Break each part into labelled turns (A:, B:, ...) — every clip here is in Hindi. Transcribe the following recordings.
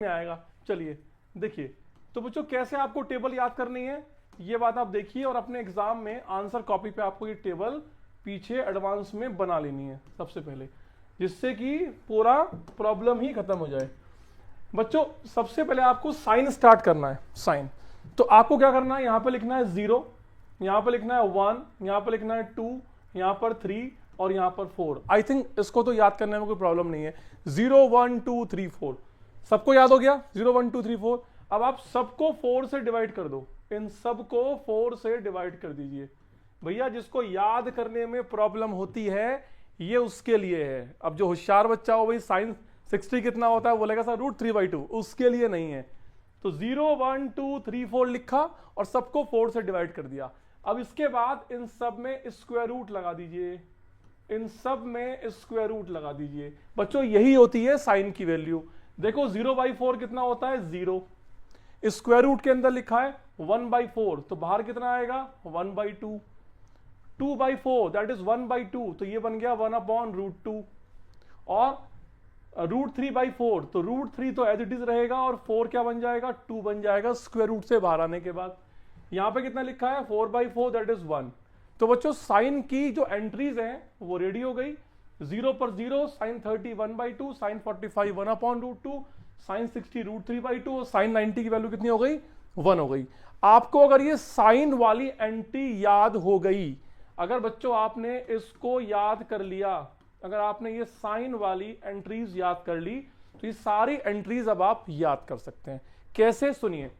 A: में आएगा। चलिए देखिए, तो बच्चों कैसे आपको टेबल याद करनी है ये बात आप देखिए, और अपने एग्जाम में आंसर कॉपी पे आपको ये टेबल पीछे एडवांस में बना लेनी है सबसे पहले, जिससे कि पूरा प्रॉब्लम ही खत्म हो जाए। बच्चों सबसे पहले आपको साइन स्टार्ट करना है। साइन तो आपको क्या करना है, यहां पे लिखना है 0, यहां पे लिखना है 1, यहां पे लिखना है 2, यहां पर 3 और यहां पर 4। आई थिंक इसको तो याद करने में कोई प्रॉब्लम नहीं है। 0 1 2 3 4 सबको याद हो गया। 0 1 2 3 4। अब आप सबको 4 से डिवाइड कर दो, इन सबको 4 से डिवाइड कर दीजिए। भैया जिसको याद करने में प्रॉब्लम होती है ये उसके लिए है। अब जो होशियार बच्चा हो भाई साइन 60 कितना होता है बोलेगा सर √3/2, उसके लिए नहीं है। तो 0 1 2 3 4 लिखा और सबको 4 से डिवाइड कर दिया। अब इसके बाद इन सब में स्क्वायर रूट लगा दीजिए, इन सब में स्क्वायर रूट लगा दीजिए। बच्चों यही होती है साइन की वैल्यू। देखो 0/4 कितना होता है 0, स्क्वायर रूट के अंदर लिखा है 1/4, तो बाहर कितना आएगा 1/2, 2/4 दैट इज 1/2, तो ये बन गया 1/√2, और √3/4 तो √3 तो एज इट इज रहेगा और 4 क्या बन जाएगा 2 बन जाएगा स्क्वायर रूट से बाहर आने के बाद। यहां पे कितना लिखा है 4/4 दैट इज 1। तो बच्चों साइन की जो एंट्रीज हैं वो रेडी हो गई। 0 पर 0, साइन 30 1/2, साइन 45 1/√2, साइन 60 √3/2 और साइन 90 की वैल्यू कितनी हो गई 1 हो गई। आपको अगर ये साइन वाली एंट्री याद हो गई, अगर बच्चों आपने इसको याद कर लिया, अगर आपने ये साइन वाली एंट्रीज याद कर ली, तो ये सारी एंट्रीज अब आप याद कर सकते हैं। कैसे सुनिए,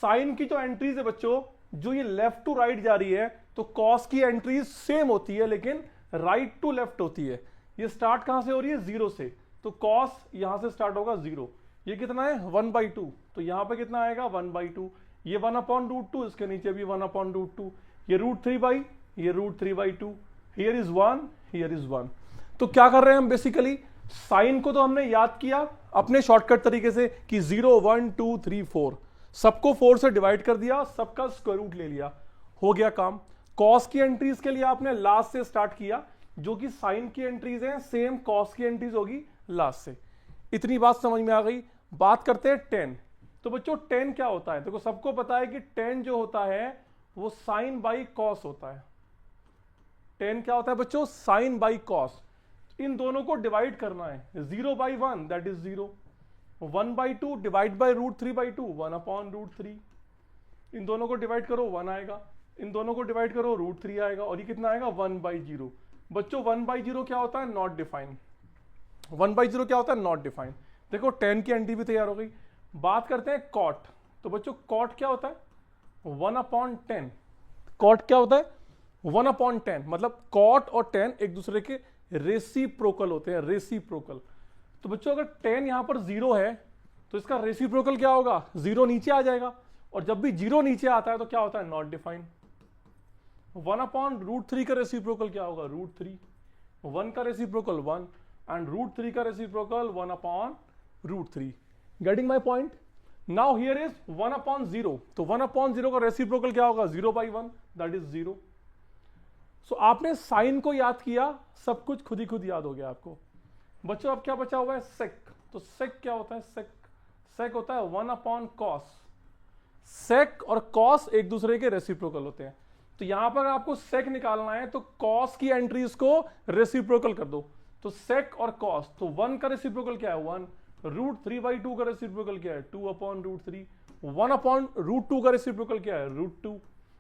A: साइन की जो एंट्रीज है बच्चों, जो ये लेफ्ट टू राइट जा रही है, तो कॉस की एंट्रीज सेम होती है लेकिन राइट टू लेफ्ट होती है। ये स्टार्ट कहां से हो रही है 0 से, तो कॉस यहां से स्टार्ट होगा 0। ये कितना है 1/2, तो यहां पे कितना आएगा 1/2। ये 1/√2, इसके नीचे भी 1/√2। ये √3 ये √3/2। Here is 1, here is 1। तो क्या कर रहे हैं हम बेसिकली, साइन को तो हमने याद किया अपने शॉर्टकट तरीके से कि 0 1 2 3 4, सबको 4 से डिवाइड कर दिया, सबका स्क्वायर रूट ले लिया, हो गया काम। कॉस की एंट्रीज के लिए आपने लास्ट से स्टार्ट किया, जो कि साइन की एंट्रीज हैं सेम कॉस की एंट्रीज होगी लास्ट से। इतनी बात समझ में आ गई। बात करते हैं टेन। तो बच्चों टेन क्या होता है, देखो सबको पता है कि टेन जो होता है वो साइन बाई कॉस होता है। टेन क्या होता है बच्चों, साइन बाई कॉस। इन दोनों को डिवाइड करना है, 0/1 दैट इज 0, 1/2 डिवाइड बाई √3/2 1/√3। इन दोनों को डिवाइड करो 1 आएगा, इन दोनों को डिवाइड करो √3 आएगा, और ये कितना आएगा 1/0। बच्चों 1/0 क्या होता है, नॉट डिफाइंड। 1/0 क्या होता है, नॉट डिफाइंड। देखो 10 की एंट्री भी तैयार हो गई। बात करते हैं कॉट। तो बच्चों कॉट क्या होता है 1/10। कॉट क्या होता है 1/10, मतलब कॉट और 10 एक दूसरे के रेसिप्रोकल होते हैं, रेसिप्रोकल। तो बच्चों अगर 10 यहां पर 0 है तो इसका रेसिप्रोकल क्या होगा 0 नीचे आ जाएगा, और जब भी 0 नीचे आता है तो क्या होता है नॉट डिफाइंड। 1/√3 का रेसिप्रोकल क्या होगा √3, 1 का रेसिप्रोकल 1 एंड √3 का reciprocal 1/√3। Getting my point. Now here is 1/0, तो 1/0 का रेसिप्रोकल क्या होगा 0/1 दैट इज 0। सो आपने साइन को याद किया, सब कुछ खुद ही खुद याद हो गया आपको। बच्चों अब क्या बचा हुआ है सेक। तो सेक क्या होता है, सेक होता है 1/cos। सेक और कॉस एक दूसरे के रेसिप्रोकल होते हैं। तो यहां पर आपको सेक निकालना है तो कॉस की एंट्रीज को रेसिप्रोकल कर दो। तो सेक और कॉस, तो 1 का रेसिप्रोकल क्या है 1, √3/2 का रेसिप्रोकल क्या है 2/√3, 1/√2 का रेसिप्रोकल क्या है √2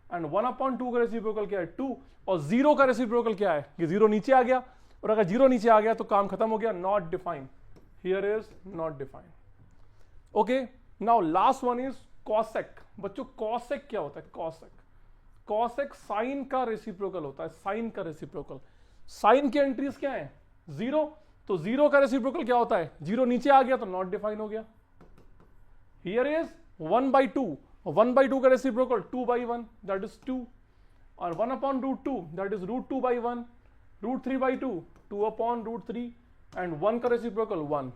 A: एंड 1/2 का रेसिप्रोकल क्या है 2, और 0 का रेसिप्रोकल क्या है कि 0 नीचे आ गया, और अगर 0 नीचे आ गया तो काम खत्म हो गया, not defined. Here is not defined. Okay, now last one is cosec. बच्चों कॉसेक क्या होता है, कॉसेक, कॉसेक साइन का रेसिप्रोकल होता है, साइन का रेसिप्रोकल। साइन की एंट्रीज क्या है 0, तो 0 का रेसिप्रोकल क्या होता है 0 नीचे आ गया तो नॉट डिफाइन हो गया। हियर इज 1/2, 1/2 का रेसिप्रोकल 2/1 दैट इज 2, और 1/√2 दैट इज √2/1, √3/2 2/√3 एंड 1 का रेसिप्रोकल 1।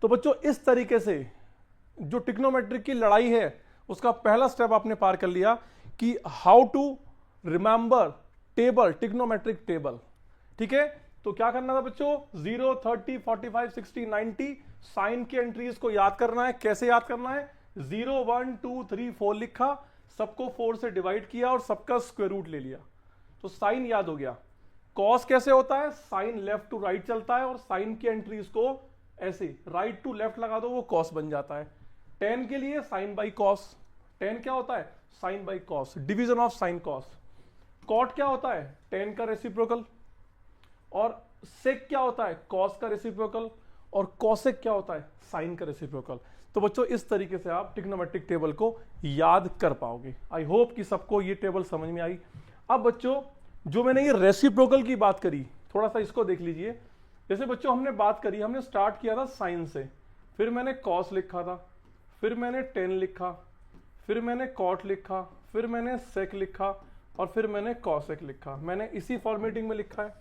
A: तो बच्चों इस तरीके से जो ट्रिग्नोमेट्रिक की लड़ाई है उसका पहला स्टेप आपने पार कर लिया कि how to remember table, trigonometric table. ठीक है, तो क्या करना था बच्चों 0 30 45 60 90 साइन की एंट्रीज को याद करना है। कैसे याद करना है? 0 1 2 3 4 लिखा, सबको 4 से डिवाइड किया और सबका स्क्वायर रूट ले लिया, तो साइन याद हो गया। कॉस कैसे होता है? साइन लेफ्ट टू राइट चलता है और साइन की एंट्रीज को ऐसे राइट टू लेफ्ट लगा दो, वो कॉस बन जाता है। टेन के लिए साइन बाई कॉस। टेन क्या होता है? Sine by cos, division of sine cos. Cot क्या होता है? टेन का रेसिप्रोकल। और सेक क्या होता है? कॉस का रेसिप्रोकल। और कॉसेक क्या होता है? साइन का रेसिप्रोकल। तो बच्चों इस तरीके से आप ट्रिग्नोमेट्रिक टेबल को याद कर पाओगे। आई होप कि सबको ये टेबल समझ में आई। अब बच्चों जो मैंने ये रेसिप्रोकल की बात करी, थोड़ा सा इसको देख लीजिए। जैसे बच्चों हमने बात करी, हमने स्टार्ट किया था साइन से, फिर मैंने कॉस लिखा था, फिर मैंने टेन लिखा, फिर मैंने कॉट लिखा, फिर मैंने सेक लिखा और फिर मैंने कॉसेक लिखा। मैंने इसी फॉर्मेटिंग में लिखा है।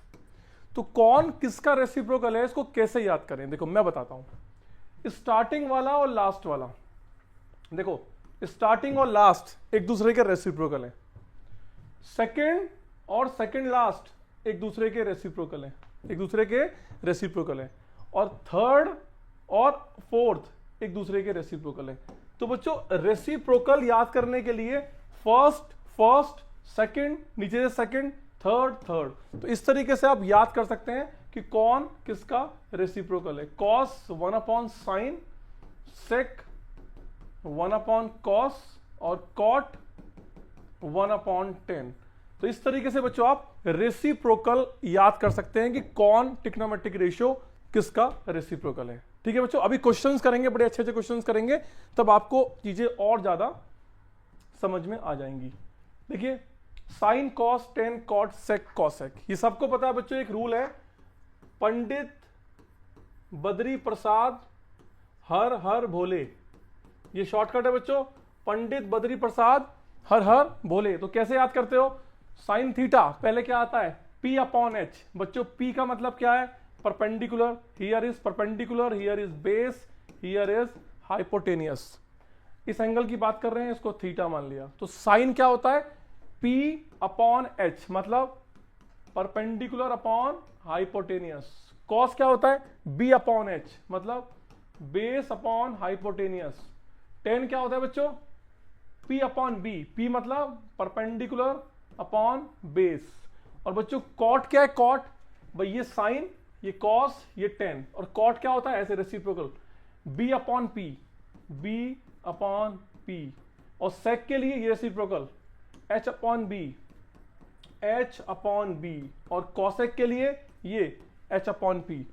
A: तो कौन किसका रेसिप्रोकल है, इसको कैसे याद करें? देखो मैं बताता हूं। स्टार्टिंग वाला और लास्ट वाला, देखो स्टार्टिंग और लास्ट एक दूसरे के रेसिप्रोकल है। सेकंड और सेकंड लास्ट एक दूसरे के रेसिप्रोकल है, एक दूसरे के रेसिप्रोकल है। और थर्ड और फोर्थ एक दूसरे के रेसिप्रोकल है। तो बच्चों रेसिप्रोकल याद करने के लिए फर्स्ट फर्स्ट, सेकंड नीचे से सेकंड, थर्ड थर्ड, तो इस तरीके से आप याद कर सकते हैं कि कौन किसका रेसिप्रोकल है। कॉस 1 अपॉन साइन, सेक 1 अपॉन कॉस और कॉट 1 अपॉन 10। तो इस तरीके से बच्चों आप रेसिप्रोकल याद कर सकते हैं कि कौन ट्रिग्नोमेट्रिक रेशियो किसका रेसिप्रोकल है। ठीक है बच्चों, अभी क्वेश्चंस करेंगे, बड़े अच्छे अच्छे क्वेश्चंस करेंगे, तब आपको चीजें और ज्यादा समझ में आ जाएंगी। देखिए sine cos tan cot sec cosec, ये सबको पता है बच्चों। एक रूल है, पंडित बद्री प्रसाद हर हर भोले, ये शॉर्टकट है बच्चों। पंडित बद्री प्रसाद हर हर भोले। तो कैसे याद करते हो? साइन थीटा पहले क्या आता है? P upon H. बच्चों P का मतलब क्या है? Perpendicular. Here is perpendicular, here is base, here is hypotenuse. इस एंगल की बात कर रहे हैं, इसको थीटा मान लिया। तो साइन क्या होता है? P अपॉन एच, मतलब परपेंडिकुलर अपॉन हाइपोटेनियस। कॉस क्या होता है? B अपॉन एच, मतलब बेस अपॉन हाइपोटेनियस। टेन क्या होता है बच्चों? P अपॉन बी, P मतलब परपेंडिकुलर अपॉन बेस। और बच्चों कॉट क्या है? कॉट भाई ये साइन, ये कॉस, ये टेन। और कॉट क्या होता है? ऐसे reciprocal, B upon P, B upon P. और सेक के लिए ये reciprocal H upon B, H upon B. और कॉसेक के लिए ये H upon P,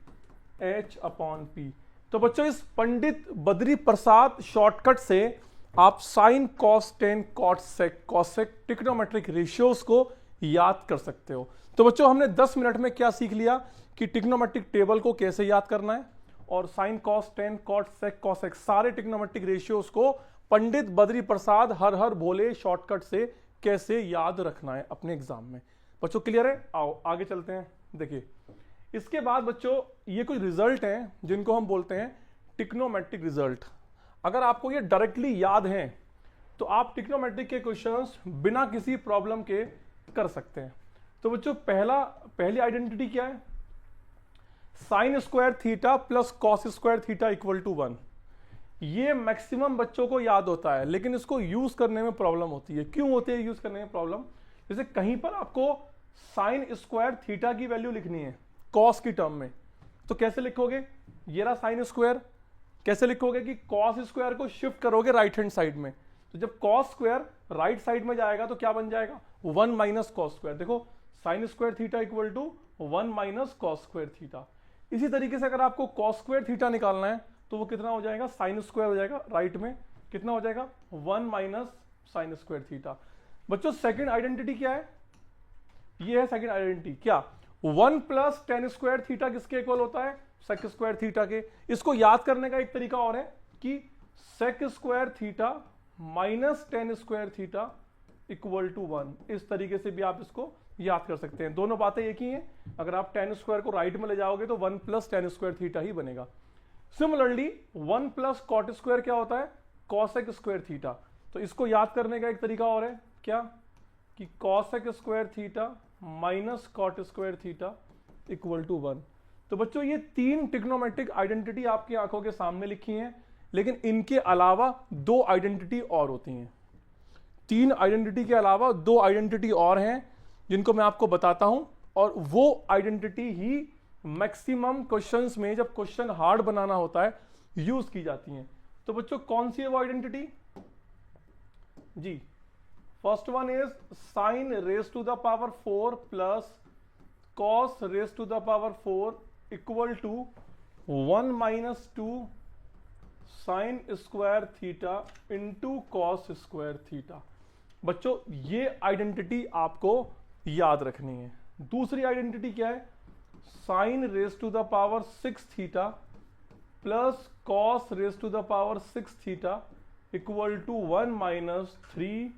A: H upon P. तो बच्चों इस पंडित बद्री प्रसाद शॉर्टकट से आप sine cos tan cot sec cosec trigonometric ratios को याद कर सकते हो। तो बच्चों हमने 10 मिनट में क्या सीख लिया कि ट्रिग्नोमेट्रिक टेबल को कैसे याद करना है, और sine cos tan cot sec cosec सारे ट्रिग्नोमेट्रिक रेशियोज को पंडित बद्री प्रसाद हर हर भोले शॉर्टकट से कैसे याद रखना है अपने एग्जाम में। बच्चों क्लियर है? आओ आगे चलते हैं। देखिए इसके बाद बच्चों ये कुछ रिजल्ट हैं जिनको हम बोलते हैं ट्रिग्नोमेट्रिक रिजल्ट। अगर आपको ये डायरेक्टली याद हैं तो आप ट्रिग्नोमेट्रिक के क्वेश्चंस बिना किसी प्रॉब्लम के कर सकते हैं। तो बच्चों पहली आइडेंटिटी क्या है? Sine square theta plus cos square theta equal to 1। ये मैक्सिमम बच्चों को याद होता है, लेकिन इसको यूज करने में प्रॉब्लम होती है। क्यों होती है यूज करने में प्रॉब्लम? जैसे कहीं पर आपको साइन स्क्वायर थीटा की वैल्यू लिखनी है कॉस की टर्म में, तो कैसे लिखोगे? ये रहा साइन स्क्वायर, कैसे लिखोगे कि कॉस स्क्वायर को शिफ्ट करोगे राइट हैंड साइड में। तो जब कॉस स्क्वायर राइट साइड में जाएगा तो क्या बन जाएगा? 1 माइनस कॉस स्क्वायर। देखो sine square theta equal to 1 minus cos square theta. इसी तरीके से अगर आपको कॉस स्क्वायर थीटा निकालना है तो वो कितना हो जाएगा? साइन स्क्वायर हो जाएगा राइट में, कितना हो जाएगा? 1 माइनस साइन स्क्वायर थीटा। बच्चों सेकंड आइडेंटिटी क्या है? ये है सेकंड आइडेंटिटी, क्या? 1 प्लस टेन स्क्वायर थीटा किसके इक्वल होता है? सेक स्क्वायर थीटा के। इसको याद करने का एक तरीका और है कि sec square theta minus tan square theta equal to 1। इस तरीके से भी आप इसको याद कर सकते हैं। दोनों बातें एक ही हैं। अगर आप टेन स्क्वायर को राइट में ले जाओगे तो 1 प्लस टेन स्क्वायर थीटा ही बनेगा। सिमिलरली 1 प्लस कॉट स्क्वायर क्या होता है? Cosec square theta. तो इसको याद करने का एक तरीका और है, क्या? कि cosec square theta minus cot square theta equal to 1। तो बच्चों ये 3 ट्रिग्नोमेट्रिक आइडेंटिटी आपकी आंखों के सामने लिखी हैं, लेकिन इनके अलावा 2 आइडेंटिटी और होती हैं। 3 आइडेंटिटी के अलावा 2 आइडेंटिटी और हैं जिनको मैं आपको बताता हूं, और वो आइडेंटिटी ही मैक्सिमम क्वेश्चंस में जब क्वेश्चन हार्ड बनाना होता है यूज की जाती हैं। तो बच्चों कौन सी है वो आइडेंटिटी जी? First one is sine raise to the power 4 plus cos raise to the power 4 equal to 1 minus 2 sine square theta into cos square theta. बच्चों ये आइडेंटिटी आपको याद रखनी है। दूसरी आइडेंटिटी क्या है? Sine raise to the power 6 theta plus cos raise to the power 6 theta equal to 1 minus 3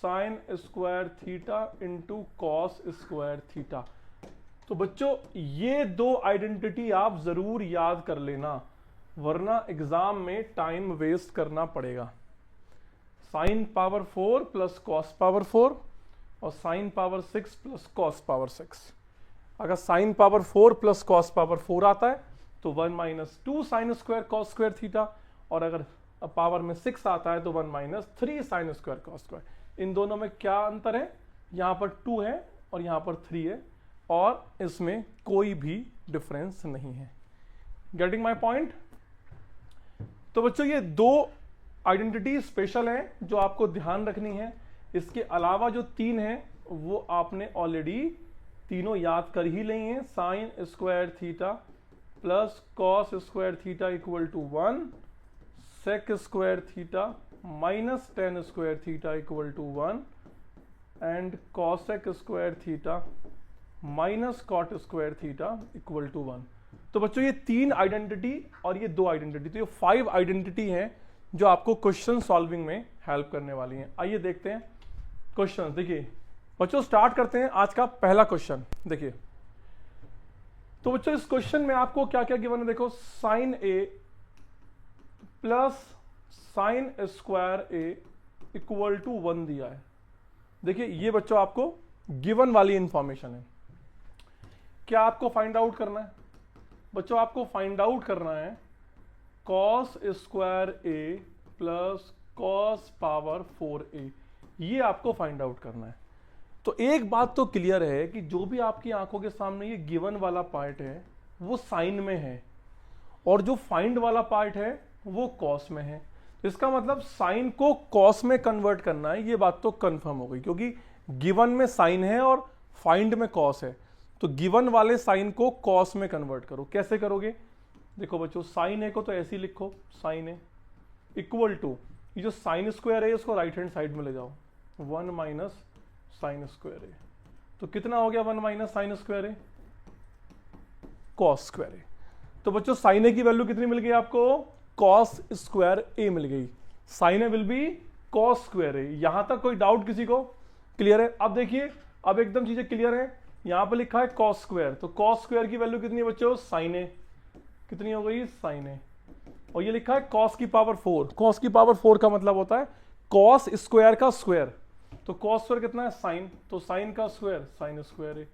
A: sine square theta into cos square theta. तो बच्चों ये 2 आइडेंटिटी आप जरूर याद कर लेना, वरना एग्जाम में टाइम वेस्ट करना पड़ेगा। Sine power 4 plus cos power 4 और sine power 6 plus cos power 6। अगर sine power 4 plus cos power 4 आता है तो 1 minus 2 sine square cos square theta, और अगर पावर में 6 आता है तो 1 minus 3 sine square cos square. इन दोनों में क्या अंतर है? यहां पर 2 है और यहां पर 3 है, और इसमें कोई भी डिफरेंस नहीं है। Getting my point? तो बच्चों ये 2 आइडेंटिटी स्पेशल है जो आपको ध्यान रखनी है। इसके अलावा जो 3 है वो आपने ऑलरेडी तीनों याद कर ही ली हैं। Sine square theta plus cos square theta equal to 1, sec square theta minus tan square theta equal to 1 and cosec square theta minus cot square theta equal to 1। तो बच्चों ये 3 आइडेंटिटी और ये 2 आइडेंटिटी, तो ये 5 आइडेंटिटी हैं जो आपको क्वेश्चन सॉल्विंग में हेल्प करने वाली हैं। आइए देखते हैं क्वेश्चन। देखिए बच्चों स्टार्ट करते हैं आज का पहला क्वेश्चन। देखिए तो बच्चों इस क्वेश्चन में आपको क्या क्या गिवन है? देखो sine A plus sine square A equal to 1 दिया है। देखिए ये बच्चों आपको गिवन वाली इंफॉर्मेशन है। क्या आपको फाइंड आउट करना है? बच्चों आपको फाइंड आउट करना है कॉस स्क्वायर ए प्लस कॉस पावर 4a, ये आपको फाइंड आउट करना है। तो एक बात तो क्लियर है कि जो भी आपकी आंखों के सामने ये गिवन वाला पार्ट है वो साइन में है, और जो फाइंड वाला पार्ट है वो कॉस में है। तो इसका मतलब साइन को कॉस में कन्वर्ट करना है, ये बात तो कंफर्म हो गई, क्योंकि गिवन में साइन है और फाइंड में कॉस है। तो गिवन वाले साइन को कॉस में कन्वर्ट करो। कैसे करोगे? देखो बच्चों साइन ए को तो ऐसे ही लिखो, साइन ए इक्वल टू ये जो साइन स्क्वायर है इसको राइट हैंड साइड में ले जाओ, 1 माइनस साइन स्क्वायर ए। तो कितना हो गया 1 माइनस साइन स्क्वायर ए? कॉस स्क्वायर ए। तो बच्चों साइन ए की वैल्यू कितनी मिल गई आपको? कॉस स्क्वायर ए मिल गई। Sine A will be cos square A. यहां तक कोई डाउट किसी को? क्लियर है? अब देखिए अब एकदम चीजें क्लियर है। यहां पर लिखा है कॉस स्क्वायर, तो कॉस स्क्वायर की वैल्यू कितनी है बच्चों? साइन ए। कितनी हो गई? साइन ए। और ये लिखा है कॉस की पावर 4। कॉस की पावर 4 का मतलब होता है कॉस स्क्वायर का स्क्वायर। तो कॉस स्क्वायर कितना है? साइन। तो साइन का स्क्वायर साइन स्क्वायर ए।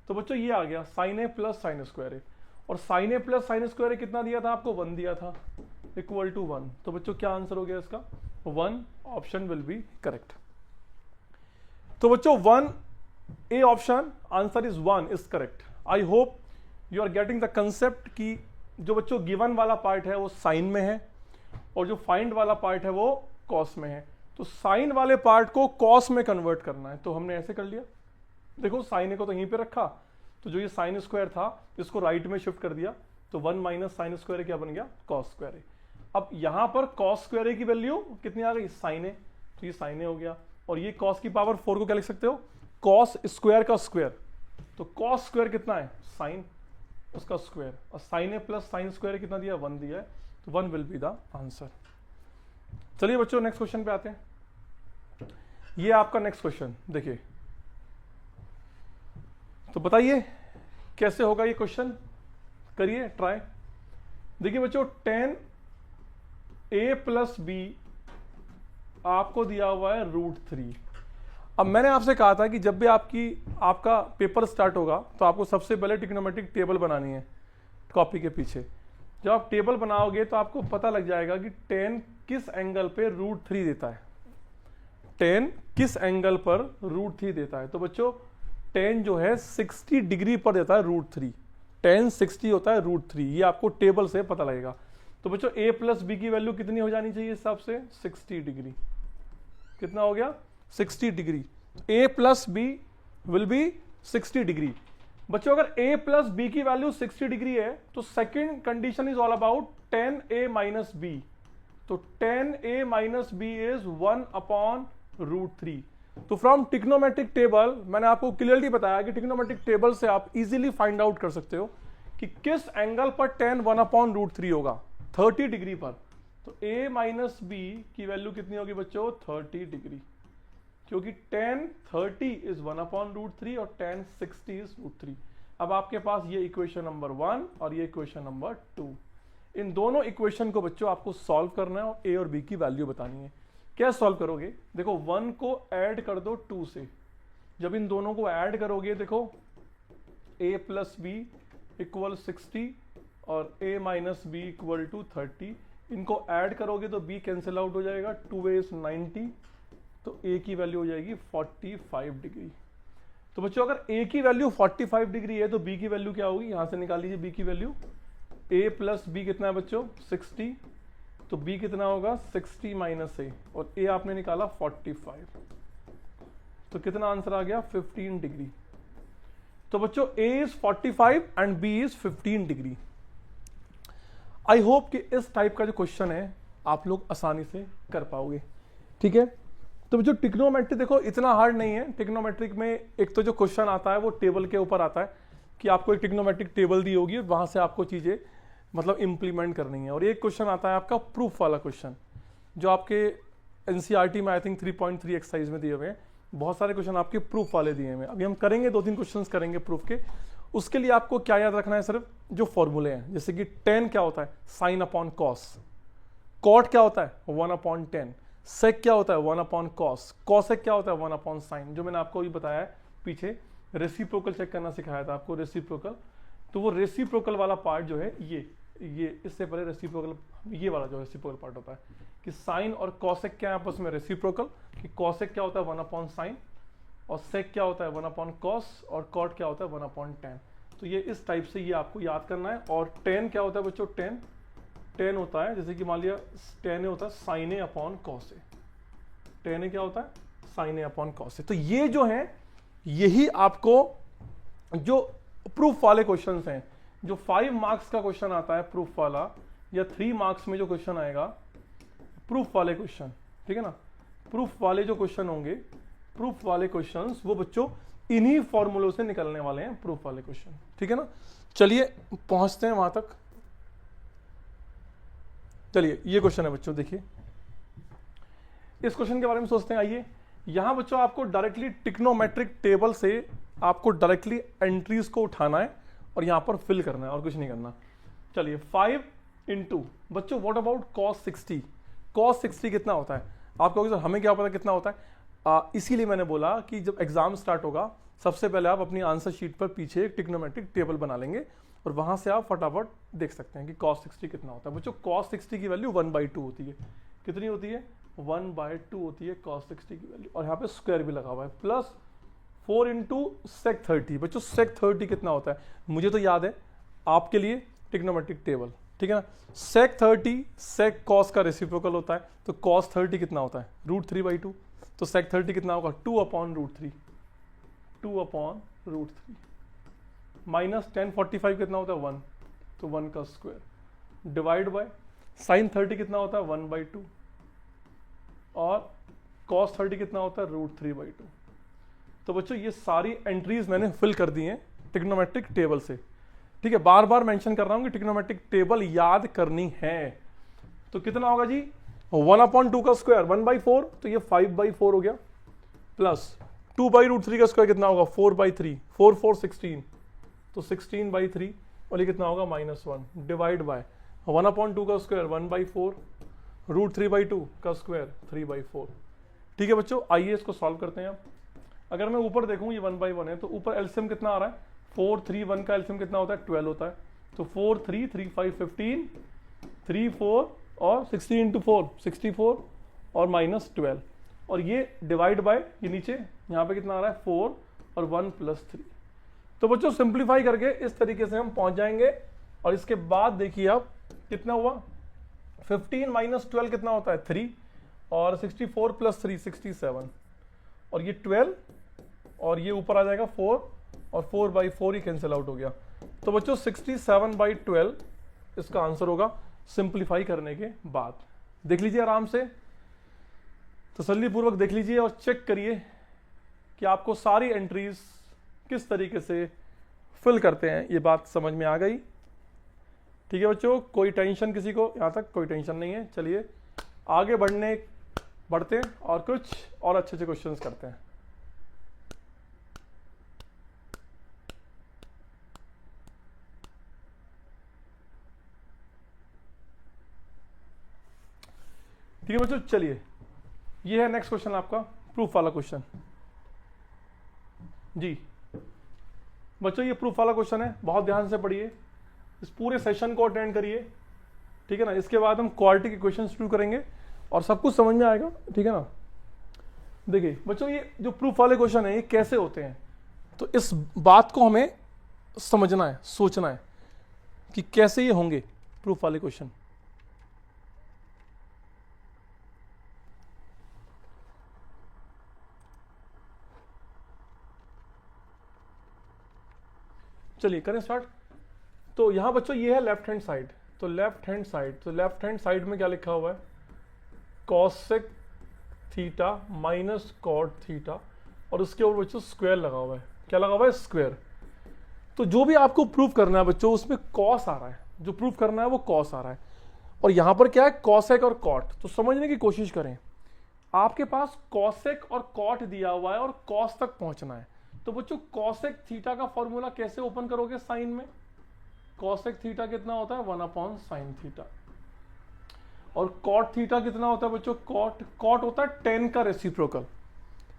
A: तो बच्चों ये आ गया sign A plus sine square ए। और sign A plus sine square ए कितना दिया था आपको? 1 दिया था, इक्वल टू 1। तो बच्चों क्या आंसर हो गया इसका? 1। Option will be correct. तो बच्चों 1 A option answer is 1 is correct. I hope you are getting the concept कि जो बच्चों गिवन वाला पार्ट है वो साइन में है और जो फाइंड वाला पार्ट है वो कॉस में है। तो साइन वाले पार्ट को कॉस में कन्वर्ट करना है, तो हमने ऐसे कर लिया। देखो साइन ए को तो यहीं पे रखा, तो जो ये साइन स्क्वायर था इसको राइट में शिफ्ट कर दिया, तो 1 माइनस साइन स्क्वायर क्या बन गया? कॉस स्क्वायर ए। अब यहां पर कॉस स्क्वायर ए की वैल्यू कितनी आ गई? साइन ए। तो ये साइन ए हो गया, और ये कॉस की पावर 4 को क्या लिख सकते हो? कॉस स्क्वायर का स्क्वायर। तो कॉस स्क्वायर कितना है? साइन, उसका स्क्वायर। और sign A plus sine square कितना दिया? 1 दिया है, तो 1 विल बी द आंसर। चलिए बच्चों नेक्स्ट क्वेश्चन पे आते हैं। ये आपका नेक्स्ट क्वेश्चन देखिए, तो बताइए कैसे होगा ये क्वेश्चन, करिए ट्राई। देखिए बच्चों tan a प्लस बी आपको दिया हुआ है √3। अब मैंने आपसे कहा था कि जब भी आपका पेपर स्टार्ट होगा तो आपको सबसे पहले ट्रिग्नोमेट्रिक टेबल बनानी है। कॉपी के पीछे। जब आप टेबल बनाओगे तो आपको पता लग जाएगा कि tan किस एंगल पे √3 देता है, tan किस एंगल पर √3 देता है। तो बच्चों tan जो है 60 डिग्री पर देता है √3, tan 60 होता है √3, ये आपको टेबल से पता लगेगा। तो बच्चों a प्लस बी की वैल्यू कितनी हो जानी चाहिए इस हिसाब से, 60 डिग्री। कितना हो गया, 60 degree. a plus B will be 60 degree. बच्चों अगर a प्लस बी की वैल्यू 60 डिग्री है तो second condition is all about tan a minus B. तो tan a minus B is 1/√3। तो फ्रॉम ट्रिग्नोमेट्रिक टेबल मैंने आपको क्लियरली बताया कि ट्रिग्नोमेट्रिक टेबल से आप इजीली फाइंड आउट कर सकते हो कि किस एंगल पर tan 1/√3 होगा, 30 डिग्री पर। तो a माइनस बी की वैल्यू कितनी होगी बच्चों, 30 डिग्री, क्योंकि tan 30 इज 1/√3 और tan 60 इज √3। अब आपके पास ये इक्वेशन नंबर 1 और ये इक्वेशन नंबर 2, इन दोनों इक्वेशन को बच्चों आपको सॉल्व करना है और a और b की वैल्यू बतानी है। क्या सॉल्व करोगे, देखो 1 को ऐड कर दो 2 से। जब इन दोनों को ऐड करोगे देखो a प्लस बी इक्वल 60 और a minus B equal to 30। इनको ऐड करोगे तो b कैंसिल आउट हो जाएगा, 2a इज 90, तो a की वैल्यू हो जाएगी 45 डिग्री। तो बच्चों अगर a की वैल्यू 45 डिग्री है तो b की वैल्यू क्या होगी, यहां से निकाल लीजिए b की वैल्यू। a प्लस बी कितना है बच्चों, 60, तो b कितना होगा 60 माइनस a, और a आपने निकाला 45, तो कितना आंसर आ गया 15 डिग्री। तो बच्चों a is 45 and b is 15 degree. I hope कि इस टाइप का जो क्वेश्चन है आप लोग आसानी से कर पाओगे, ठीक है। तो बच्चों ट्रिग्नोमेट्री देखो इतना हार्ड नहीं है। ट्रिग्नोमेट्रिक में एक तो जो क्वेश्चन आता है वो टेबल के ऊपर आता है कि आपको एक ट्रिग्नोमेट्रिक टेबल दी होगी, वहां से आपको चीजें मतलब इंप्लीमेंट करनी है। और एक क्वेश्चन आता है आपका प्रूफ वाला क्वेश्चन, जो आपके एनसीईआरटी में आई थिंक 3.3 एक्सरसाइज में दिए हुए हैं। बहुत सारे क्वेश्चन आपके प्रूफ वाले दिए हुए हैं। अभी हम करेंगे 2-3 क्वेश्चन करेंगे प्रूफ के। उसके लिए आपको क्या याद रखना है, सिर्फ जो फॉर्मूले हैं, जैसे कि tan क्या होता है, साइन अपॉन कॉस, कॉट क्या होता है 1/10, सेक क्या होता है 1/cos, कॉसेक क्या होता है 1/sin, जो मैंने आपको भी बताया है पीछे, रेसिप्रोकल चेक करना सिखाया था आपको, रेसिप्रोकल। तो वो रेसिप्रोकल वाला पार्ट जो है ये इससे पहले रेसिप्रोकल, ये वाला जो रेसिप्रोकल पार्ट होता है कि साइन और कॉसेक क्या है आपस में रेसिप्रोकल, कि कॉसेक क्या होता है 1/sin और सेक क्या होता है 1/cos और कॉट क्या होता है 1/10। तो ये इस टाइप से ये आपको याद करना है। और tan क्या होता है बच्चों, tan होता है, जैसे कि मान लिया tan होता है sin a upon cos a, tan क्या होता है sin a upon cos a। तो ये जो है यही आपको जो प्रूफ वाले क्वेश्चंस हैं, जो 5 मार्क्स का क्वेश्चन आता है प्रूफ वाला, या 3 मार्क्स में जो क्वेश्चन आएगा प्रूफ वाले क्वेश्चन, ठीक है ना, प्रूफ वाले जो क्वेश्चन होंगे, प्रूफ वाले क्वेश्चंस वो बच्चों इन्हीं फॉर्मूलों से निकलने वाले हैं, प्रूफ वाले क्वेश्चन, ठीक है ना। चलिए पहुंचते हैं वहां तक। चलिए ये क्वेश्चन है बच्चों, देखिए इस क्वेश्चन के बारे में सोचते हैं। आइए यहां बच्चों आपको डायरेक्टली ट्रिग्नोमेट्रिक टेबल से आपको डायरेक्टली एंट्रीज को उठाना है और यहां पर फिल करना है और कुछ नहीं करना। चलिए 5 इंटू बच्चों व्हाट अबाउट cos 60, cos 60 कितना होता है आपको, सर हमें क्या पता कितना होता है। इसीलिए मैंने बोला कि जब एग्जाम स्टार्ट होगा सबसे पहले आप अपनी आंसर शीट पर पीछे एक ट्रिग्नोमेट्रिक टेबल बना लेंगे और वहां से आप फटाफट देख सकते हैं कि cos 60 कितना होता है। बच्चों cos 60 की वैल्यू 1/2 होती है, कितनी होती है 1/2 होती है cos 60 की वैल्यू, और यहाँ पे स्क्वायर भी लगा हुआ है, प्लस 4 इंटू sec 30। बच्चों sec 30 कितना होता है, मुझे तो याद है, आपके लिए ट्रिग्नोमेट्रिक टेबल, ठीक है ना। sec 30 sec cos का रेसिप्रोकल होता है, तो cos 30 कितना होता है √3/2, तो sec 30 कितना होगा 2/√3, 2/√3 माइनस tan 45 कितना होता है 1, तो 1 का स्क्वायर डिवाइड बाय sin 30 कितना होता है 1/2 और cos 30 कितना होता है √3/2। तो बच्चों ये सारी एंट्रीज मैंने फिल कर दी हैं ट्रिग्नोमेट्रिक टेबल से, ठीक है। बार बार मेंशन कर रहा हूं कि ट्रिग्नोमेट्रिक टेबल याद करनी है। तो कितना होगा जी 1/2 का स्क्वायर 1/4, तो ये 5/4 हो गया, प्लस 2/√3 का स्क्वायर कितना होगा 4/3, 4 4 16, तो 16/3, और ये कितना होगा -1 डिवाइड बाय 1/2 का स्क्वायर 1/4, √3/2 का स्क्वायर 3/4। ठीक है बच्चों, आइए इसको सॉल्व करते हैं। आप अगर मैं ऊपर देखूं ये 1/1 है, तो ऊपर एलसीएम कितना आ रहा है 4 3 1 का एलसीएम कितना होता है 12 होता है, तो 4 3 3 5 15 3 4 और 60 इंटू 4 64 और -12 और ये डिवाइड बाय ये नीचे यहाँ पे कितना आ रहा है 4 और 1 + 3। तो बच्चों सिंप्लीफाई करके इस तरीके से हम पहुंच जाएंगे और इसके बाद देखिए अब कितना हुआ 15 - 12 कितना होता है 3 और 64 + 3 67 और ये 12 और ये ऊपर आ जाएगा 4 और 4/4 ही कैंसिल आउट हो गया। तो बच्चों 67/12 इसका आंसर होगा सिंप्लीफाई करने के बाद। देख लीजिए आराम से, तसल्लीपूर्वक देख लीजिए और चेक करिए कि आपको सारी एंट्रीज किस तरीके से फिल करते हैं। ये बात समझ में आ गई? ठीक है बच्चों, कोई टेंशन किसी को? यहाँ तक कोई टेंशन नहीं है। चलिए आगे बढ़ते हैं और कुछ और अच्छे अच्छे क्वेश्चंस करते हैं। ठीक है बच्चों, चलिए ये है नेक्स्ट क्वेश्चन आपका प्रूफ वाला क्वेश्चन। जी बच्चों ये प्रूफ वाला क्वेश्चन है, बहुत ध्यान से पढ़िए, इस पूरे सेशन को अटेंड करिए। ठीक है ना, इसके बाद हम क्वालिटी के क्वेश्चन शुरू करेंगे और सब कुछ समझ में आएगा। ठीक है ना, देखिए बच्चों ये जो प्रूफ वाले क्वेश्चन है ये कैसे होते हैं, तो इस बात को हमें समझना है, सोचना है कि कैसे ये होंगे प्रूफ वाले क्वेश्चन। चलिए करें स्टार्ट। तो यहां बच्चों ये है लेफ्ट हैंड साइड, तो लेफ्ट हैंड साइड में क्या लिखा हुआ है cosec theta minus cot theta और उसके ऊपर बच्चों स्क्वायर लगा हुआ है। क्या लगा हुआ है? स्क्वायर। तो जो भी आपको प्रूफ करना है बच्चों उसमें कॉस आ रहा है, जो प्रूफ करना है वो कॉस आ रहा है और यहां पर क्या है कॉसेक और कॉट। तो समझने की कोशिश करें, आपके पास कॉसेक और कॉट दिया हुआ है और कॉस तक पहुंचना है। तो बच्चों कॉसेक थीटा का फॉर्मूला कैसे ओपन करोगे साइन में? कॉसेक थीटा कितना होता है 1/sin थीटा और कॉट थीटा कितना होता है बच्चों? कॉट होता है tan का रेसिप्रोकल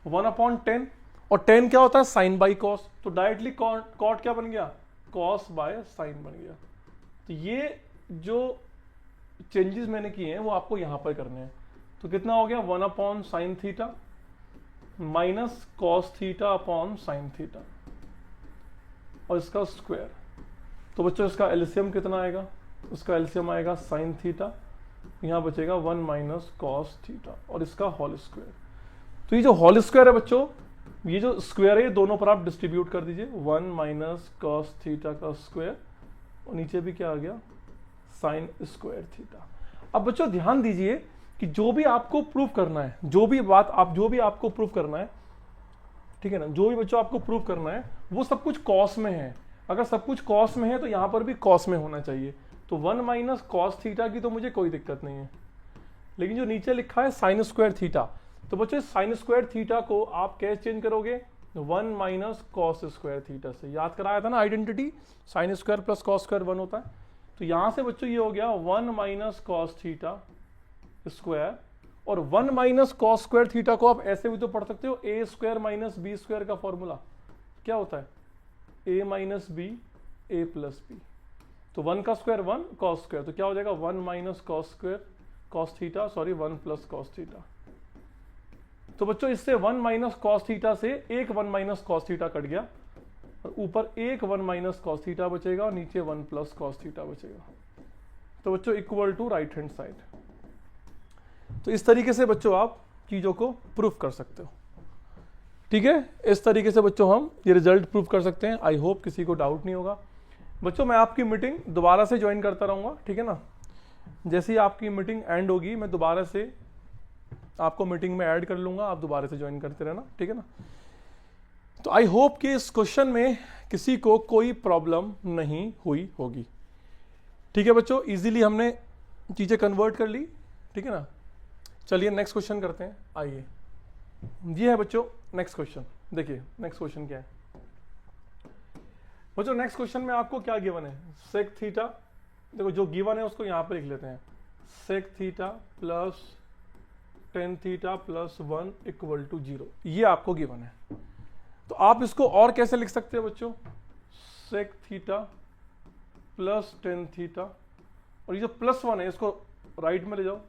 A: 1/10 और tan क्या होता है sin बाई कॉस। तो डायरेक्टली कॉट क्या बन गया? cos बाय sin बन गया। तो ये जो चेंजेस मैंने किए हैं वो आपको यहां पर करने हैं। तो कितना हो गया 1/sin theta minus cos theta upon sine theta और इसका स्क्वायर। तो बच्चों इसका एलसीएम कितना आएगा? उसका एलसीएम आएगा साइन थीटा, यहां बचेगा 1 - कॉस थीटा और इसका होल स्क्वायर। तो ये जो होल स्क्वायर है बच्चों, ये जो स्क्वायर है ये दोनों पर आप डिस्ट्रीब्यूट कर दीजिए 1 - कॉस थीटा का स्क्वायर और नीचे भी क्या आ गया साइन स्क्वायर थीटा। अब बच्चों ध्यान दीजिए कि जो भी आपको प्रूफ करना है, जो भी आपको प्रूफ करना है, ठीक है ना, जो भी बच्चों आपको प्रूफ करना है वो सब कुछ कॉस में है। अगर सब कुछ कॉस में है तो यहां पर भी कॉस में होना चाहिए। तो 1 - कॉस थीटा की तो मुझे कोई दिक्कत नहीं है, लेकिन जो नीचे लिखा है साइन स्क्वायर थीटा, तो बच्चों साइन स्क्वायर थीटा को आप कैसे चेंज करोगे? 1 - कॉस स्क्वायर थीटा से। याद कराया था ना identity, sign square plus cos square 1 होता है। तो यहां से बच्चों ये हो गया 1 - कॉस थीटा स्क्वायर और 1 - कॉस स्क्वायर थीटा को आप ऐसे भी तो पढ़ सकते हो a square minus B square का फॉर्मूला क्या होता है? a - b a + b। तो 1 का स्क्वायर 1 कॉस स्क्वायर, तो क्या हो जाएगा 1 - cos square cos theta 1 + cos theta. तो बच्चों इससे 1 - कॉस थीटा से एक 1 - कॉस थीटा कट गया और ऊपर एक 1 - कॉस थीटा बचेगा और नीचे 1 + कॉस थीटा बचेगा। तो बच्चों equal to right hand side. तो इस तरीके से बच्चों आप चीजों को प्रूफ कर सकते हो। ठीक है, इस तरीके से बच्चों हम ये रिजल्ट प्रूफ कर सकते हैं। आई होप किसी को डाउट नहीं होगा। बच्चों मैं आपकी मीटिंग दोबारा से ज्वाइन करता रहूंगा, ठीक है ना। जैसे ही आपकी मीटिंग एंड होगी मैं दोबारा से आपको मीटिंग में ऐड कर लूंगा, आप दोबारा से ज्वाइन करते रहना, ठीक है ना। तो आई होप कि इस क्वेश्चन में किसी को कोई प्रॉब्लम नहीं हुई होगी। ठीक है बच्चों, इजीली हमने चीजें कन्वर्ट कर ली, ठीक है ना। चलिए नेक्स्ट क्वेश्चन करते हैं। आइए, ये है बच्चों नेक्स्ट क्वेश्चन। देखिए नेक्स्ट क्वेश्चन क्या है बच्चों। नेक्स्ट क्वेश्चन में आपको क्या गिवन है? सेक थीटा, देखो जो गिवन है उसको यहां पे लिख लेते हैं। Sec theta plus tan theta plus 1 = 0, ये आपको गिवन है। तो आप इसको और कैसे लिख सकते हो बच्चों? Sec theta plus tan theta, और ये जो +1 है इसको राइट में ले जाओ,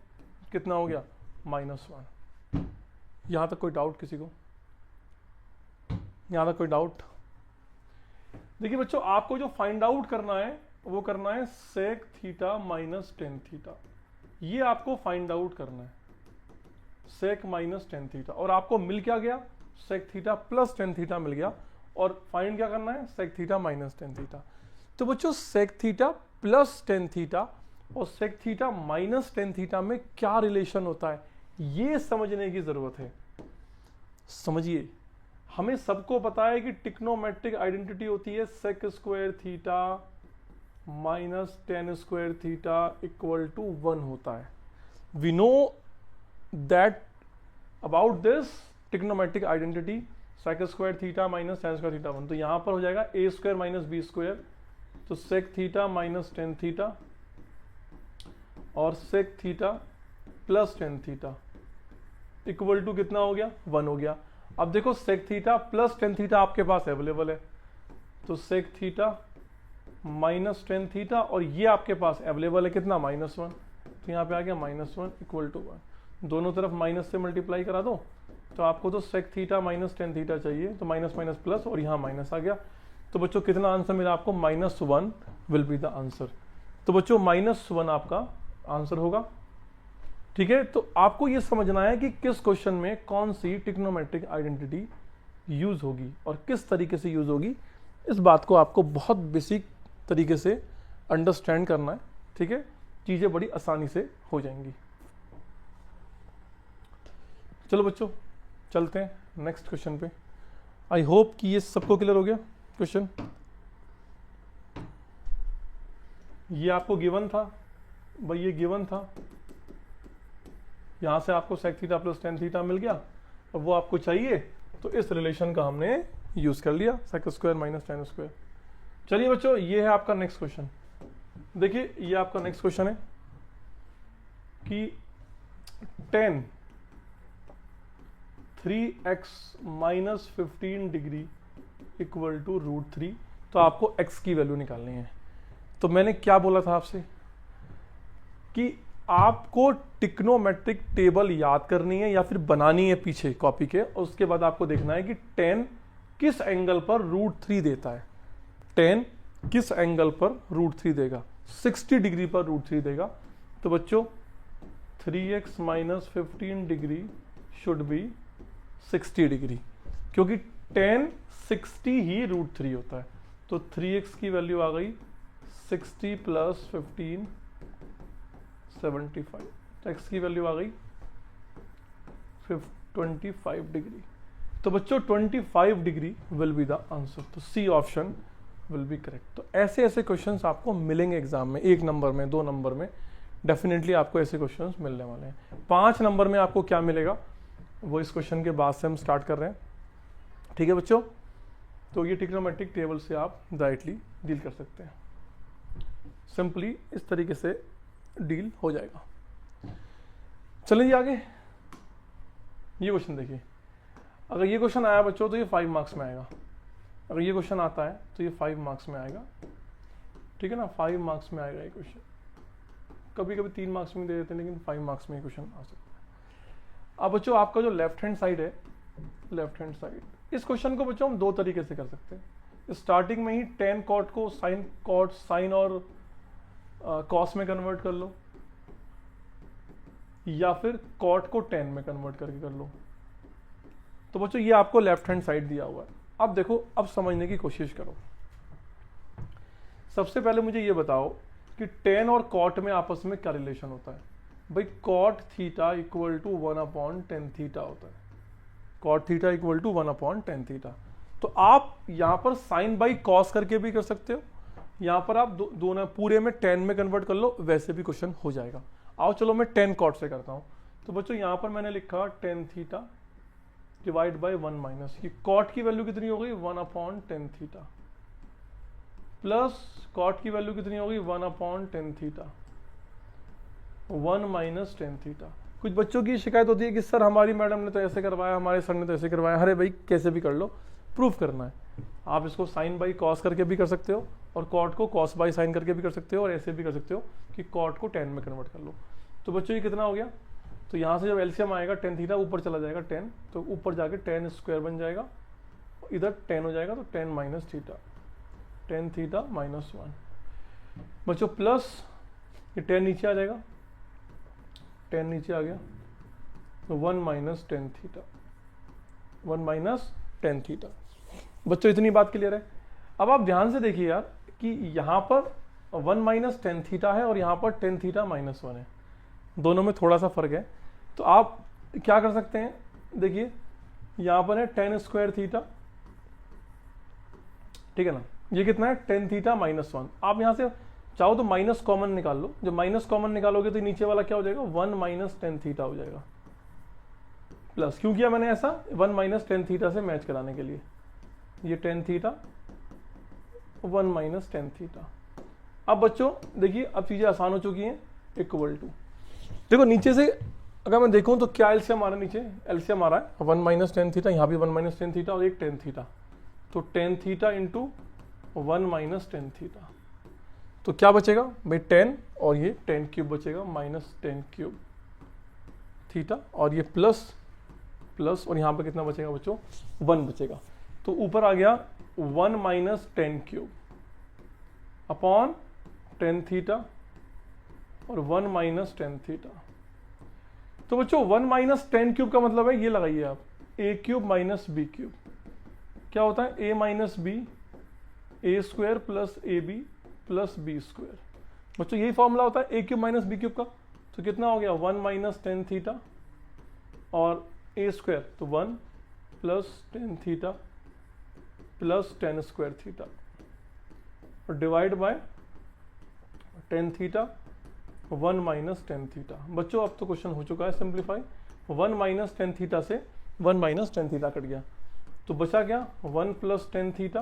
A: कितना हो गया -1। यहां तक कोई डाउट किसी को? यहां तक कोई डाउट? देखिए बच्चों, आपको जो फाइंड आउट करना है वो करना है sec theta minus tan theta. ये आपको फाइंड आउट करना है, सेक माइनस टेन थीटा, और आपको मिल क्या गया? Sec theta plus tan theta मिल गया। और फाइंड क्या करना है? Sec theta minus tan theta. तो बच्चों sec theta plus tan theta और sec theta minus tan theta में क्या रिलेशन होता है, ये समझने की जरूरत है। समझिए, हमें सबको पता है कि ट्रिग्नोमेट्रिक आइडेंटिटी होती है sec square theta minus tan square theta equal to 1 होता है। We know that about this trigonometric identity sec square theta minus tan square theta 1। तो यहां पर हो जाएगा a square minus B square, तो sec theta minus tan theta और sec theta plus tan theta equal to कितना हो गया? 1 हो गया। अब देखो sec theta plus tan theta आपके पास अवेलेबल है, तो sec theta minus tan theta, और ये आपके पास अवेलेबल है कितना? -1। तो यहाँ पे आ गया -1 इक्वल टू 1। दोनों तरफ माइनस से मल्टीप्लाई करा दो, तो आपको तो sec theta minus tan theta चाहिए, तो माइनस माइनस प्लस, और यहाँ माइनस आ गया। तो बच्चों कितना आंसर मिला आपको? -1 विल बी द आंसर। तो बच्चों -1 आपका आंसर होगा। ठीक है, तो आपको ये समझना है कि किस क्वेश्चन में कौन सी ट्रिग्नोमेट्रिक आइडेंटिटी यूज होगी और किस तरीके से यूज होगी। इस बात को आपको बहुत बेसिक तरीके से अंडरस्टैंड करना है। ठीक है, चीजें बड़ी आसानी से हो जाएंगी। चलो बच्चों चलते हैं नेक्स्ट क्वेश्चन पे। आई होप कि ये सबको क्लियर हो गया क्वेश्चन। ये आपको गिवन था भाई, ये गिवन था, यहां से आपको sec theta plus tan theta मिल गया, और वो आपको चाहिए तो इस रिलेशन का हमने यूज कर लिया, sec square minus tan square. चलिए बच्चों, ये है आपका नेक्स्ट क्वेश्चन। देखिए ये आपका नेक्स्ट क्वेश्चन है कि 10 3x minus 15 degree equal to √3। तो आपको x की वैल्यू निकालनी है। तो मैंने क्या बोला था आपसे कि आपको ट्रिग्नोमेट्रिक टेबल याद करनी है या फिर बनानी है पीछे कॉपी के, और उसके बाद आपको देखना है कि 10 किस एंगल पर √3 देता है। 10 किस एंगल पर √3 देगा? 60 डिग्री पर √3 देगा। तो बच्चों 3x minus 15 degree should be 60 degree, क्योंकि 10 60 ही √3 होता है। तो 3x की वैल्यू आ गई 60 प्लस 15 75। तो x की वैल्यू आ गई 25 डिग्री। तो बच्चों 25 degree will be the answer. तो C option will be correct. तो ऐसे ऐसे क्वेश्चंस आपको मिलेंगे एग्जाम में, 1 नंबर में, 2 नंबर में, डेफिनेटली आपको ऐसे क्वेश्चंस मिलने वाले हैं। 5 नंबर में आपको क्या मिलेगा वो इस क्वेश्चन के बाद से हम स्टार्ट कर रहे हैं। ठीक है बच्चों, तो ये ट्रिग्नोमेट्रिक टेबल से आप डायरेक्टली डील कर सकते हैं, सिंपली इस तरीके से डील हो जाएगा। चलिए आगे, ये क्वेश्चन देखिए। अगर ये क्वेश्चन आया बच्चों तो ये 5 मार्क्स में आएगा। अगर ये क्वेश्चन आता है तो ये 5 मार्क्स में आएगा। ठीक है ना, 5 मार्क्स में आएगा ये क्वेश्चन। कभी कभी 3 मार्क्स में दे देते हैं, लेकिन 5 मार्क्स में क्वेश्चन आ सकता है। अब बच्चों आपका जो लेफ्ट हैंड साइड है, लेफ्ट हैंड साइड, इस क्वेश्चन को बच्चों हम 2 तरीके से कर सकते हैं। स्टार्टिंग में ही tan cot को sin cot साइन और cos में कन्वर्ट कर लो, या फिर cot को tan में कन्वर्ट करके कर लो। तो बच्चों ये आपको लेफ्ट हैंड साइड दिया हुआ है। अब देखो, अब समझने की कोशिश करो। सबसे पहले मुझे ये बताओ कि tan और cot में आपस में क्या रिलेशन होता है। भाई cot theta equal to 1/tan theta होता है। cot theta equal to 1/tan theta. तो आप यहां पर साइन बाई कॉस करके भी कर सकते हो, यहां पर आप दोनों पूरे में tan में कन्वर्ट कर लो, वैसे भी क्वेश्चन हो जाएगा। आओ चलो मैं tan cot से करता हूं। तो बच्चों यहां पर मैंने लिखा tan theta divide by 1 minus, ये cot की वैल्यू कितनी हो गई 1/tan थीटा, प्लस cot की वैल्यू कितनी हो गई 1/tan theta, 1 minus tan theta. कुछ बच्चों की शिकायत होती है कि सर हमारी मैडम ने तो ऐसे करवाया, हमारे सर ने तो ऐसे करवाया। अरे भाई कैसे भी कर लो, प्रूफ करना है। आप इसको साइन बाई कॉस करके भी कर सकते हो और कॉट को कॉस बाई साइन करके भी कर सकते हो और ऐसे भी कर सकते हो कि कॉट को टेन में कन्वर्ट कर लो। तो बच्चों ये कितना हो गया, तो यहाँ से जब एलसीएम आएगा टेन थीटा ऊपर चला जाएगा 10, तो ऊपर जाके टेन स्क्वायर बन जाएगा, इधर 10 हो जाएगा तो 10 माइनस थीटा, 10 थीटा माइनस 1 बच्चों, प्लस ये 10 नीचे आ जाएगा, 10 नीचे आ गया तो 1 माइनस 10 थीटा, 1 माइनस 10 थीटा। बच्चों इतनी बात क्लियर है। अब आप ध्यान से देखिए यार कि यहाँ पर 1 माइनस 10 थीटा है और यहाँ पर 10 थीटा माइनस 1 है, दोनों में थोड़ा सा फर्क है। तो आप क्या कर सकते हैं, देखिए यहाँ पर है 10 स्क्वायर थीटा, ठीक है ना, ये कितना है 10 थीटा माइनस 1। आप यहाँ से चाहो तो माइनस कॉमन निकाल लो, जब माइनस कॉमन निकालोगे तो नीचे वाला क्या हो जाएगा 1 माइनस 10 थीटा हो जाएगा, प्लस क्यों किया मैंने ऐसा 1 माइनस 10 थीटा से मैच कराने के लिए, ये 10 थीटा 1 माइनस 10 थीटा। अब बच्चों देखिए अब चीजें आसान हो चुकी हैं, इक्वल टू, देखो नीचे से अगर मैं देखूं तो क्या एलसीएम आ रहा है, नीचे एलसीएम आ रहा है 1 माइनस 10 थीटा, यहाँ भी 1 माइनस 10 थीटा और एक 10 थीटा, तो 10 थीटा इंटू 1 माइनस 10 थीटा, तो क्या बचेगा भाई 10 और ये 10 क्यूब बचेगा माइनस 10 क्यूब थीटा, और ये प्लस प्लस और यहाँ पे कितना बचेगा बच्चों 1 बचेगा, तो ऊपर आ गया 1 माइनस 10 क्यूब अपॉन 10 थीटा और 1 माइनस 10 थीटा। तो बच्चों 1 माइनस 10 क्यूब का मतलब है ये लगाइए आप a cube minus B cube, क्या होता है a minus B, A square plus A B plus B square. बच्चों यही फॉर्मूला होता है a cube minus B cube का, तो कितना हो गया 1 माइनस 10 थीटा और a स्क्वायर तो 1 plus 10 theta plus 10 square theta और divide by 10 theta 1 minus 10 theta. बच्चों अब तो क्वेश्चन हो चुका है सिंप्लीफाई, 1 माइनस 10 थीटा से 1 माइनस 10 थीटा कट गया, तो बचा क्या 1 plus 10 theta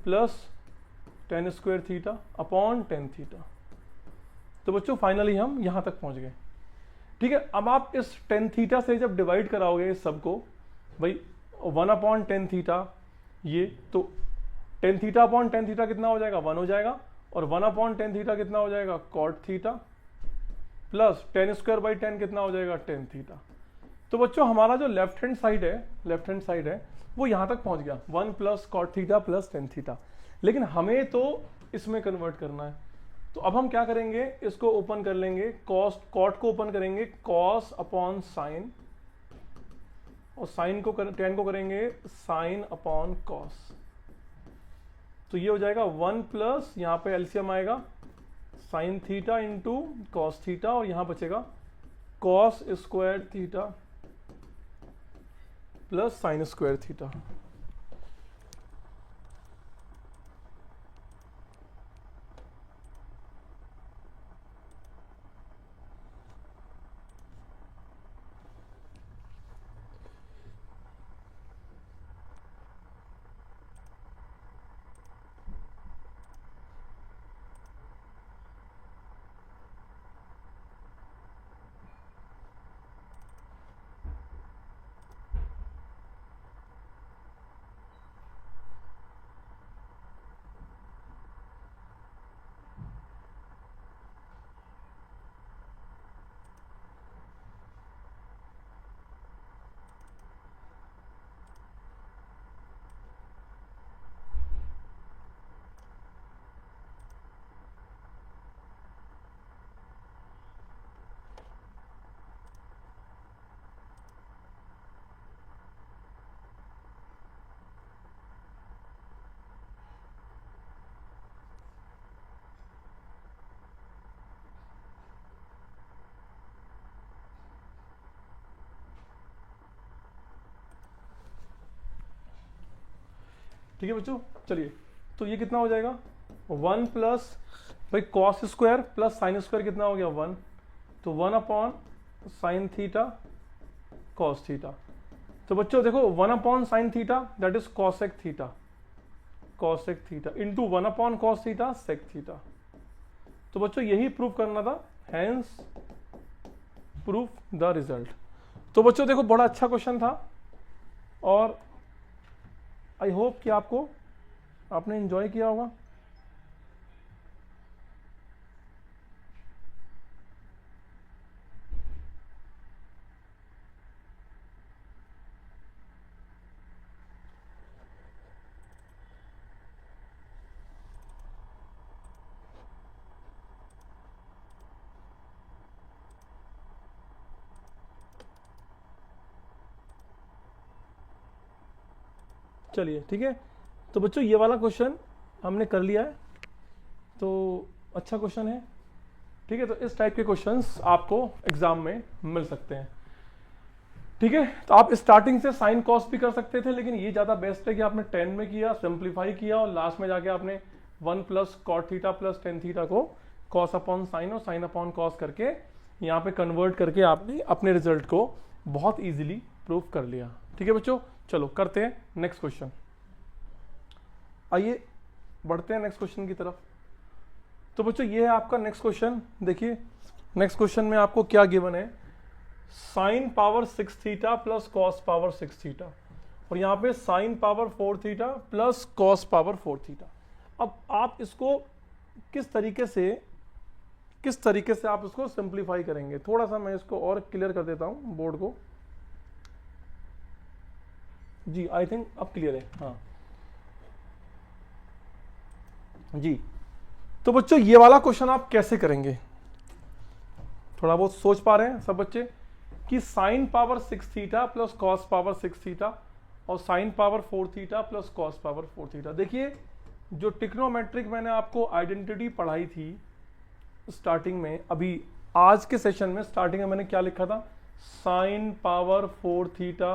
A: plus 10 square theta upon 10 theta. तो बच्चों फाइनली हम यहां तक पहुंच गए, ठीक है। अब आप इस 10 थीटा से जब डिवाइड कराओगे इस सबको, भाई 1 अपॉन 10 थीटा ये, तो 10 थीटा अपॉन 10 थीटा कितना हो जाएगा 1 हो जाएगा, और 1 अपॉन 10 थीटा कितना हो जाएगा cot theta plus 10 square by 10 कितना हो जाएगा 10 थीटा। तो बच्चों हमारा जो लेफ्ट हैंड साइड है वो यहां तक पहुंच गया 1 plus cot theta plus 10 theta, लेकिन हमें तो इसमें कन्वर्ट करना है। तो अब हम क्या करेंगे, इसको ओपन कर लेंगे, कॉट को ओपन करेंगे कॉस अपॉन साइन, और साइन को 10 को करेंगे साइन अपॉन कॉस, तो ये हो जाएगा 1 प्लस यहाँ पे एलसीएम आएगा sign theta into cos theta, और यहां बचेगा cos square theta plus sine square theta. ठीक है बच्चों, चलिए तो ये कितना हो जाएगा 1 प्लस भाई cos square plus sine square कितना हो गया 1, तो 1 upon sine theta cos theta. तो बच्चों देखो 1 upon sine theta that is cosec theta into 1 upon cos theta sec theta. तो बच्चों यही प्रूफ करना था, हैंस प्रूफ द रिजल्ट। तो बच्चों देखो बड़ा अच्छा क्वेश्चन था, और आई होप कि आपने एंजॉय किया होगा। चलिए ठीक है, तो बच्चों ये वाला क्वेश्चन हमने कर लिया है, तो अच्छा क्वेश्चन है। ठीक है, तो इस टाइप के क्वेश्चंस आपको एग्जाम में मिल सकते हैं। ठीक है, तो आप स्टार्टिंग से साइन कॉस भी कर सकते थे, लेकिन ये ज़्यादा बेस्ट है कि आपने 10 में किया, सिंप्लीफाई किया और लास्ट में जाके आपने 1 plus cot theta plus tan theta को कॉस अपॉन साइन और साइन अपॉन कॉस करके यहाँ पे कन्वर्ट करके आपने अपने रिजल्ट को बहुत ईजिली प्रूव कर लिया। ठीक है बच्चों, चलो करते हैं नेक्स्ट क्वेश्चन। आइए बढ़ते हैं नेक्स्ट क्वेश्चन की तरफ। तो बच्चों ये है आपका नेक्स्ट क्वेश्चन। देखिए नेक्स्ट क्वेश्चन में आपको क्या गिवन है, sign power 6 theta plus cos power 6 theta और यहाँ पे sign power 4 theta plus cos power 4 theta. अब आप इसको किस तरीके से आप इसको सिंप्लीफाई करेंगे, थोड़ा सा मैं इसको और क्लियर कर देता हूं बोर्ड को। जी आई थिंक अब क्लियर है। हाँ जी, तो बच्चों ये वाला क्वेश्चन आप कैसे करेंगे, थोड़ा बहुत सोच पा रहे हैं सब बच्चे कि sine power 6 theta plus cos power 6 theta और sine power 4 theta plus cos power 4 theta. देखिए जो ट्रिग्नोमेट्रिक मैंने आपको आइडेंटिटी पढ़ाई थी स्टार्टिंग में, अभी आज के सेशन में स्टार्टिंग में मैंने क्या लिखा था, sign power 4 theta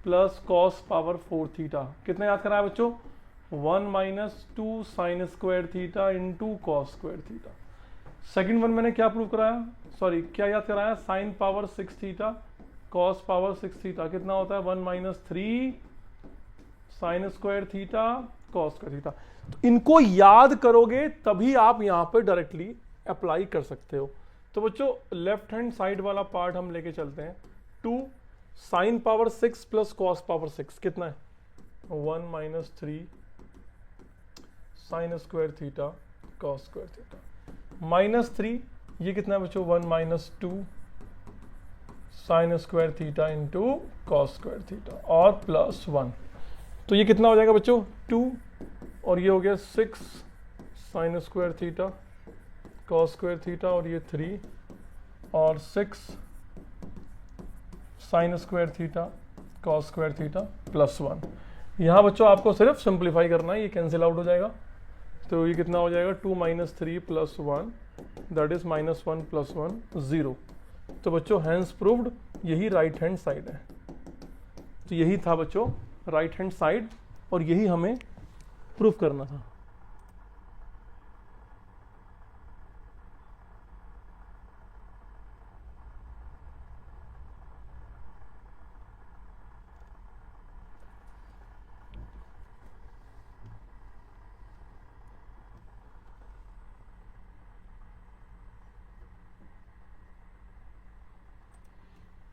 A: plus cos power 4 theta. कितना याद कराया बच्चों, 1 minus 2 sine square theta into cos square theta. Second one मैंने क्या प्रूव कराया, सॉरी क्या याद कराया, sign power 6 theta cos power 6 theta कितना होता है 1 minus 3 sine square theta cos square theta. तो इनको याद करोगे तभी आप यहां पर डायरेक्टली अप्लाई कर सकते हो। तो बच्चों लेफ्ट हैंड साइड वाला पार्ट हम लेके चलते हैं, 2 sign power 6 plus cos power 6 कितना है 1 minus 3 sine square theta cos square theta minus 3 ये कितना है बच्चों 1 minus 2 sine square theta into cos square theta और प्लस 1। तो ये कितना हो जाएगा बच्चों 2 और ये हो गया 6 sign square theta cos square theta और ये 3 और 6 sign square theta cos square theta plus 1। यहाँ बच्चों आपको सिर्फ सिंप्लीफाई करना है, ये कैंसिल आउट हो जाएगा। तो ये कितना हो जाएगा 2 minus 3 plus 1 that is minus 1 plus 1 0। तो बच्चों हैंस प्रूव्ड, यही राइट हैंड साइड है। तो यही था बच्चों राइट हैंड साइड और यही हमें प्रूव करना था।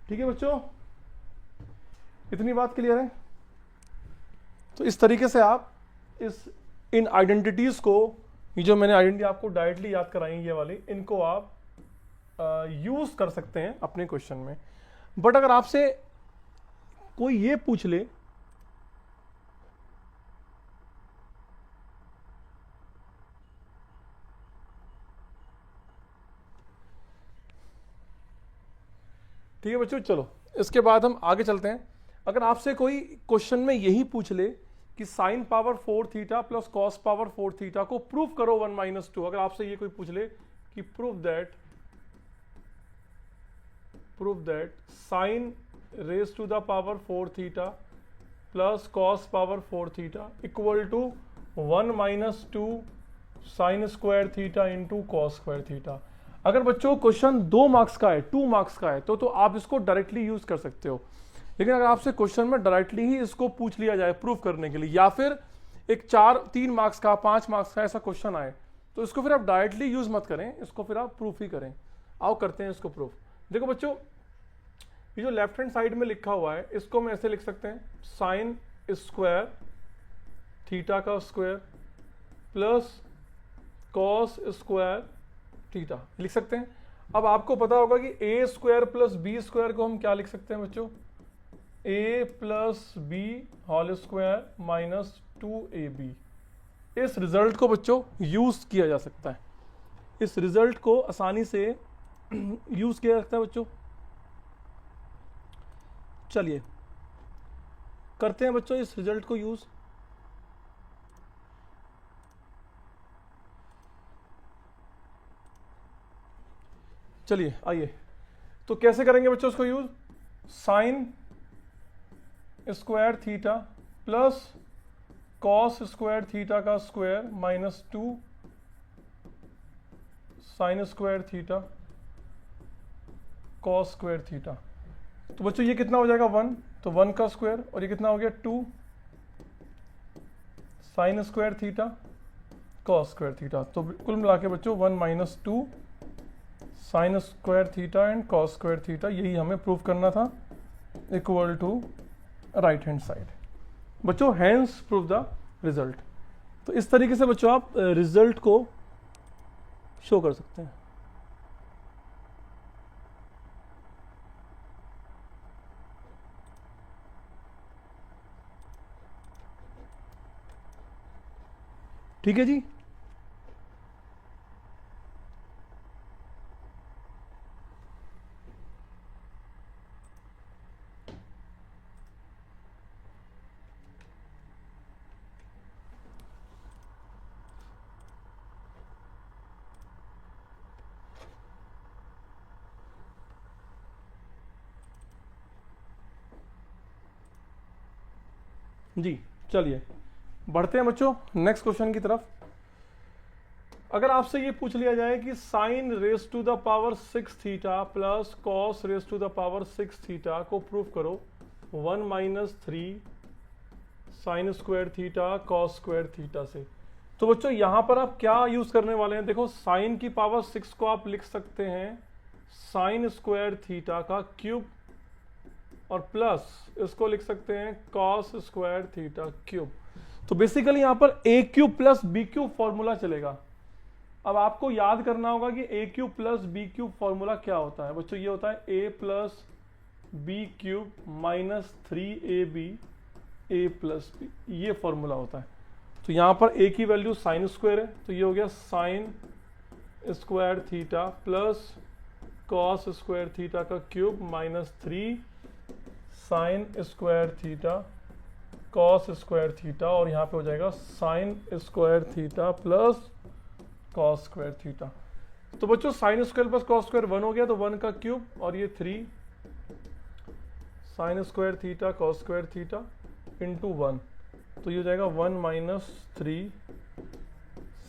A: ठीक है बच्चों, इतनी बात क्लियर है। तो इस तरीके से आप इन आइडेंटिटीज को, ये जो मैंने आइडेंटिटी आपको डायरेक्टली याद कराई ये वाली, इनको आप यूज कर सकते हैं अपने क्वेश्चन में। बट अगर आपसे कोई ये पूछ ले ठीक है बच्चों, चलो इसके बाद हम आगे चलते हैं। अगर आपसे कोई क्वेश्चन में यही पूछ ले कि sine power 4 theta plus cos power 4 theta को प्रूव करो 1 माइनस 2, अगर आपसे ये कोई पूछ ले कि prove that sine raise to the power 4 theta plus cos power 4 theta equal to 1 minus 2 sine square theta into cos square theta. अगर बच्चों क्वेश्चन 2 मार्क्स का है, 2 मार्क्स का है, तो आप इसको डायरेक्टली यूज कर सकते हो। लेकिन अगर आपसे क्वेश्चन में डायरेक्टली ही इसको पूछ लिया जाए प्रूफ करने के लिए, या फिर एक 3 मार्क्स का 5 मार्क्स का ऐसा क्वेश्चन आए, तो इसको फिर आप डायरेक्टली यूज मत करें, इसको फिर आप प्रूफ ही करें। आओ करते हैं इसको प्रूफ। देखो बच्चों ये जो लेफ्ट हैंड साइड में लिखा हुआ है इसको हम ऐसे लिख सकते हैं, साइन स्क्वायर थीटा का square plus cos square theta लिख सकते हैं। अब आपको पता होगा कि A square plus B square को हम क्या लिख सकते हैं बच्चों, A plus B whole square minus 2ab। इस रिजल्ट को बच्चों यूज किया जा सकता है, इस रिजल्ट को आसानी से यूज किया जा सकता है बच्चों। चलिए करते हैं बच्चों इस रिजल्ट को यूज। चलिए आइए, तो कैसे करेंगे बच्चों उसको use, sine square theta plus cos square theta का square minus 2 sine square theta cos square theta. तो बच्चों ये कितना हो जाएगा 1, तो 1 का स्क्वायर, और ये कितना हो गया 2 sine square theta cos square theta. तो कुल मिला के बच्चों 1 minus 2 sine square theta and cos square theta, यही हमें प्रूव करना था, equal to right hand side. बच्चों हैंस प्रूव द रिजल्ट। तो इस तरीके से बच्चों आप रिजल्ट को शो कर सकते हैं। ठीक है जी। जी चलिए बढ़ते हैं बच्चों नेक्स्ट क्वेश्चन की तरफ। अगर आपसे ये पूछ लिया जाए कि sine raise to the power 6 theta plus cos raise to the power 6 theta को प्रूव करो 1 minus 3 sine square theta cos square theta से, तो बच्चों यहां पर आप क्या यूज करने वाले हैं, देखो साइन की पावर 6 को आप लिख सकते हैं साइन स्क्वायर थीटा का क्यूब, और प्लस इसको लिख सकते हैं कॉस स्क्वायर थीटा क्यूब। तो बेसिकली यहां पर A cube plus B cube formula चलेगा। अब आपको याद करना होगा कि A cube plus B cube formula क्या होता है बच्चों, ये होता है A plus B cube minus 3ab A plus B, ये फॉर्मूला होता है। तो यहां पर ए की वैल्यू साइन स्क्वायर है, तो ये हो गया sine square theta plus cos square theta का cube minus 3 sine square theta cos square theta, और यहाँ पे हो जाएगा sine square theta plus cos square theta. तो बच्चों sine square plus cos square 1 हो गया, तो 1 का क्यूब, और ये 3 sine square theta cos square theta into 1, तो ये हो जाएगा 1 minus 3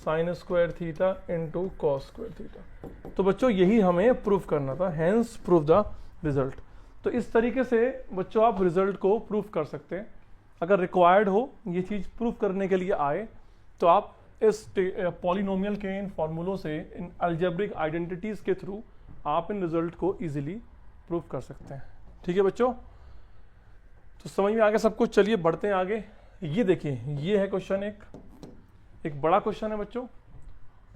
A: sine square theta into cos square theta. तो बच्चों यही हमें प्रूफ करना था, हैंस प्रूफ द रिजल्ट। तो इस तरीके से बच्चों आप रिजल्ट को प्रूफ कर सकते हैं। अगर रिक्वायर्ड हो ये चीज़ प्रूफ करने के लिए आए, तो आप इस पॉलिनोमियल के इन फॉर्मूलों से, इन अलजेब्रिक आइडेंटिटीज़ के थ्रू आप इन रिजल्ट को इजीली प्रूफ कर सकते हैं। ठीक है बच्चों, तो समझ में आ गया सब कुछ। चलिए बढ़ते हैं आगे। ये देखिए, ये है क्वेश्चन एक बड़ा क्वेश्चन है बच्चों,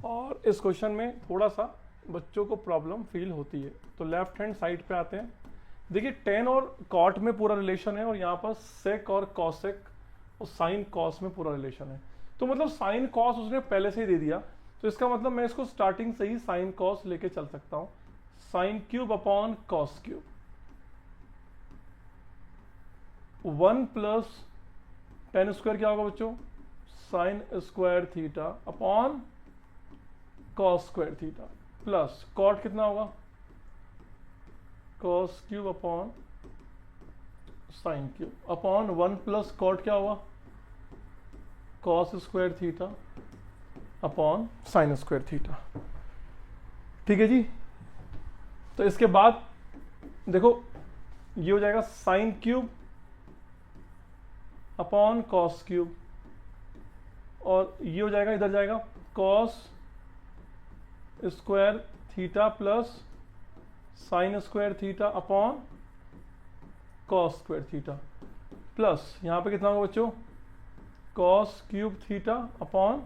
A: और इस क्वेश्चन में थोड़ा सा बच्चों को प्रॉब्लम फील होती है। तो लेफ्ट हैंड साइड पे आते हैं। देखिए टेन और कॉट में पूरा रिलेशन है, और यहाँ पर सेक और कॉसेक और साइन कॉस में पूरा रिलेशन है। तो मतलब साइन कॉस उसने पहले से ही दे दिया, तो इसका मतलब मैं इसको स्टार्टिंग से ही साइन कॉस लेके चल सकता हूँ। Sine cube upon cos cube, 1 plus tan square क्या होगा बच्चों, sine square theta upon cos square theta, plus cot कितना होगा, cos cube upon sine cube, upon 1 plus cot क्या होगा, cos square theta upon sine square theta. ठीक है जी। तो इसके बाद देखो ये हो जाएगा sign cube upon cos cube, और ये हो जाएगा, इधर जाएगा cos square theta plus sine square theta upon cos square theta, plus यहाँ पे कितना होगा बच्चों, cos cube theta upon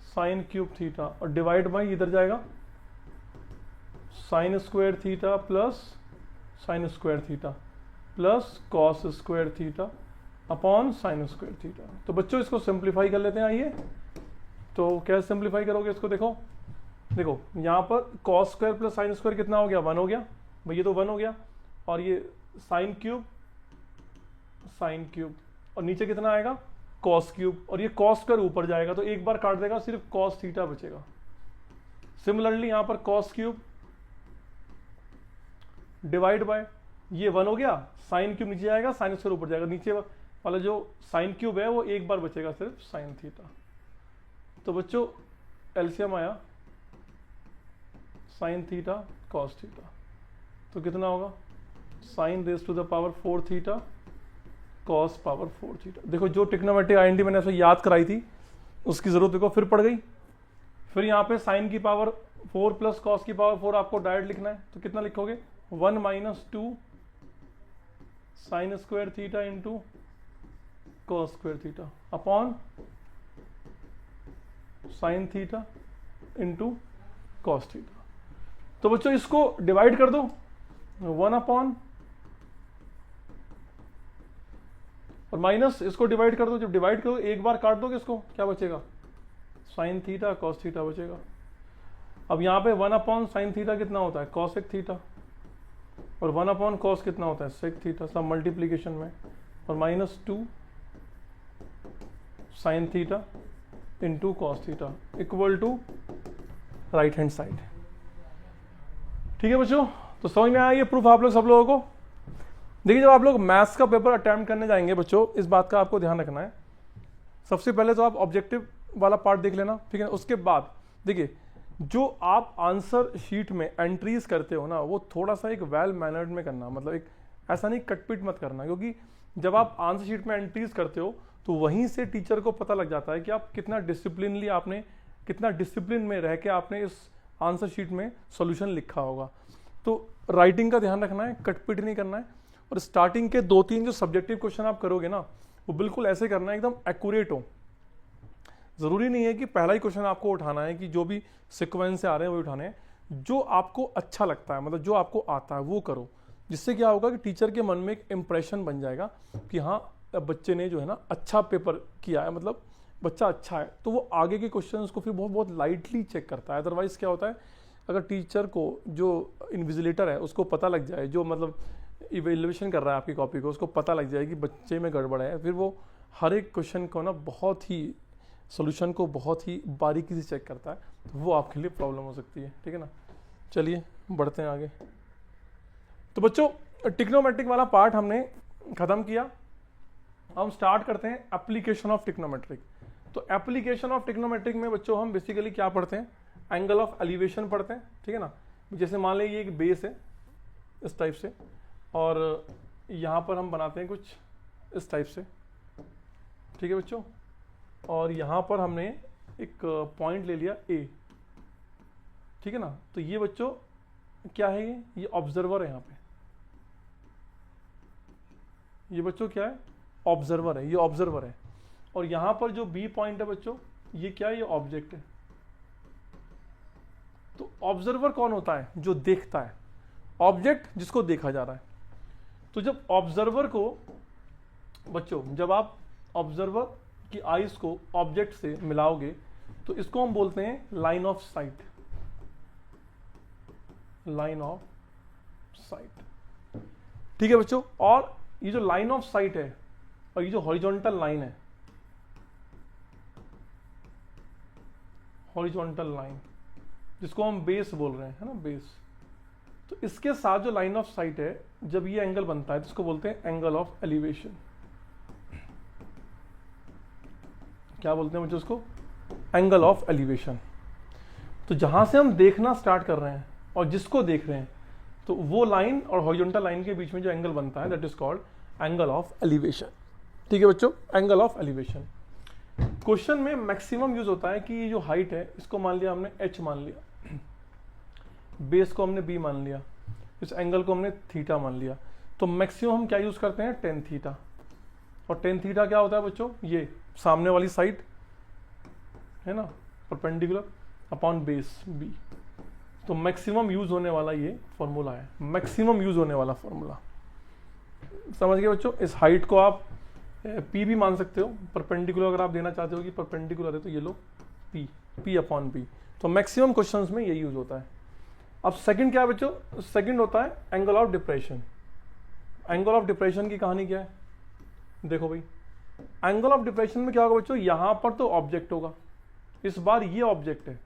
A: sine cube theta, और डिवाइड बाई इधर जाएगा sine square theta plus sine square theta plus cos square theta upon sine square theta. तो बच्चों इसको सिंप्लीफाई कर लेते हैं, आइए। तो कैसे सिंप्लीफाई करोगे इसको, देखो देखो यहाँ पर cos square plus sine square कितना हो गया, 1 हो गया भाई, ये तो 1 हो गया, और ये साइन क्यूब और नीचे कितना आएगा कॉस क्यूब, और ये कॉस स्क्वायर ऊपर जाएगा तो एक बार काट देगा, सिर्फ कॉस थीटा बचेगा। सिमिलरली यहाँ पर कॉस क्यूब डिवाइड बाय ये 1 हो गया, साइन क्यूब नीचे जाएगा, साइन स्क्वायर ऊपर जाएगा, नीचे वाला जो साइन क्यूब है वो एक बार बचेगा, सिर्फ साइन थीटा। तो बच्चों एलसीएम आया साइन थीटा कॉस थीटा, तो कितना होगा sine raise to the power 4 theta cos power 4 theta. देखो जो ट्रिग्नोमेट्रिक आइडेंटिटी मैंने ऐसे याद कराई थी उसकी जरूरत देखो फिर पड़ गई। फिर यहाँ पे साइन की पावर 4 प्लस कॉस की पावर 4 आपको डायरेक्ट लिखना है, तो कितना लिखोगे 1 minus 2 sine square theta into cos square theta upon sine theta into cos theta. तो बच्चों इसको डिवाइड कर दो, 1 अपॉन और माइनस इसको डिवाइड कर दो, जब डिवाइड करो एक बार काट दोगे इसको, क्या बचेगा साइन थीटा कॉस थीटा बचेगा। अब यहाँ पे 1 अपॉन साइन थीटा कितना होता है कॉसेक थीटा, और 1 अपॉन कॉस कितना होता है सेक थीटा, सब मल्टीप्लीकेशन में, और minus 2 sine theta into cos theta equal to right hand side. ठीक है बच्चों, तो समझ में आया ये प्रूफ आप लोग सब लोगों को। देखिए जब आप लोग मैथ्स का पेपर अटेम्प्ट करने जाएंगे बच्चों, इस बात का आपको ध्यान रखना है, सबसे पहले तो आप ऑब्जेक्टिव वाला पार्ट देख लेना, ठीक है। उसके बाद देखिए जो आप आंसर शीट में एंट्रीज करते हो ना, वो थोड़ा सा एक वेल मैनर्ड में करना, मतलब एक ऐसा नहीं कटपिट मत करना, क्योंकि जब आप आंसर शीट में एंट्रीज करते हो तो वहीं से टीचर को पता लग जाता है कि आप कितना डिसिप्लिनली आपने कितना डिसिप्लिन में रह के आपने इस आंसर शीट में सॉल्यूशन लिखा होगा। तो राइटिंग का ध्यान रखना है, कटपिट नहीं करना है, और स्टार्टिंग के 2-3 जो सब्जेक्टिव क्वेश्चन आप करोगे ना वो बिल्कुल ऐसे करना है एकदम एक्यूरेट हो। जरूरी नहीं है कि पहला ही क्वेश्चन आपको उठाना है कि जो भी सिक्वेंस से आ रहे हैं वो उठाने हैं, जो आपको अच्छा लगता है मतलब जो आपको आता है वो करो, जिससे क्या होगा कि टीचर के मन में एक इम्प्रेशन बन जाएगा कि हाँ बच्चे ने जो है ना अच्छा पेपर किया है, मतलब बच्चा अच्छा है, तो वो आगे के क्वेश्चंस को फिर बहुत बहुत लाइटली चेक करता है। अदरवाइज क्या होता है, अगर टीचर को जो इन्विजिलेटर है उसको पता लग जाए, जो मतलब इवेल्युएशन कर रहा है आपकी कॉपी को, उसको पता लग जाए कि बच्चे में गड़बड़ है, फिर वो हर एक क्वेश्चन को ना बहुत ही सॉल्यूशन को बहुत ही बारीकी से चेक करता है, तो वो आपके लिए प्रॉब्लम हो सकती है। ठीक है ना, चलिए बढ़ते हैं आगे। तो बच्चों ट्रिग्नोमेट्रिक वाला पार्ट हमने खत्म किया, हम स्टार्ट करते हैं एप्लीकेशन ऑफ ट्रिग्नोमेट्रिक। तो एप्लीकेशन ऑफ ट्रिग्नोमेट्रिक में बच्चों हम बेसिकली क्या पढ़ते हैं, एंगल ऑफ एलिवेशन पढ़ते हैं। ठीक है ना, जैसे मान लें ये एक बेस है इस टाइप से, और यहाँ पर हम बनाते हैं कुछ इस टाइप से, ठीक है बच्चों, और यहाँ पर हमने एक पॉइंट ले लिया ए, ठीक है ना। तो ये बच्चों क्या है, ये ऑब्जर्वर है, यहाँ पे ये बच्चों क्या है ऑब्जर्वर है, ये ऑब्जर्वर है, और यहाँ पर जो बी पॉइंट है बच्चों ये क्या है, ये ऑब्जेक्ट है। तो ऑब्जर्वर कौन होता है, जो देखता है, ऑब्जेक्ट जिसको देखा जा रहा है। तो जब ऑब्जर्वर को बच्चों, जब आप ऑब्जर्वर की आईज को ऑब्जेक्ट से मिलाओगे तो इसको हम बोलते हैं line of site, line of site. ठीक है बच्चों, और ये जो लाइन ऑफ साइट है और ये जो हॉरिजॉन्टल लाइन है, हॉरिजॉन्टल लाइन जिसको हम बेस बोल रहे हैं, है ना, बेस, तो इसके साथ जो लाइन ऑफ साइट है, जब ये एंगल बनता है तो इसको बोलते हैं एंगल ऑफ एलिवेशन। क्या बोलते हैं बच्चों उसको, एंगल ऑफ एलिवेशन। तो जहां से हम देखना स्टार्ट कर रहे हैं और जिसको देख रहे हैं, तो वो लाइन और हॉरिजॉन्टल लाइन के बीच में जो एंगल बनता है that is called angle of elevation. ठीक है बच्चों, एंगल ऑफ एलिवेशन। क्वेश्चन में मैक्सिमम यूज होता है कि ये जो हाइट है इसको मान लिया हमने h मान लिया, बेस को हमने b मान लिया, इस एंगल को हमने थीटा मान लिया, तो मैक्सिमम हम क्या यूज करते हैं टेन थीटा। और टेन थीटा क्या होता है बच्चों, ये सामने वाली साइड है ना, परपेंडिकुलर अपॉन बेस बी। तो मैक्सिमम यूज होने वाला ये फॉर्मूला है, मैक्सिमम यूज होने वाला फॉर्मूला। समझ गए बच्चों? इस हाइट को आप पी भी मान सकते हो, परपेंडिकुलर अगर आप देना चाहते हो कि परपेंडिकुलर है तो ये लो पी, पी अपॉन पी। तो मैक्सिमम क्वेश्चंस में यही यूज होता है। अब सेकंड क्या है बच्चों? सेकंड होता है angle of depression. Angle of depression की कहानी क्या है? देखो भाई, एंगल ऑफ डिप्रेशन में क्या होगा बच्चों? यहां पर तो ऑब्जेक्ट होगा, इस बार ये ऑब्जेक्ट है,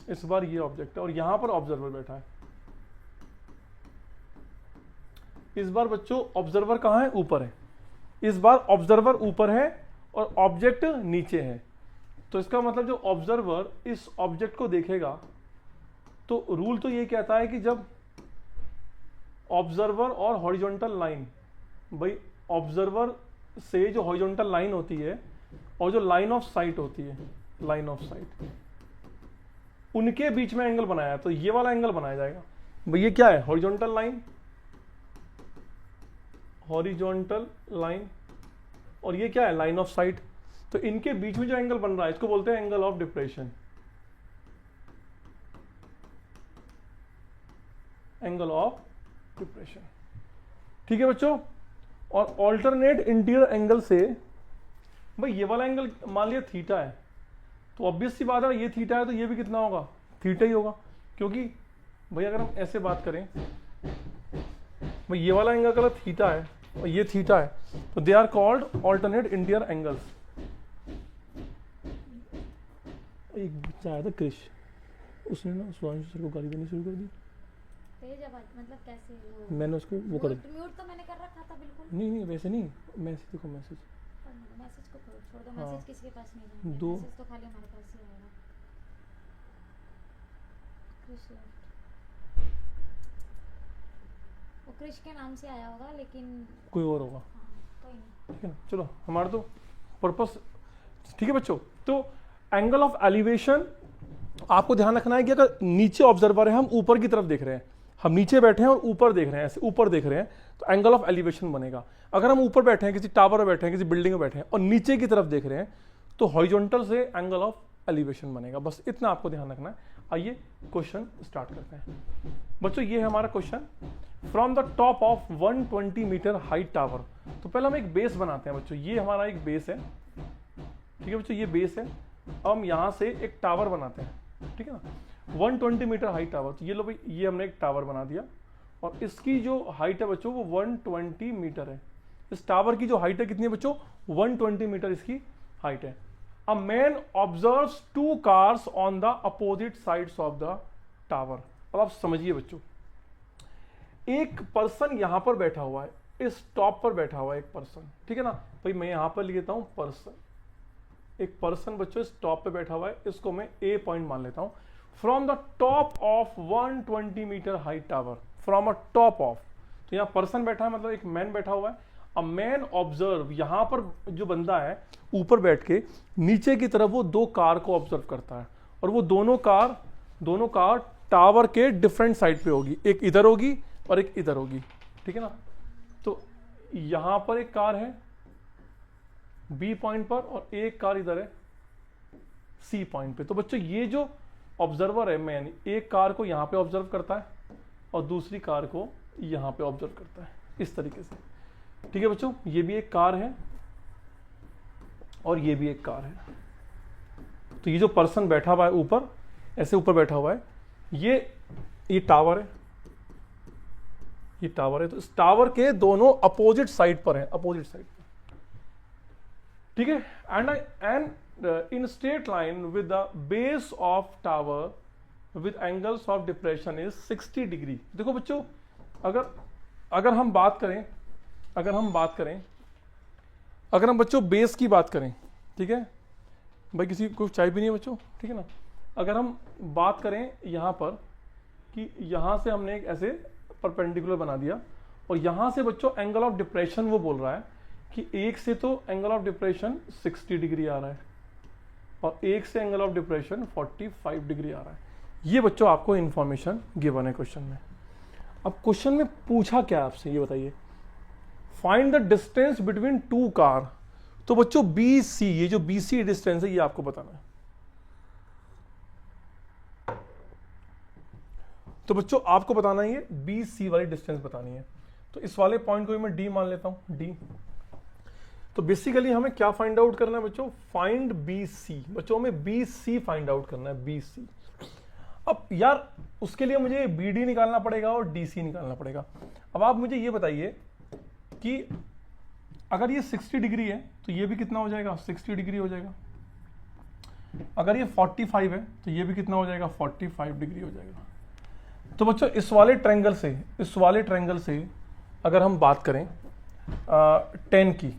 A: इस बार ये ऑब्जेक्ट है और यहां पर ऑब्जर्वर बैठा है। इस बार बच्चों ऑब्जर्वर कहां है? ऊपर है। इस बार ऑब्जर्वर ऊपर है और ऑब्जेक्ट नीचे है। तो इसका मतलब जो ऑब्जर्वर इस ऑब्जेक्ट को देखेगा, तो रूल तो ये कहता है कि जब ऑब्जर्वर और हॉरिजॉन्टल लाइन, भाई ऑब्जर्वर से जो हॉरिजॉन्टल लाइन होती है और जो लाइन ऑफ साइट होती है, लाइन ऑफ साइट, उनके बीच में एंगल बनाया है, तो ये वाला एंगल बनाया जाएगा। भाई ये क्या है? हॉरिजॉन्टल लाइन, हॉरिजॉन्टल लाइन, और ये क्या है? Line of site. तो इनके बीच में जो एंगल बन रहा है इसको बोलते हैं angle of depression, angle of depression. ठीक है बच्चों? और ऑल्टरनेट इंटीरियर एंगल से, भाई ये वाला एंगल मान लिया थीटा है, तो ऑब्वियस सी बात है ये थीटा है तो ये भी कितना होगा? थीटा ही होगा। क्योंकि भाई अगर हम ऐसे बात करें, भाई ये वाला एंगल अगर थीटा है और ये थीटा है, तो they are called alternate interior angles. एक बच्चा आया था क्रिश, उसने ना सुभाष सर को गाली देनी शुरू कर दी।
B: तेज आवाज मतलब कैसे?
A: मैंने उसको वो कर
B: म्यूट तो मैंने कर रखा था बिल्कुल।
A: नहीं वैसे नहीं, मैसेज देखो, मैसेज
B: मैसेज को छोड़ दो,
A: हाँ।
B: मैसेज किसी के पास नहीं जाएगा,
A: दो
B: मैसेज तो खाली हमारे पास ही आएगा। क्रिश left। वो क्रिश के नाम से आया होगा लेकिन
A: कोई और होगा,
B: हाँ, कोई नहीं।
A: ठीक है ना? चलो हमारा तो पर्पस ठीक है बच्चों। तो एंगल ऑफ एलिवेशन आपको ध्यान रखना है कि अगर नीचे ऑब्जर्वर है, हम ऊपर की तरफ देख रहे हैं, हम नीचे बैठे हैं और ऊपर देख रहे हैं, ऐसे ऊपर देख रहे हैं, तो एंगल ऑफ एलिवेशन बनेगा। अगर हम ऊपर बैठे हैं, किसी टावर में बैठे हैं, किसी बिल्डिंग में बैठे हैं और नीचे की तरफ देख रहे हैं, तो हॉरिजॉन्टल से एंगल ऑफ एलिवेशन बनेगा। बस इतना आपको ध्यान रखना है। आइए क्वेश्चन स्टार्ट करते हैं बच्चों। ये है हमारा question, from the top of 120 metre height tower. तो पहले हम एक बेस बनाते हैं बच्चों, ये हमारा एक बेस है, ठीक है बच्चों, ये बेस है। अब हम यहां से एक टावर बनाते हैं, ठीक है ना, 120 मीटर हाइट टावर। तो ये लो भाई, ये हमने एक टावर बना दिया और इसकी जो हाइट है बच्चों वो 120 मीटर है। इस टावर की जो हाइट है कितनी है बच्चों? 120 मीटर इसकी हाइट है। A man observes 2 cars on the opposite sides of the tower. अब आप समझिए बच्चों, एक पर्सन यहां पर बैठा हुआ है, इस टॉप पर बैठा हुआ है एक पर्सन, ठीक है ना भाई। मैं यहां पर लिख देता हूं पर्सन, एक पर्सन बच्चों इस टॉप पे बैठा हुआ है, इसको मैं ए पॉइंट मान लेता हूं। From the top of 120 metre height tower, from a top of, तो यहां पर्सन बैठा है मतलब एक मैन बैठा हुआ है। अ मैन ऑब्जर्व, यहां पर जो बंदा है ऊपर बैठ के नीचे की तरफ वो 2 कार को ऑब्जर्व करता है और वो दोनों कार टावर के डिफरेंट साइड पे होगी, एक इधर होगी और एक इधर होगी, ठीक है ना। तो यहां पर एक कार है बी पॉइंट पर और एक कार इधर है सी पॉइंट पे। तो बच्चों ये जो ऑब्जर्वर है मैन, एक कार को यहां पे ऑब्जर्व करता है और दूसरी कार को यहां पे ऑब्जर्व करता है, इस तरीके से, ठीक है बच्चों। ये भी एक कार है और ये भी एक कार है। तो ये जो पर्सन बैठा हुआ है ऊपर, ऐसे ऊपर बैठा हुआ है, ये टावर है, ये टावर है। तो इस टावर के दोनों अपोजिट साइड पर हैं, अपोजिट साइड पर, ठीक है। And in straight line with the base of tower with angles of depression is 60 degree. देखो बच्चों, अगर हम बात करें, अगर हम बच्चों बेस की बात करें, ठीक है भाई, किसी को चाय भी नहीं है बच्चों, ठीक है ना। अगर हम बात करें यहाँ पर कि यहाँ से हमने एक ऐसे परपेंडिकुलर बना दिया और यहाँ से बच्चों एंगल ऑफ डिप्रेशन वो बोल रहा है कि एक से तो एंगल ऑफ डिप्रेशन 60 डिग्री आ रहा है और एक से एंगल ऑफ डिप्रेशन 45 डिग्री आ रहा है। ये बच्चों आपको इंफॉर्मेशन गिवन है क्वेश्चन में। अब क्वेश्चन में पूछा क्या आपसे, ये बताइए। Find the distance between 2 car तो बच्चों BC, ये जो BC डिस्टेंस है ये आपको बताना है। तो बच्चों आपको बताना है ये BC वाली डिस्टेंस बतानी है। तो इस वाले पॉइंट को मैं D मान लेता हूं, D। तो बेसिकली हमें क्या फाइंड आउट करना है बच्चों? Find BC। बच्चों हमें BC फाइंड आउट करना है, BC। अब यार उसके लिए मुझे BD निकालना पड़ेगा और DC निकालना पड़ेगा। अब आप मुझे ये बताइए कि अगर ये 60 डिग्री है तो ये भी कितना हो जाएगा? 60 डिग्री हो जाएगा। अगर ये 45 है तो ये भी कितना हो जाएगा? 45 डिग्री हो जाएगा। तो बच्चों इस वाले ट्रायंगल से अगर हम बात करें 10 की,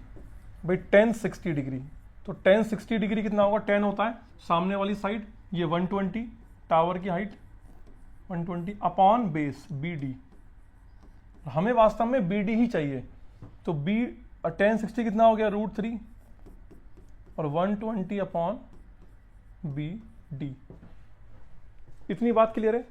A: भाई 10 60 डिग्री, तो 10 60 डिग्री कितना होगा? 10 होता है सामने वाली साइड, ये 120 टावर की हाइट 120 अपॉन बेस BD। हमें वास्तव में BD ही चाहिए, तो 10 60 कितना हो गया? √3 और 120 अपॉन BD। इतनी बात क्लियर है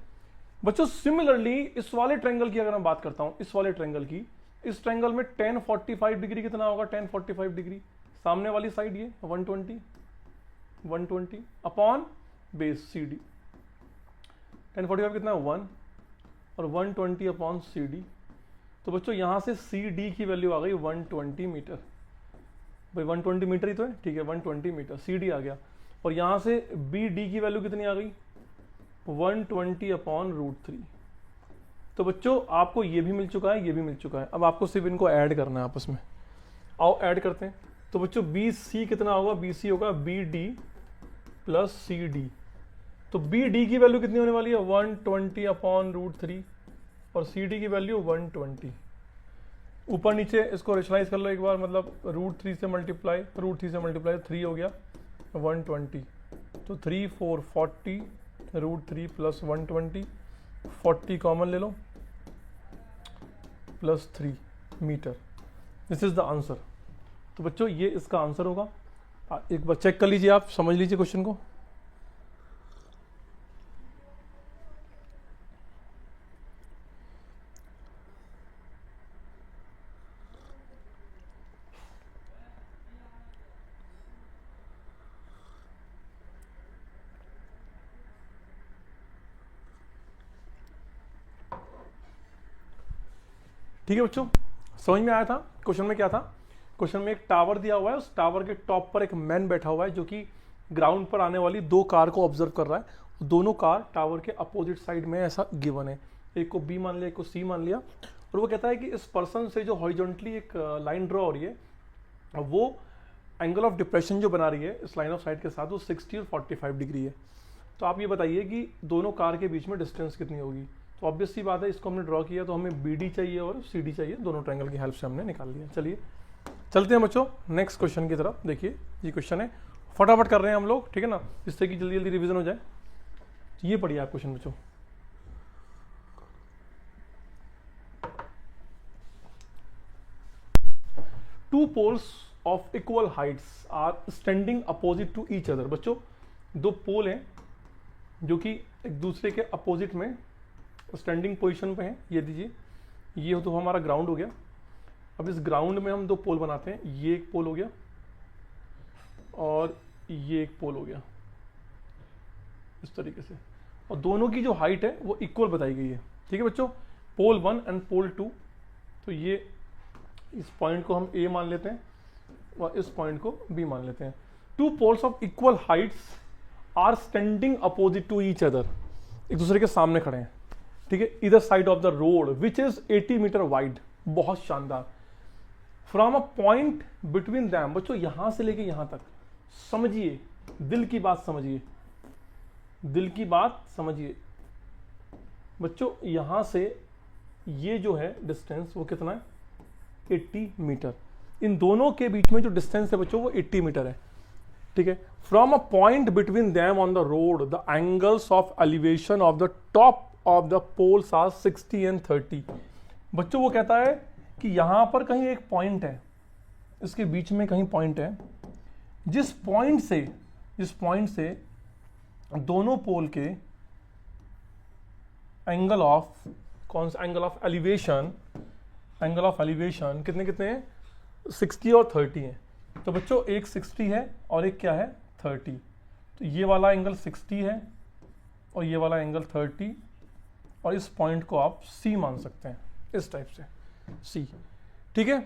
A: बच्चों? सिमिलरली इस वाले ट्रायंगल की अगर मैं बात करता हूं, इस वाले ट्रायंगल की, इस ट्रायंगल में 10 45 डिग्री कितना होगा? 10 45 डिग्री सामने वाली साइड ये 120 अपॉन बेस CD। 10 45 कितना है? 1 और 120 अपॉन CD। तो बच्चों यहां से CD की वैल्यू आ गई 120 मीटर। भाई 120 मीटर ही तो है, ठीक है, 120 मीटर CD आ गया। और यहां से BD की वैल्यू कितनी आ गई? 120 अपॉन √3। तो बच्चों आपको ये भी मिल चुका है, ये भी मिल चुका है। अब आपको सिर्फ इनको ऐड करना है आपस में। आओ ऐड करते हैं। तो बच्चों BC कितना होगा? BC होगा BD प्लस CD। तो BD की वैल्यू कितनी होने वाली है? 120 अपॉन √3 और CD की वैल्यू 120। ऊपर नीचे इसको रेशनलाइज कर लो एक बार, मतलब √3 से मल्टीप्लाई 3 हो गया 120। तो 3 4 40 √3 प्लस 120, 40 कॉमन ले लो plus 3 metre. This is the answer. तो बच्चों ये इसका आंसर होगा। एक बार चेक कर लीजिए, आप समझ लीजिए क्वेश्चन को। ठीक है बच्चों, समझ में आया था? क्वेश्चन में क्या था? क्वेश्चन में एक टावर दिया हुआ है, उस टावर के टॉप पर एक मैन बैठा हुआ है जो कि ग्राउंड पर आने वाली 2 कार को ऑब्जर्व कर रहा है। दोनों कार टावर के अपोजिट साइड में ऐसा गिवन है, एक को B मान लिया, एक को C मान लिया। और वो कहता है कि इस पर्सन से जो हॉरिजॉन्टली एक लाइन ड्रॉ हो रही है, वो एंगल ऑफ डिप्रेशन जो बना रही है इस लाइन ऑफ साइट के साथ, वो 60 और 45 डिग्री है। तो आप ये बताइए कि दोनों कार के बीच में डिस्टेंस कितनी होगी? तो ऑब्वियस सी बात है, इसको हमने ड्रॉ किया तो हमें BD चाहिए और CD चाहिए, दोनों ट्रायंगल की हेल्प से हमने निकाल लिया। चलिए चलते हैं बच्चों नेक्स्ट क्वेश्चन की तरफ। देखिए ये क्वेश्चन है, फटाफट कर रहे हैं हम लोग, ठीक है ना, जिससे कि जल्दी जल्दी रिवीजन हो जाए। तो ये पढ़िए आप क्वेश्चन बच्चों। Two poles of equal heights are standing opposite to each other. बच्चों 2 पोल हैं जो कि एक दूसरे के अपोजिट में स्टैंडिंग पोजीशन पे हैं। ये दीजिए, ये तो हमारा ग्राउंड हो गया। अब इस ग्राउंड में हम 2 पोल बनाते हैं, ये एक पोल हो गया और ये एक पोल हो गया, इस तरीके से। और दोनों की जो हाइट है वो इक्वल बताई गई है, ठीक है बच्चों, पोल 1 एंड पोल 2। तो ये इस पॉइंट को हम A मान लेते हैं और इस पॉइंट को B मान लेते हैं। 2 poles of equal heights are standing opposite to each other, एक दूसरे के सामने खड़े हैं, ठीक है, इधर side of the road which is 80 metre wide. बहुत शानदार। From a point between them. बच्चों यहां से लेके यहां तक, समझिए, दिल की बात समझिए, दिल की बात समझिए बच्चों। यहां से ये जो है डिस्टेंस वो कितना है? 80 मीटर। इन दोनों के बीच में जो डिस्टेंस है बच्चों वो 80 मीटर है, ठीक है। From a point between them on the road the angles of elevation of the top of the poles are 60 and 30। बच्चों वो कहता है कि यहां पर कहीं एक पॉइंट है, इसके बीच में कहीं पॉइंट है, जिस पॉइंट से दोनों पोल के एंगल ऑफ, कौन सा angle of elevation, angle of elevation कितने कितने हैं? 60 और 30 हैं। तो बच्चों एक 60 है और एक क्या है 30, तो ये वाला एंगल 60 है और ये वाला एंगल 30, और इस पॉइंट को आप C मान सकते हैं इस टाइप से C। ठीक है,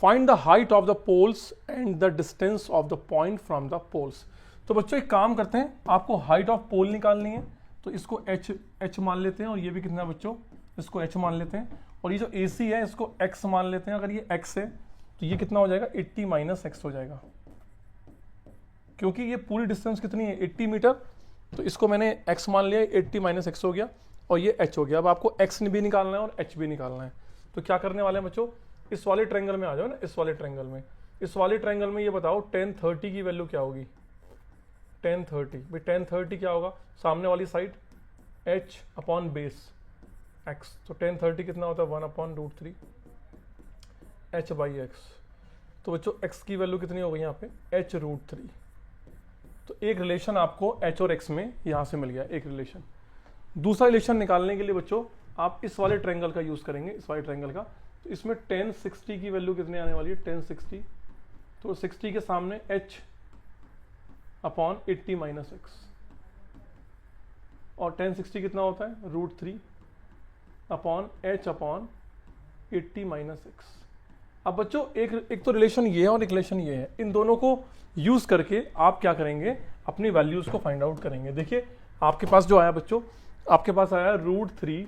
A: find the height of the poles and the distance of the point from the poles. तो बच्चों एक काम करते हैं, आपको हाइट ऑफ पोल निकालनी है, तो इसको h मान लेते हैं, और ये भी कितना है बच्चों, इसको h मान लेते हैं, और ये जो AC है इसको x मान लेते हैं। अगर ये x है तो ये कितना हो जाएगा 80 माइनस x हो जाएगा, क्योंकि ये पूरी डिस्टेंस कितनी है 80 मीटर, तो इसको मैंने x मान लिया, 80 माइनस x हो गया और ये h हो गया। अब आपको x भी निकालना है और h भी निकालना है, तो क्या करने वाले हैं बच्चों, इस वाले ट्रायंगल में आ जाओ ना, इस वाले ट्रायंगल में, इस वाले ट्रायंगल में ये बताओ tan 30 की वैल्यू क्या होगी, tan 30 भाई tan 30 क्या होगा, सामने वाली side h upon base x, तो tan 30 कितना होता है 1/√3 h बाई x। तो बच्चों x की वैल्यू कितनी हो गई यहाँ पे h√3। तो एक रिलेशन आपको h और x में यहाँ से मिल गया एक रिलेशन। दूसरा रिलेशन निकालने के लिए बच्चों आप इस वाले ट्रायंगल का यूज करेंगे, इस वाले ट्रायंगल का। तो इसमें tan 60 की वैल्यू कितनी आने वाली है tan 60, तो 60 के सामने h अपॉन 80 माइनस x, और tan 60 कितना होता है √3 upon h upon 80 minus x। अब बच्चों एक तो रिलेशन ये है और एक रिलेशन ये है, इन दोनों को यूज करके आप क्या करेंगे, अपनी वैल्यूज को फाइंड आउट करेंगे। देखिए आपके पास जो आया बच्चों, आपके पास आया √3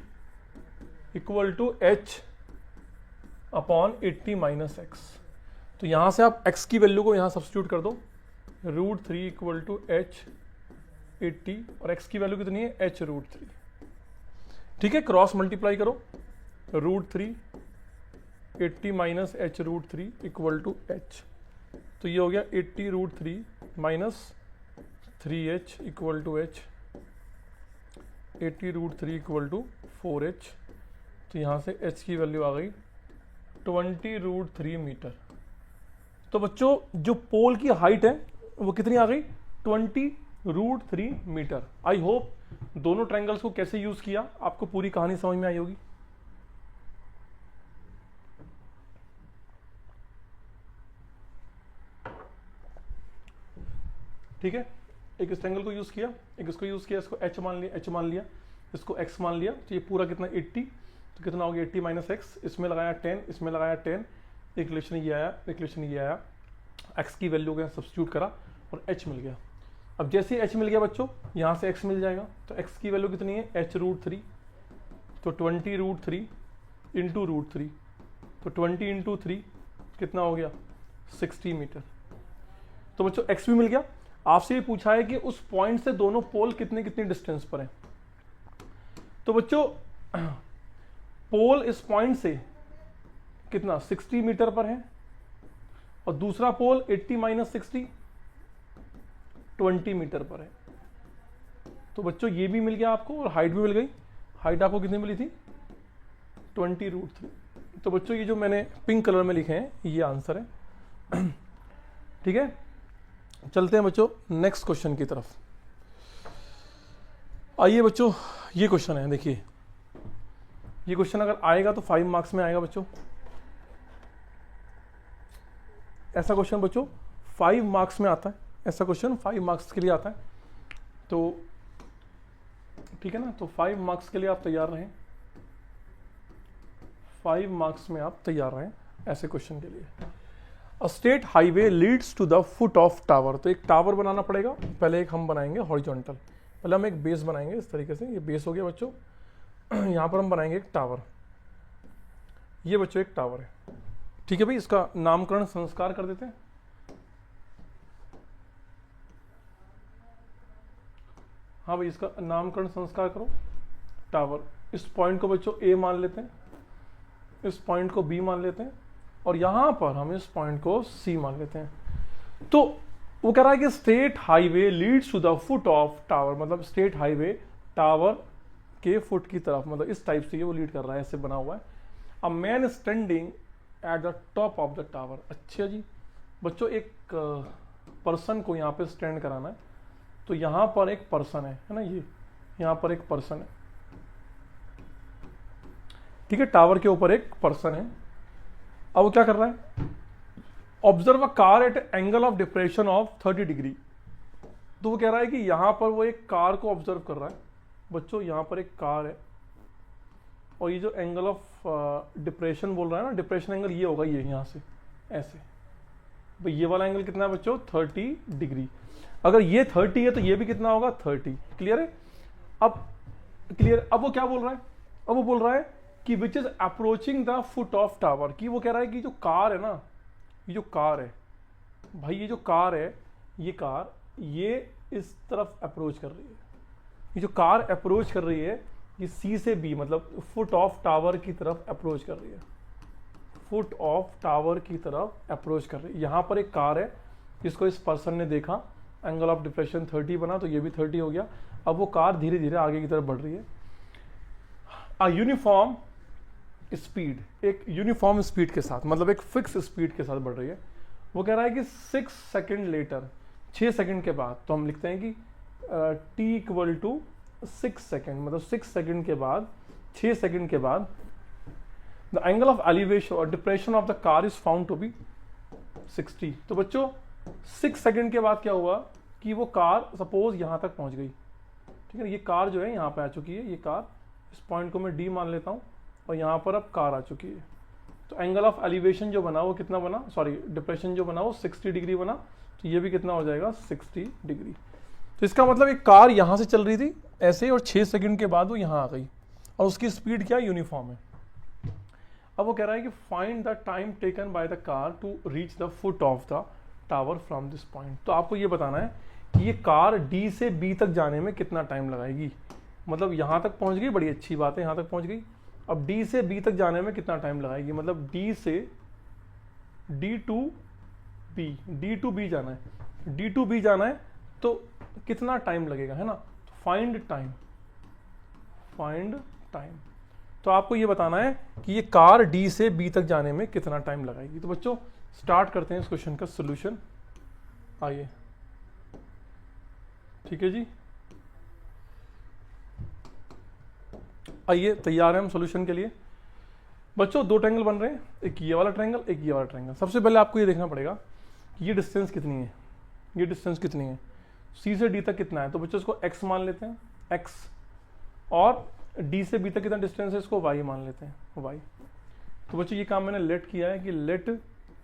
A: equal to h upon 80 minus x। तो यहां से आप x की वैल्यू को यहां सब्स्टिट्यूट कर दो, √3 इक्वल टू h 80, और x की वैल्यू कितनी है h√3। ठीक है, क्रॉस मल्टीप्लाई करो, √3 80 minus h√3 equal to h, तो ये हो गया 80√3 minus 3h equal to h, 80√3 equal to 4h। तो यहाँ से h की वैल्यू आ गई 20√3 मीटर। तो बच्चों जो पोल की हाइट है वो कितनी आ गई 20√3 मीटर। आई होप दोनों ट्रायंगल्स को कैसे यूज किया आपको पूरी कहानी समझ में आई होगी। ठीक है, एक इस ट्रायंगल को यूज किया, एक इसको यूज किया, इसको h मान लिया, इसको x मान लिया, तो ये पूरा कितना 80, तो कितना हो गया 80 माइनस x, इसमें लगाया 10, इसमें लगाया 10, एक रिलेशन ये आया, एक रिलेशन ये आया, x की वैल्यू को सब्स्टिट्यूट करा और h मिल गया। अब जैसे ही h मिल गया बच्चों यहाँ से x मिल जाएगा, तो x की वैल्यू कितनी है h√3, तो 20√3 इंटू √3, तो 20 इंटू 3 कितना हो गया 60 मीटर। तो बच्चों x भी मिल गया। आपसे ये पूछा है कि उस पॉइंट से दोनों पोल कितने कितने डिस्टेंस पर हैं। तो बच्चों पोल इस पॉइंट से कितना 60 मीटर पर है, और दूसरा पोल 80 माइनस 60 20 मीटर पर है। तो बच्चों ये भी मिल गया आपको और हाइट भी मिल गई। हाइट आपको कितनी मिली थी 20√3। तो बच्चों ये जो मैंने पिंक कलर में लिखे हैं ये आंसर है। ठीक है, चलते हैं बच्चों नेक्स्ट क्वेश्चन की तरफ। आइए बच्चों ये क्वेश्चन है, देखिए ये क्वेश्चन अगर आएगा तो 5 मार्क्स में आएगा बच्चों। ऐसा क्वेश्चन बच्चों 5 मार्क्स में आता है, ऐसा क्वेश्चन 5 मार्क्स के लिए आता है। तो ठीक है ना, तो 5 मार्क्स के लिए आप तैयार रहें, 5 मार्क्स में आप तैयार रहें ऐसे क्वेश्चन के लिए। A state highway leads to the foot of tower. तो एक टावर बनाना पड़ेगा, पहले एक हम बनाएंगे हॉरिजॉन्टल, पहले हम एक बेस बनाएंगे इस तरीके से, ये बेस हो गया बच्चों। यहाँ पर हम बनाएंगे एक टावर, ये बच्चों एक टावर है। ठीक है भाई, इसका नामकरण संस्कार कर देते हैं। हाँ भाई, इसका नामकरण संस्कार करो टावर। इस पॉइंट को बच्चों ए मान लेते हैं, इस पॉइंट को बी मान लेते हैं, और यहां पर हम इस पॉइंट को सी मान लेते हैं। तो वो कह रहा है कि state highway leads to the foot of tower, मतलब स्टेट हाईवे टावर के फुट की तरफ, मतलब इस टाइप से ये वो लीड कर रहा है, ऐसे बना हुआ है। A man standing at the top of the tower. अच्छा जी बच्चों, एक पर्सन को यहाँ पे स्टैंड कराना है, तो यहाँ पर एक पर्सन है ना, ये यहाँ पर एक पर्सन है। ठीक है, टावर के ऊपर एक पर्सन है। अब वो क्या कर रहा है, observe a car eight angle of depression of 30 degree. तो वो कह रहा है कि यहां पर वो एक कार को ऑब्जर्व कर रहा है। बच्चों यहां पर एक कार है और ये जो एंगल ऑफ डिप्रेशन बोल रहा है ना, डिप्रेशन एंगल ये होगा, ये यहां से ऐसे। भाई ये वाला एंगल कितना है बच्चों? 30 डिग्री। अगर ये 30 है तो ये भी कितना होगा? 30। क्लियर है? अब क्लियर। अब वो क्या बोल रहा है? अब वो बोल रहा है कि which is approaching the foot of tower. कि वो कह रहा है कि जो कार है ना, ये जो कार है भाई, ये जो कार है, ये कार ये इस तरफ अप्रोच कर रही है। ये जो कार अप्रोच कर रही है ये सी से बी, मतलब फुट ऑफ टावर की तरफ अप्रोच कर रही है। फुट ऑफ टावर की तरफ अप्रोच कर रही है। यहां पर एक कार है जिसको इस पर्सन ने देखा, एंगल ऑफ डिप्रेशन 30 बना, तो ये भी 30 हो गया। अब वो कार धीरे धीरे आगे की तरफ बढ़ रही है। अ यूनिफॉर्म स्पीड, एक यूनिफॉर्म स्पीड के साथ, मतलब एक फिक्स स्पीड के साथ बढ़ रही है। वो कह रहा है कि 6 सेकेंड लेटर, 6 सेकेंड के बाद, तो हम लिखते हैं कि t इक्वल टू 6 सेकेंड, मतलब 6 सेकेंड के बाद, 6 सेकेंड के बाद द एंगल ऑफ एलिवेशन और depression of the car is found to be 60। तो बच्चों 6 सेकेंड के बाद क्या हुआ कि वो कार सपोज यहां तक पहुंच गई। ठीक है, ये कार जो है यहाँ पे आ चुकी है। ये कार, इस पॉइंट को मैं डी मान लेता हूँ, और यहाँ पर अब कार आ चुकी है। तो एंगल ऑफ एलिवेशन जो बना वो कितना बना, सॉरी डिप्रेशन जो बना वो 60 डिग्री बना। तो ये भी कितना हो जाएगा? 60 डिग्री। तो इसका मतलब एक कार यहाँ से चल रही थी ऐसे, और 6 सेकंड के बाद वो यहाँ आ गई, और उसकी स्पीड क्या? यूनिफॉर्म है। अब वो कह रहा है कि find the time taken by the car to reach the foot of the tower from this point. तो आपको ये बताना है कि ये कार डी से बी तक जाने में कितना टाइम लगाएगी। मतलब यहाँ तक पहुँच गई, बड़ी अच्छी बात है, यहाँ तक पहुँच गई। अब डी से बी तक जाने में कितना टाइम लगाएगी, मतलब डी से डी टू बी जाना है, डी टू बी जाना है, तो कितना टाइम लगेगा, है ना। तो फाइंड टाइम। तो आपको ये बताना है कि ये कार डी से बी तक जाने में कितना टाइम लगाएगी। तो बच्चों स्टार्ट करते हैं इस क्वेश्चन का सॉल्यूशन। आइए, ठीक है जी, आइए तैयार हैं हम सॉल्यूशन के लिए। बच्चों 2 ट्रायंगल बन रहे हैं, एक ये वाला ट्रायंगल, एक ये वाला ट्रायंगल। सबसे पहले आपको ये देखना पड़ेगा कि ये डिस्टेंस कितनी है, ये डिस्टेंस कितनी है, सी से डी तक कितना है। तो बच्चों इसको x मान लेते हैं, x, और डी से बी तक कितना डिस्टेंस है, इसको y मान लेते हैं, y। तो बच्चों ये काम मैंने लेट किया है कि let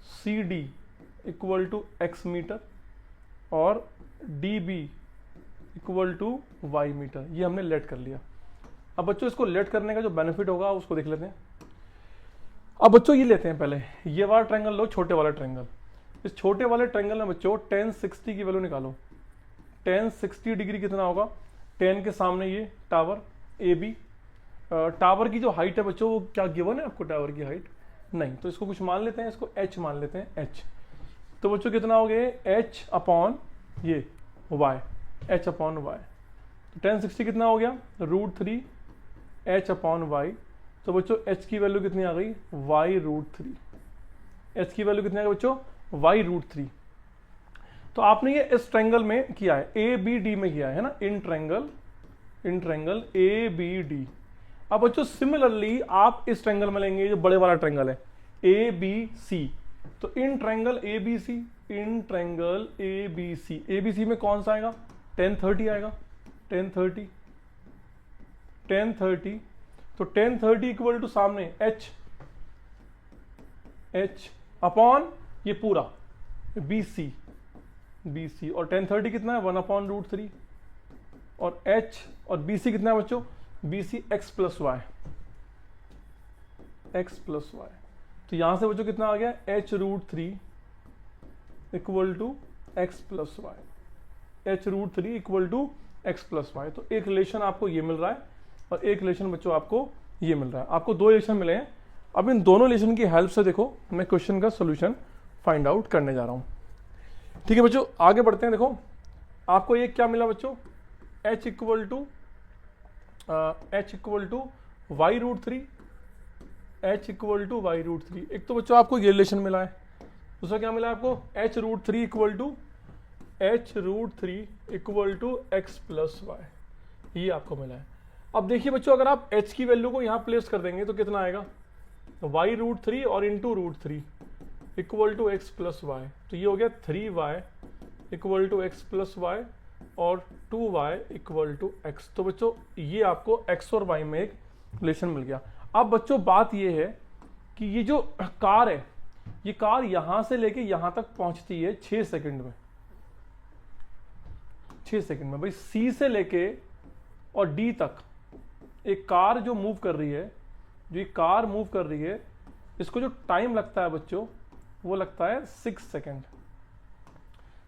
A: C D equal to x metre और D B equal to y metre, ये हमने लेट कर लिया। अब बच्चों इसको लेट करने का जो बेनिफिट होगा उसको देख लेते हैं। अब बच्चों ये लेते हैं पहले, ये वाला ट्रायंगल लो, छोटे वाला ट्रायंगल। इस छोटे वाले ट्रायंगल में बच्चों tan 60 की वैल्यू निकालो। tan 60 डिग्री कितना होगा? tan के सामने ये टावर ए बी, टावर की जो हाइट है बच्चों वो क्या गिवन है आपको? टावर की हाइट नहीं, तो इसको कुछ मान लेते हैं, इसको h मान लेते हैं, h। तो बच्चों कितना हो गया? h अपॉन ये y, h अपॉन y। तो tan 60 कितना हो गया? √3 h अपॉन y। तो बच्चों h की वैल्यू कितनी आ गई? y√3। h की वैल्यू कितनी आ गई बच्चों? y√3। तो आपने ये इस ट्रायंगल में किया है, ए बी डी में किया है ना, in triangle A B D. अब बच्चों सिमिलरली आप इस ट्रायंगल में लेंगे, जो बड़े वाला ट्रायंगल है ए बी सी। तो in triangle A B C, in triangle A B C, A B C में कौन सा आएगा? tan 30 आएगा, tan 30। तो tan 30 इक्वल टू सामने h अपॉन ये पूरा BC, और tan 30 कितना है? 1 अपॉन √3, और h और BC कितना है बच्चों? BC x प्लस वाई, तो यहां से बच्चों कितना आ गया? h√3 equal to x plus Y, h√3 equal to x plus Y. तो एक रिलेशन आपको ये मिल रहा है और एक रिलेशन बच्चों आपको ये मिल रहा है। आपको 2 रिलेशन मिले हैं। अब इन दोनों रिलेशन की हेल्प से देखो मैं क्वेश्चन का सोल्यूशन फाइंड आउट करने जा रहा हूं। ठीक है बच्चों, आगे बढ़ते हैं। देखो आपको ये क्या मिला बच्चों? h equal to y√3, h equal to y√3। एक तो बच्चों आपको ये रिलेशन मिला है, दूसरा क्या मिला है आपको? h√3 equal to x plus Y, ये आपको मिला है। अब देखिए बच्चों, अगर आप h की वैल्यू को यहाँ प्लेस कर देंगे तो कितना आएगा? y√3 और into √3, equal to X plus Y, तो ये हो गया 3y equal to X plus Y और 2y इक्वल टू एक्स। तो बच्चों ये आपको x और y में एक रिलेशन मिल गया। अब बच्चों बात ये है कि ये जो कार है, ये कार यहां से लेके यहां तक पहुंचती है 6 सेकंड में। 6 सेकंड में भाई C से लेके और D तक एक कार जो मूव कर रही है, जो ये कार मूव कर रही है, इसको जो टाइम लगता है बच्चों वो लगता है 6 सेकंड।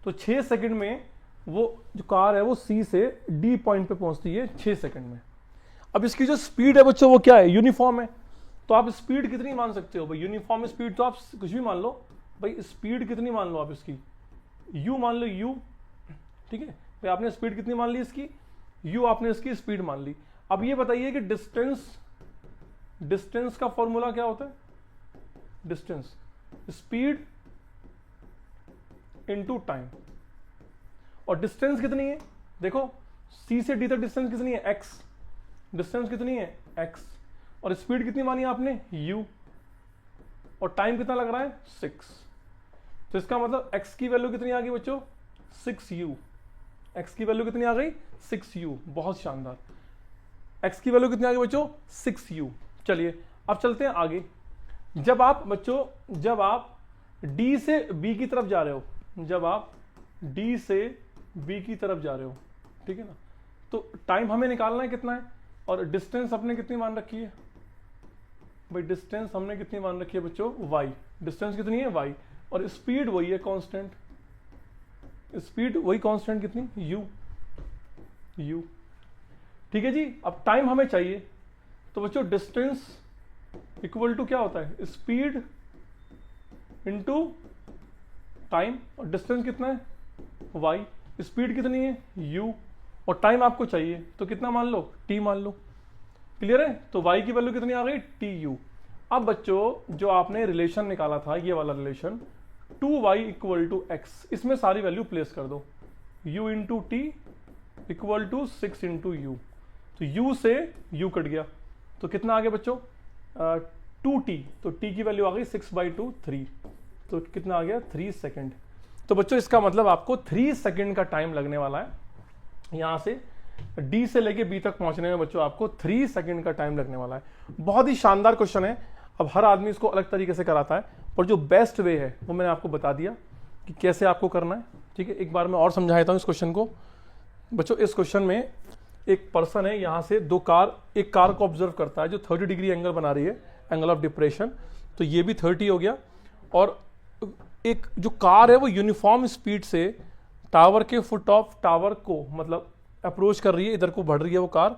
A: तो 6 सेकंड में वो जो कार है वो C से D पॉइंट पे पहुंचती है 6 सेकंड में। अब इसकी जो स्पीड है बच्चों वो क्या है, यूनिफॉर्म है। तो आप स्पीड कितनी मान सकते हो भाई, यूनिफॉर्म स्पीड तो आप कुछ भी मान लो भाई, स्पीड कितनी मान लो आप इसकी, u मान लो u, ठीक है भाई। आपने स्पीड कितनी मान ली इसकी, u आपने इसकी स्पीड मान ली। अब ये बताइए कि डिस्टेंस का फॉर्मूला क्या होता है, डिस्टेंस स्पीड इनटू टाइम। और डिस्टेंस कितनी है, देखो C से D तक डिस्टेंस कितनी है, x, डिस्टेंस कितनी है x, और स्पीड कितनी मानी आपने u, और टाइम कितना लग रहा है 6। तो इसका मतलब x की वैल्यू कितनी आ गई बच्चों 6u, x की वैल्यू कितनी आ गई 6u, बहुत शानदार। x की वैल्यू कितनी आ गई बच्चों 6u। चलिए अब चलते हैं आगे। जब आप बच्चों जब आप D से B की तरफ जा रहे हो, जब आप D से B की तरफ जा रहे हो, ठीक है ना, तो टाइम हमें निकालना है कितना है, और डिस्टेंस हमने कितनी मान रखी है भाई, डिस्टेंस हमने कितनी मान रखी है बच्चों y, डिस्टेंस कितनी है y, और स्पीड वही है कांस्टेंट, स्पीड वही कांस्टेंट कितनी u, ठीक है जी। अब टाइम हमें चाहिए, तो बच्चों डिस्टेंस इक्वल टू क्या होता है, स्पीड इनटू टाइम, और डिस्टेंस कितना है y, स्पीड कितनी है u, और टाइम आपको चाहिए तो कितना मान लो t मान लो। क्लियर है, तो y की वैल्यू कितनी आ गई tu। अब बच्चों जो आपने रिलेशन निकाला था, ये वाला relation 2y equal to x, इसमें सारी वैल्यू प्लेस कर दो, u into T equal to 6 into U. तो u से u कट गया, तो कितना आ गया बच्चों 2t, तो t की वैल्यू आ गई 6/2 3, तो कितना आ गया 3 सेकेंड। तो बच्चों इसका मतलब आपको 3 सेकेंड का टाइम लगने वाला है, यहां से D से लेके B तक पहुंचने में बच्चों आपको 3 सेकंड का टाइम लगने वाला है। बहुत ही शानदार क्वेश्चन है। अब हर आदमी इसको अलग तरीके से कराता है, पर जो बेस्ट वे है वो मैंने आपको बता दिया कि कैसे आपको करना है, ठीक है। एक बार मैं और समझा देता हूं इस क्वेश्चन को। बच्चों इस क्वेश्चन में एक पर्सन है, यहां से एक कार को ऑब्जर्व करता है जो 30 डिग्री एंगल बना रही है, एंगल ऑफ डिप्रेशन, तो ये भी 30 हो गया। और एक जो कार है वो यूनिफॉर्म स्पीड से टावर के फुट ऑफ टावर को मतलब अप्रोच कर रही है, इधर को बढ़ रही है वो कार।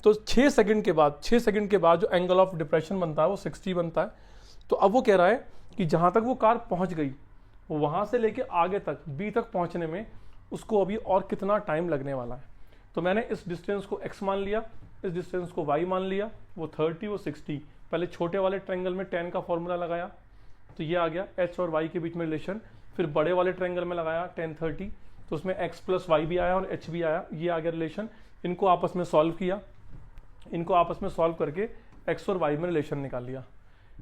A: तो 6 सेकंड के बाद जो एंगल ऑफ डिप्रेशन बनता है वो 60 बनता है। तो अब वो कह रहा है कि जहां तक वो कार पहुंच गई, वहां से लेके आगे तक B तक पहुंचने में उसको अभी और कितना टाइम लगने वाला है। तो मैंने इस डिस्टेंस को x मान लिया, इस डिस्टेंस को y मान लिया, वो 30 वो 60। पहले छोटे वाले ट्रायंगल में tan का फॉर्मूला लगाया, तो ये आ गया h और y के बीच में रिलेशन। फिर बड़े वाले ट्रायंगल में लगाया tan 30, तो उसमें x प्लस वाई भी आया और h भी आया, ये आ गया रिलेशन। इनको आपस में सॉल्व किया, इनको आपस में सॉल्व करके x और y में रिलेशन निकाल लिया।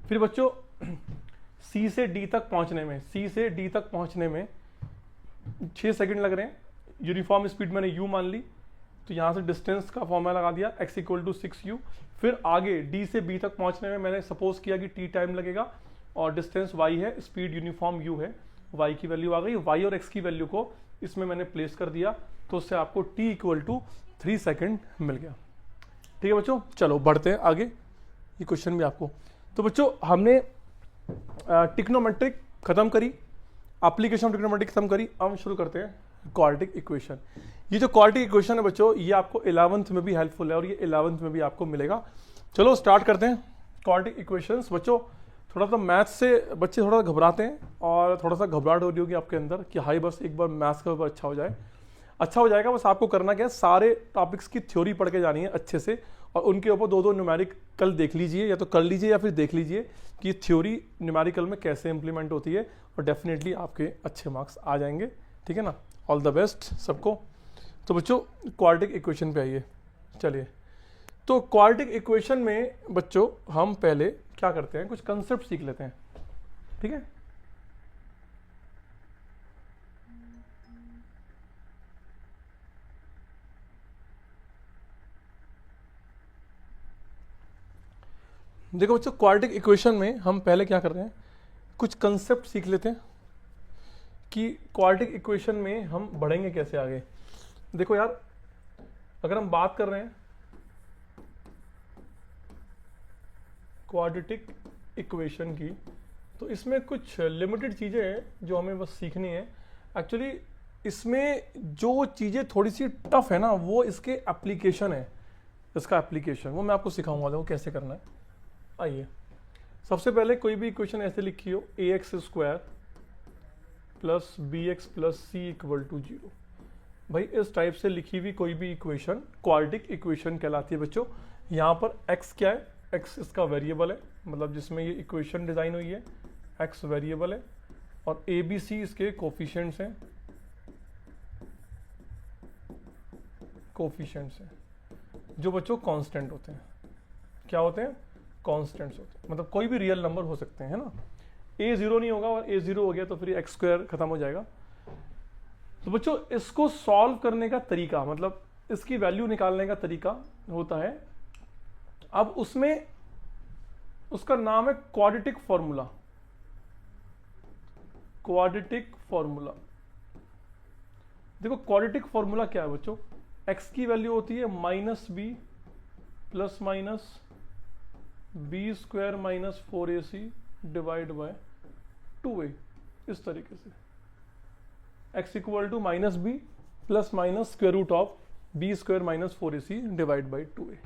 A: फिर बच्चों C से D तक पहुंचने में 6 सेकंड लग रहे हैं, यूनिफॉर्म स्पीड मैंने u मान ली, तो यहाँ से डिस्टेंस का फॉर्मूला लगा दिया x इक्वल टू 6u। फिर आगे D से B तक पहुंचने में मैंने सपोज किया कि t टाइम लगेगा, और डिस्टेंस y है, स्पीड यूनिफॉर्म u है, y की वैल्यू आ गई, y और x की वैल्यू को इसमें मैंने प्लेस कर दिया, तो उससे आपको t इक्वल टू 3 सेकेंड मिल गया। ठीक है बच्चों, चलो बढ़ते हैं आगे, ये क्वेश्चन भी आपको। तो बच्चों हमने ट्रिग्नोमेट्रिक खत्म करी, एप्लीकेशन ऑफ ट्रिग्नोमेट्रिक खत्म करी। अब हम शुरू करते हैं क्वाड्रेटिक इक्वेशन। ये जो क्वाड्रेटिक इक्वेशन है बच्चों, ये आपको 11th में भी हेल्पफुल है और ये 11th में भी आपको मिलेगा। चलो स्टार्ट करते हैं क्वाड्रेटिक इक्वेशंस। बच्चों थोड़ा सा मैथ्स से बच्चे थोड़ा घबराते हैं और थोड़ा सा घबराहट हो रही होगी आपके अंदर कि हाई बस एक बार मैथ्स का पेपर अच्छा हो जाएगा। बस आपको करना क्या है, सारे टॉपिक्स की थ्योरी पढ़ के जानी है अच्छे से, और उनके ऊपर 2-2 न्यूमेरिकल देख लीजिए, या तो कर लीजिए या फिर देख लीजिए कि थ्योरी न्यूमेरिकल में कैसे इंप्लीमेंट होती है, और डेफिनेटली आपके अच्छे मार्क्स आ जाएंगे। ठीक है ना, ऑल द बेस्ट सबको। तो बच्चों क्वाड्रेटिक इक्वेशन पे आइए। चलिए, तो क्वाड्रेटिक इक्वेशन में बच्चों हम पहले क्या करते हैं, कुछ कंसेप्ट सीख लेते हैं। ठीक है, देखो बच्चों, क्वाड्रेटिक इक्वेशन में हम पहले क्या कर रहे हैं, कुछ कंसेप्ट सीख लेते हैं कि क्वाड्रेटिक इक्वेशन में हम बढ़ेंगे कैसे आगे। देखो यार, अगर हम बात कर रहे हैं क्वाड्रेटिक इक्वेशन की, तो इसमें कुछ लिमिटेड चीज़ें हैं जो हमें बस सीखनी है। एक्चुअली इसमें जो चीज़ें थोड़ी सी टफ है ना, वो इसके एप्लीकेशन है, इसका एप्लीकेशन वो मैं आपको सिखाऊंगा, देखो कैसे करना है। आइए, सबसे पहले कोई भी इक्वेशन ऐसे लिखी हो, A x square plus B x plus C equal to 0। भाई इस टाइप से लिखी हुई कोई भी इक्वेशन क्वाड्रेटिक इक्वेशन कहलाती है बच्चों। यहाँ पर x क्या है, x इसका वेरिएबल है, मतलब जिसमें ये इक्वेशन डिज़ाइन हुई है, x वेरिएबल है, और ए बी सी इसके कोफिशिएंट्स हैं, जो बच्चों कांस्टेंट होते हैं। क्या होते हैं? कांस्टेंट्स होते हैं, मतलब कोई भी रियल नंबर हो सकते हैं, है ना। a 0 नहीं होगा, और a 0 हो गया तो फिर x स्क्वायर खत्म हो जाएगा। तो बच्चों इसको सॉल्व करने का तरीका, मतलब इसकी वैल्यू निकालने का तरीका होता है, अब उसमें उसका नाम है क्वाड्रेटिक फॉर्मूला। क्वाड्रेटिक फॉर्मूला, देखो क्वाड्रेटिक फॉर्मूला क्या है बच्चों, x की वैल्यू होती है -b plus minus B square minus 4ac divide by 2a, इस तरीके से x equal to -b plus minus square root of B square minus 4ac divide by 2a।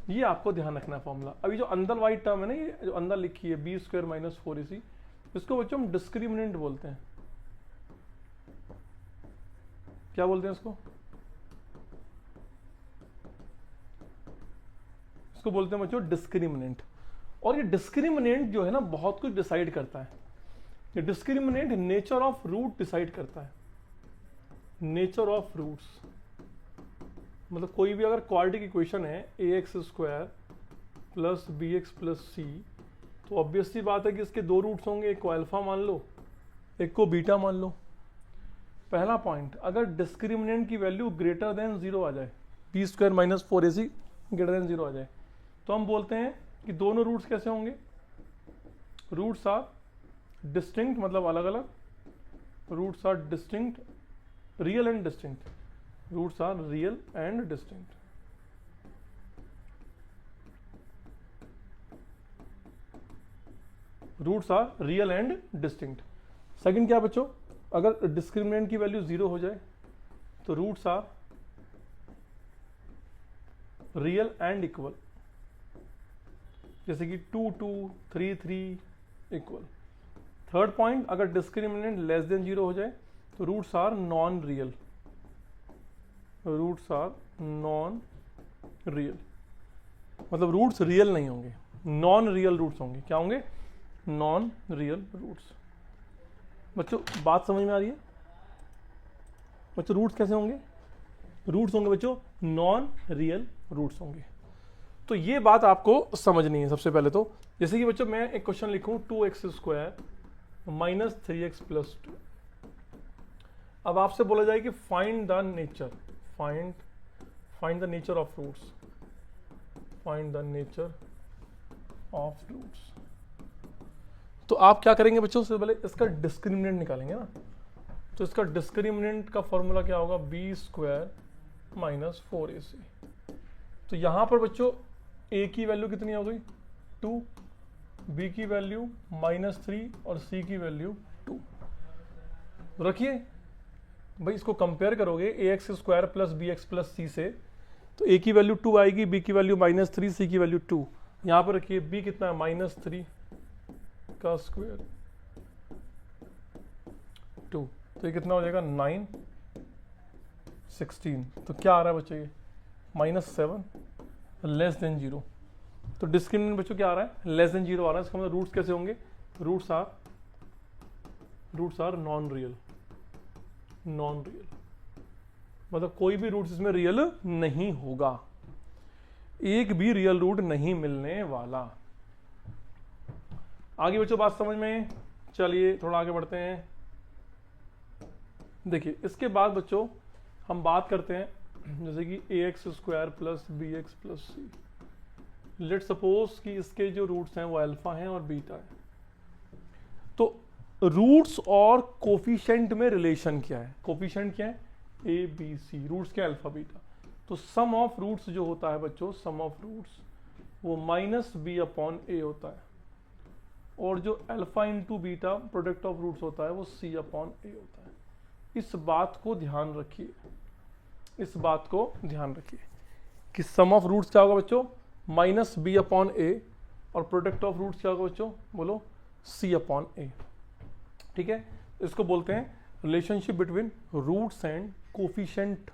A: ये आपको ध्यान रखना है फॉर्मूला। अभी जो अंदर वाइट टर्म है ना, ये जो अंदर लिखी है बी स्क्वायर माइनस 4ac, इसको बच्चों हम डिस्क्रिमिनेंट बोलते हैं। क्या बोलते हैं इसको? इसको बोलते हैं बच्चों डिस्क्रिमिनेंट। और ये डिस्क्रिमिनेंट जो है ना, बहुत कुछ डिसाइड करता है। ये discriminant nature of root decide करता है, नेचर ऑफ रूट्स। मतलब कोई भी अगर क्वाड्रेटिक इक्वेशन है ए x square plus B x plus C, तो ऑब्वियस सी बात है कि इसके दो रूट्स होंगे, एक को अल्फा मान लो, एक को बीटा मान लो। पहला पॉइंट, अगर डिस्क्रिमिनेंट की वैल्यू ग्रेटर देन 0 आ जाए, B square minus 4ac greater than 0 आ जाए, तो हम बोलते हैं कि दोनों रूट्स कैसे होंगे, रूट्स आर डिस्टिंक्ट, मतलब अलग अलग, roots are distinct, real and distinct, roots are real and distinct. Roots are real and distinct. Second क्या बच्चों, अगर डिस्क्रिमिनेंट की वैल्यू 0 हो जाए तो roots are real and equal, जैसे कि 2 2 3 3 इक्वल। थर्ड पॉइंट, अगर डिस्क्रिमिनेंट लेस देन 0 हो जाए तो roots are non real, roots are non real, मतलब रूट्स रियल नहीं होंगे, नॉन रियल रूट्स होंगे। क्या होंगे? Non real roots. बच्चों बात समझ में आ रही है? बच्चों रूट्स कैसे होंगे? रूट्स होंगे बच्चों नॉन रियल रूट्स होंगे। तो ये बात आपको समझनी है सबसे पहले। तो जैसे कि बच्चों मैं एक क्वेश्चन लिखूं 2x square minus 3x plus 2। अब आपसे बोला जाए कि find the nature, find the nature of roots, find the nature of roots. तो आप क्या करेंगे बच्चों, सबसे पहले इसका डिस्क्रिमिनेंट निकालेंगे ना। तो इसका डिस्क्रिमिनेंट का फॉर्मूला क्या होगा, बी स्क्वायर माइनस 4ac। तो यहां पर बच्चों a की वैल्यू कितनी हो गई 2, b की वैल्यू -3 और c की वैल्यू 2 रखिए। भाई इसको कंपेयर करोगे A x square plus B x plus C से, तो a की वैल्यू 2 आएगी, b की वैल्यू -3, c की वैल्यू 2। यहां पर रखिए b कितना है -3 का स्क्वायर 2, तो ये कितना हो जाएगा 9 16। तो क्या आ रहा है बच्चों, ये -7 लेस देन 0। तो डिस्क्रिमिनेंट बच्चों क्या आ रहा है, लेस देन 0 आ रहा है। इसका मतलब रूट्स कैसे होंगे, roots are non real, non real, मतलब कोई भी रूट्स इसमें रियल नहीं होगा, एक भी रियल रूट नहीं मिलने वाला। आगे बच्चों बात समझ में? चलिए थोड़ा आगे बढ़ते हैं। देखिए इसके बाद बच्चों हम बात करते हैं जैसे कि A x square plus B x plus C. Let suppose कि इसके जो रूट्स हैं वो अल्फा हैं और बीटा है। तो रूट्स और कोफिशिएंट में रिलेशन क्या है? कोफिशिएंट क्या है? ए बी सी, रूट्स क्या है? Alpha beta. तो सम ऑफ रूट्स जो होता है बच्चों, सम ऑफ रूट्स वो माइनस बी अपॉन ए होता है, और जो alpha into beta product of roots होता है वो सी अपॉन ए होता है। इस बात को ध्यान रखिए, इस बात को ध्यान रखिए कि सम ऑफ रूट्स क्या होगा बच्चों? माइनस बी अपॉन ए, और प्रोडक्ट ऑफ रूट्स क्या होगा बच्चों? बोलो, सी अपॉन ए। ठीक है, इसको बोलते हैं relationship between roots and coefficient,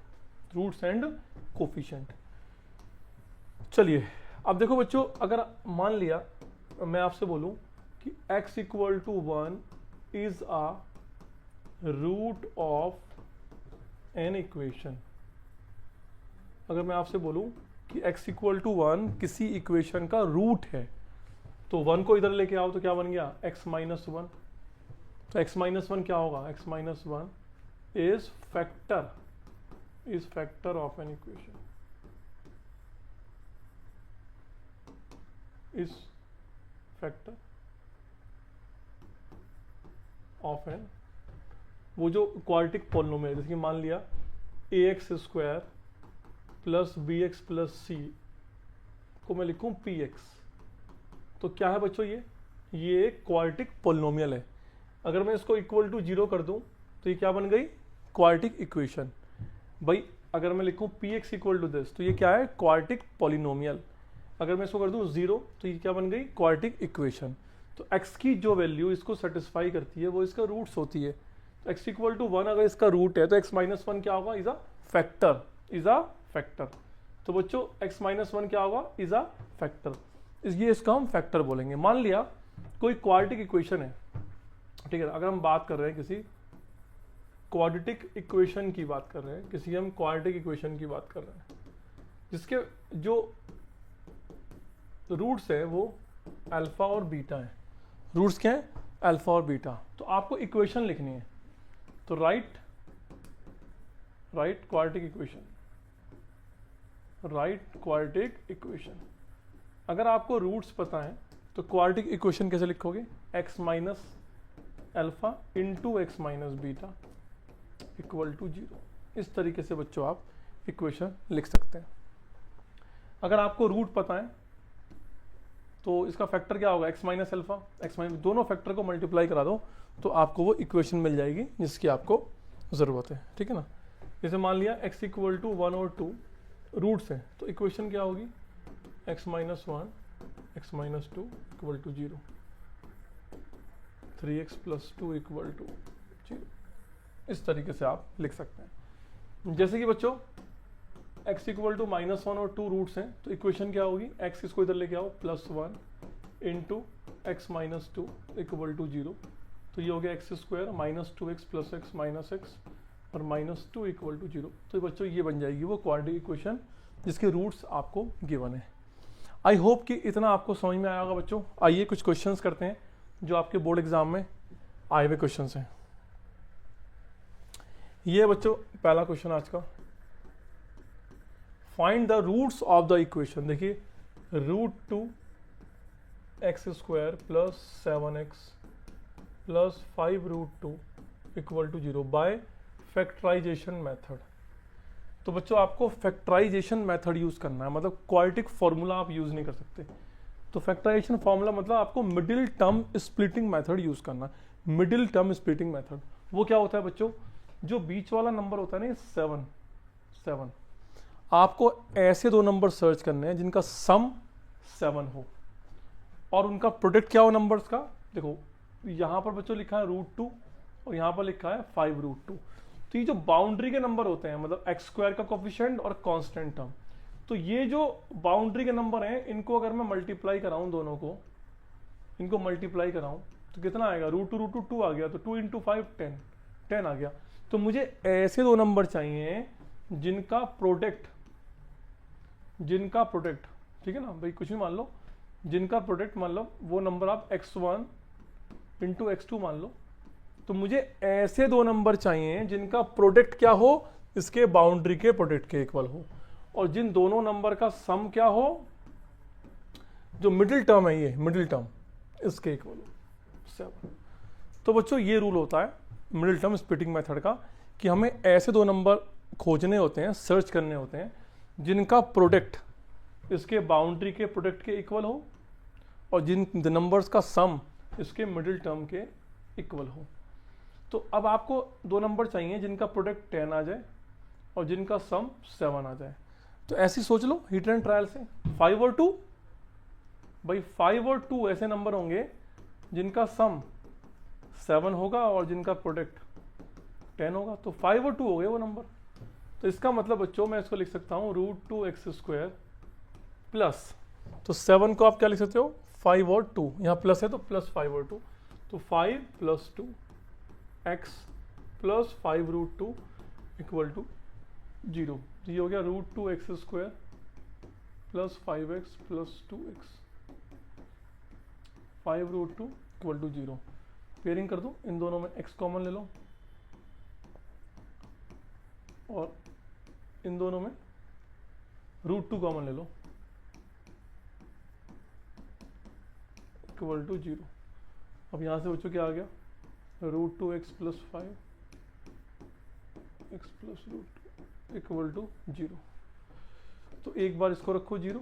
A: roots and coefficient. चलिए अब देखो बच्चों, अगर मान लिया मैं आपसे बोलूं कि x equal to 1 is a root of an equation, अगर मैं आपसे बोलूं कि x इक्वल टू 1 किसी इक्वेशन का रूट है, तो 1 को इधर लेके आओ तो क्या बन गया? x minus 1। तो x माइनस 1 क्या होगा? x minus 1 is factor of an equation, is factor of an, वो जो क्वाड्रेटिक पॉलिनोमियल है, जैसे कि मान लिया ax square plus B x plus C को मैं लिखूं पी एक्स, तो क्या है बच्चों? ये एक क्वाड्रेटिक पॉलिनोमियल है। अगर मैं इसको इक्वल टू 0 कर दूं तो ये क्या बन गई? Quadratic equation. भाई अगर मैं लिखूं P X equal to this, तो ये क्या है? Quadratic polynomial. अगर मैं इसको कर दूं 0 तो ये क्या बन गई? Quadratic equation. तो x की जो वैल्यू इसको सेटिस्फाई करती है वो इसका रूट्स होती है। तो x इक्वल टू 1 अगर इसका रूट है तो x माइनस 1 क्या होगा? Is a factor, is a factor. तो बच्चों x माइनस 1 क्या होगा? Is a factor. ये इसका हम फैक्टर बोलेंगे। मान लिया कोई क्वाड्रेटिक इक्वेशन है, ठीक है, अगर हम बात कर रहे हैं किसी क्वाड्रेटिक इक्वेशन की बात कर रहे हैं, किसी हम क्वाड्रेटिक इक्वेशन की बात कर रहे हैं जिसके जो रूट्स है वो अल्फा और बीटा है। रूट्स क्या है? अल्फा और बीटा। तो आपको इक्वेशन लिखनी है, तो right quadratic equation, right quadratic equation. अगर आपको रूट्स पता है तो क्वाड्रेटिक इक्वेशन कैसे लिखोगे? x minus alpha into X minus beta equal to 0। इस तरीके से बच्चों आप इक्वेशन लिख सकते हैं। अगर आपको रूट पता है तो इसका फैक्टर क्या होगा? x minus alpha, x minus, दोनों फैक्टर को मल्टीप्लाई करा दो तो आपको वो इक्वेशन मिल जाएगी जिसकी आपको ज़रूरत है। ठीक है ना? जैसे मान लिया x इक्वल टू 1 और 2 रूट्स हैं, तो इक्वेशन क्या होगी? x minus 1 x minus 2 equal to 0, 3x plus 2 equal to 0। इस तरीके से आप लिख सकते हैं। जैसे कि बच्चों x इक्वल टू माइनस 1 और 2 रूट्स हैं, तो इक्वेशन क्या होगी? x इसको इधर लेके आओ, plus 1 into X minus 2 equal to 0। तो ये हो गया X square minus 2x plus X minus X और माइनस 2 इक्वल टू 0। तो बच्चों ये बन जाएगी वो क्वाड्रेटिक इक्वेशन जिसके रूट्स आपको गिवन है। आई होप कि इतना आपको समझ में आया होगा बच्चों। आइए कुछ क्वेश्चंस करते हैं जो आपके बोर्ड एग्जाम में आए हुए क्वेश्चंस हैं। ये बच्चों पहला क्वेश्चन आज का, find the roots of the equation. देखिए root 2 x square plus 7x plus 5 root 2 equal to 0 by factorization method. तो बच्चों आपको फैक्टराइजेशन मेथड यूज करना है, मतलब क्वाड्रेटिक फॉर्मूला आप यूज नहीं कर सकते। तो फैक्टराइजेशन फॉर्मूला मतलब आपको middle term splitting method use करना है। मिडिल टर्म स्प्लिटिंग मेथड वो क्या होता है बच्चों? जो बीच वाला नंबर होता है ना 7, आपको ऐसे दो नंबर सर्च करने हैं जिनका सम 7 हो और उनका प्रोडक्ट क्या हो नंबर्स का। देखो यहाँ पर बच्चों लिखा है रूट 2 और यहाँ पर लिखा है 5 रूट 2। तो ये जो बाउंड्री के नंबर होते हैं, मतलब एक्स स्क्वायर का कोफिशिएंट और कांस्टेंट टर्म, तो ये जो बाउंड्री के नंबर हैं इनको अगर मैं मल्टीप्लाई कराऊं, दोनों को इनको मल्टीप्लाई कराऊं तो कितना आएगा? रूट 2 आ गया, तो 2 इंटू 5 10 आ गया। तो मुझे ऐसे दो नंबर चाहिए जिनका प्रोडक्ट, ठीक है ना भाई, कुछ भी मान लो, जिनका प्रोडक्ट मान लो वो नंबर आप x1 इंटू x2 मान लो। तो मुझे ऐसे दो नंबर चाहिए जिनका प्रोडक्ट क्या हो? इसके बाउंड्री के प्रोडक्ट के इक्वल हो, और जिन दोनों नंबर का सम क्या हो? जो मिडिल टर्म है, ये मिडिल टर्म इसके इक्वल हो 7। तो बच्चों ये रूल होता है मिडिल टर्म स्प्लिटिंग मेथड का कि हमें ऐसे दो नंबर खोजने होते हैं, सर्च करने होते हैं जिनका प्रोडक्ट इसके बाउंड्री के प्रोडक्ट के इक्वल हो और जिन नंबर्स का सम इसके मिडिल टर्म के इक्वल हो। तो अब आपको दो नंबर चाहिए जिनका प्रोडक्ट 10 आ जाए और जिनका सम 7 आ जाए। तो ऐसी सोच लो हिट एंड ट्रायल से 5 और 2, भाई 5 और 2 ऐसे नंबर होंगे जिनका सम 7 होगा और जिनका प्रोडक्ट 10 होगा। तो 5 और 2 हो गए वो नंबर। तो इसका मतलब बच्चों मैं इसको लिख सकता हूँ √2x² प्लस, तो 7 को आप क्या लिख सकते हो 5 और 2, यहाँ प्लस है तो प्लस 5 और 2, तो 5 + 2 x प्लस 5√2 = 0। ये हो गया √2x² plus 5x plus 2x, 5√2 = 0। Pairing कर दो, इन दोनों में x कॉमन ले लो और इन दोनों में √2 कॉमन ले लो = 0। अब यहाँ से बच्चों क्या आ गया √2x + 5x + √2 = 0। तो एक बार इसको रखो 0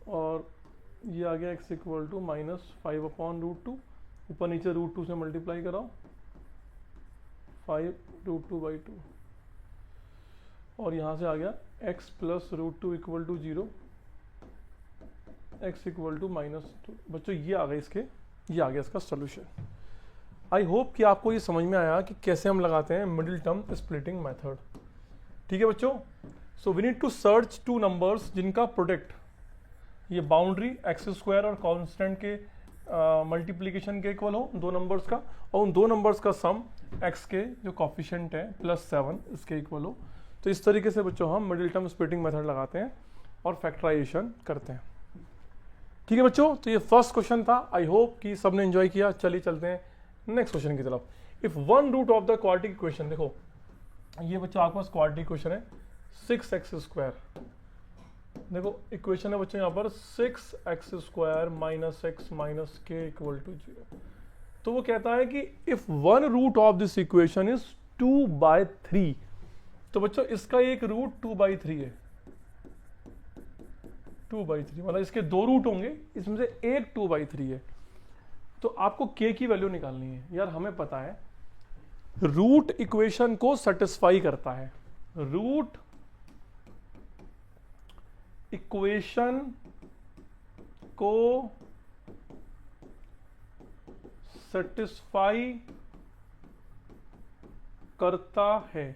A: और ये आ गया x = -5/√2, ऊपर नीचे √2 से मल्टीप्लाई कराओ 5√2/2 और यहाँ से आ गया x + √2 = 0, x = -2। बच्चों ये आ गया इसका सोल्यूशन। आई होप कि आपको ये समझ में आया कि कैसे हम लगाते हैं मिडिल टर्म स्प्लिटिंग मेथड। ठीक है बच्चों, so we need to search two numbers जिनका प्रोडक्ट ये बाउंड्री x² और कांस्टेंट के मल्टीप्लिकेशन के इक्वल हो दो नंबर्स का, और उन दो नंबर्स का सम x के जो कॉफिशिएंट है +7 इसके इक्वल हो। तो इस तरीके से बच्चों हम मिडिल टर्म स्प्लिटिंग मेथड लगाते हैं और फैक्टराइजेशन करते हैं। ठीक है बच्चों, तो ये फर्स्ट क्वेश्चन था। आई होप कि सबने एंजॉय किया। चलिए चलते हैं नेक्स्ट क्वेश्चन की तरफ। If one root of the quadratic equation, देखो ये बच्चों आपके पास क्वाड्रेटिक इक्वेशन है 6x²। देखो इक्वेशन है बच्चों यहाँ पर 6x² - x - k = 0। तो वो कहता है कि if one root of this equation is 2/3, तो बच्चों इसका एक रूट 2/3 है। 2/3 मतलब इसके दो रूट होंगे, इसमें से एक 2/3 है। तो आपको k की वैल्यू निकालनी है। यार हमें पता है रूट इक्वेशन को सेटिस्फाई करता है, रूट इक्वेशन को सेटिस्फाई करता है,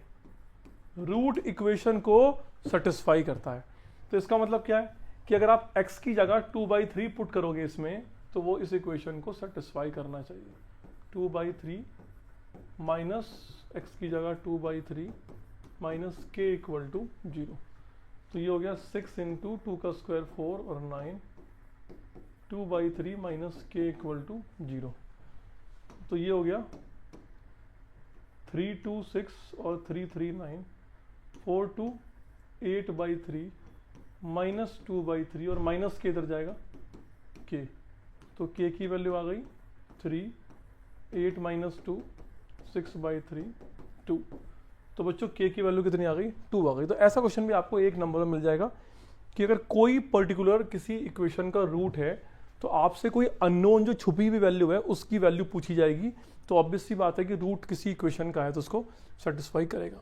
A: रूट इक्वेशन को सेटिस्फाई करता है। तो इसका मतलब क्या है कि अगर आप x की जगह 2/3 पुट करोगे इसमें, तो वो इस इक्वेशन को सेटिस्फाई करना चाहिए। 2/3 माइनस x की जगह 2/3 माइनस k = 0। तो ये हो गया 6 × 2 का स्क्वायर 4 और 9, 2/3 माइनस k = 0। तो ये हो गया 3 2 6 और 3 3 9, 4 2 8/3 माइनस 2/3 और माइनस के इधर जाएगा k। तो k की वैल्यू आ गई 3, 8 - 2 6/3 2। तो बच्चों k की वैल्यू कितनी आ गई 2 आ गई। तो ऐसा क्वेश्चन भी आपको एक नंबर में मिल जाएगा कि अगर कोई पर्टिकुलर किसी इक्वेशन का रूट है तो आपसे कोई अननोन जो छुपी हुई वैल्यू है उसकी वैल्यू पूछी जाएगी। तो ऑब्वियस सी बात है कि रूट किसी इक्वेशन का है तो उसको सेटिस्फाई करेगा।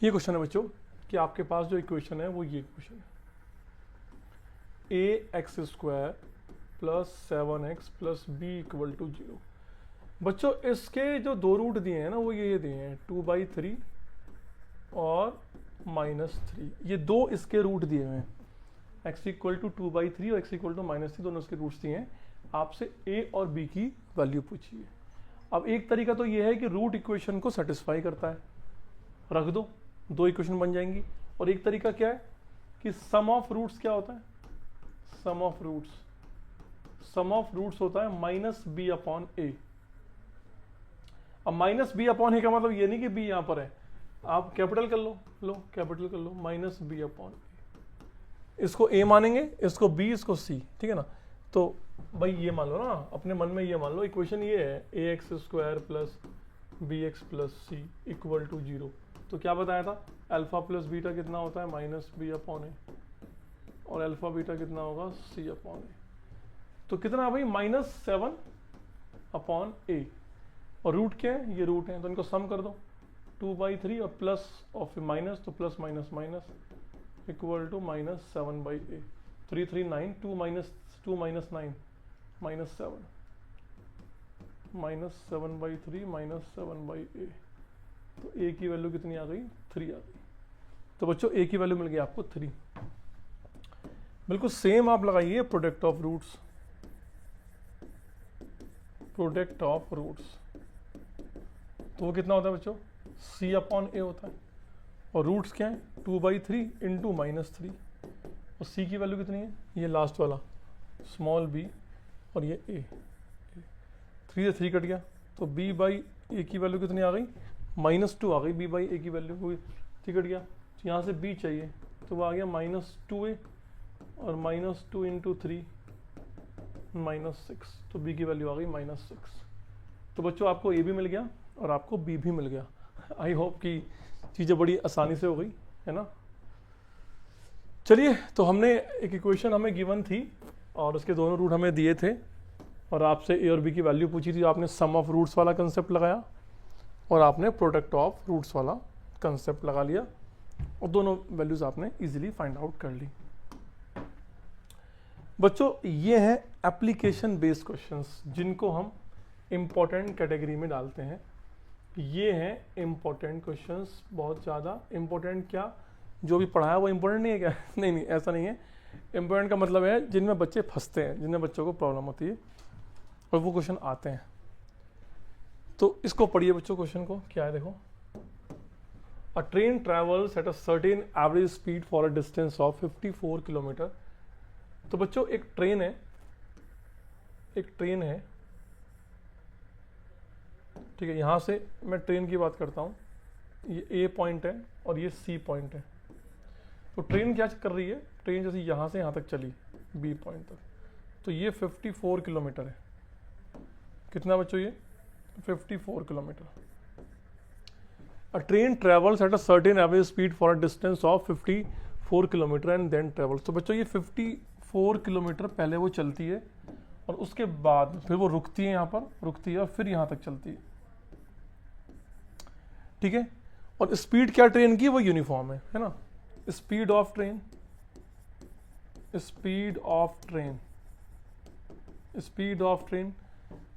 A: ये क्वेश्चन है बच्चों कि आपके पास जो इक्वेशन है वो ये इक्वेशन है ax² + 7x + b = 0। बच्चों इसके जो दो रूट दिए हैं ना वो ये दिए हैं 2/3 और -3। ये दो इसके रूट दिए हुए हैं, x = 2/3 और x = -3 दोनों इसके रूट्स दिए हैं। आपसे a और b की वैल्यू पूछी है। अब एक तरीका तो ये है कि रूट इक्वेशन को सेटिस्फाई करता है, रख दो, दो इक्वेशन बन जाएंगी। और एक तरीका क्या है कि सम ऑफ रूट्स क्या होता है, सम ऑफ रूट्स होता है -b/a। अब -b/a का मतलब ये नहीं कि b यहाँ पर है, आप कैपिटल कर लो कैपिटल कर लो, माइनस बी अपॉन ए। इसको ए मानेंगे, इसको बी, इसको सी, ठीक है ना। तो भाई ये मान लो ना, अपने मन में ये मान लो, इक्वेशन ये है ए x square plus B x plus C equal to 0। तो क्या बताया था, अल्फा प्लस बीटा कितना होता है, माइनस बी अपॉन ए, और अल्फा बीटा कितना होगा, सी अपॉन ए। तो कितना भाई, -7 अपॉन ए, और रूट क्या है, ये रूट है, तो इनको सम कर दो, 2/3 और प्लस और फिर माइनस, तो plus minus minus equal to -7/a। 3 3 9, 2 minus 9 -7, -7/3 -7/a। तो a की वैल्यू कितनी आ गई, 3 आ गई। तो बच्चों a की वैल्यू मिल गई आपको 3। बिल्कुल सेम आप लगाइए product of roots, product of roots, तो वो कितना होता है बच्चों, c अपॉन a होता है, और रूट्स क्या है, 2/3 इंटू -3, और c की वैल्यू कितनी है, ये लास्ट वाला स्मॉल b, और ये a, 3 से 3 कट गया, तो b/a की वैल्यू कितनी आ गई, -2 आ गई, b/a की वैल्यू हुई, 3 कट गया, तो यहाँ से b चाहिए, तो वो आ गया -2a, और -2 इंटू 3 -6, तो b की वैल्यू आ गई -6। तो बच्चों आपको a भी मिल गया और आपको b भी मिल गया। आई होप कि चीज़ें बड़ी आसानी से हो गई है ना। चलिए, तो हमने एक इक्वेशन हमें गिवन थी और उसके दोनों रूट हमें दिए थे, और आपसे a और b की वैल्यू पूछी थी, आपने सम ऑफ रूट्स वाला कंसेप्ट लगाया और आपने प्रोडक्ट ऑफ रूट्स वाला कंसेप्ट लगा लिया, और दोनों वैल्यूज आपने इजीली फाइंड आउट कर ली। बच्चों ये हैं एप्लीकेशन बेस्ड क्वेश्चंस, जिनको हम इम्पोर्टेंट कैटेगरी में डालते हैं। ये हैं इम्पोर्टेंट क्वेश्चंस, बहुत ज़्यादा इम्पोर्टेंट। क्या जो भी पढ़ाया वो इम्पोर्टेंट नहीं है क्या? नहीं, ऐसा नहीं है। इम्पोर्टेंट का मतलब है जिनमें बच्चे फंसते हैं, जिनमें बच्चों को प्रॉब्लम होती है और वो क्वेश्चन आते हैं। तो इसको पढ़िए बच्चों, क्वेश्चन को क्या है देखो। अ train travels at a certain average speed for a distance of 54 kilometre. तो बच्चों एक ट्रेन है, ठीक है। यहाँ से मैं ट्रेन की बात करता हूँ, ये ए पॉइंट है और ये सी पॉइंट है। तो ट्रेन क्या कर रही है, ट्रेन जैसे यहाँ से यहाँ तक चली बी पॉइंट तक, तो ये 54 किलोमीटर है। कितना बच्चों, ये 54 kilometre. A train travels at a certain average speed for a distance of 54 kilometre and then travels. तो बच्चों ये 54 किलोमीटर पहले वो चलती है और उसके बाद फिर वो रुकती है, यहाँ पर रुकती है और फिर यहाँ तक चलती है, ठीक है। और स्पीड क्या ट्रेन की, वो यूनिफॉर्म है ना। Speed of train, speed of train, speed of train,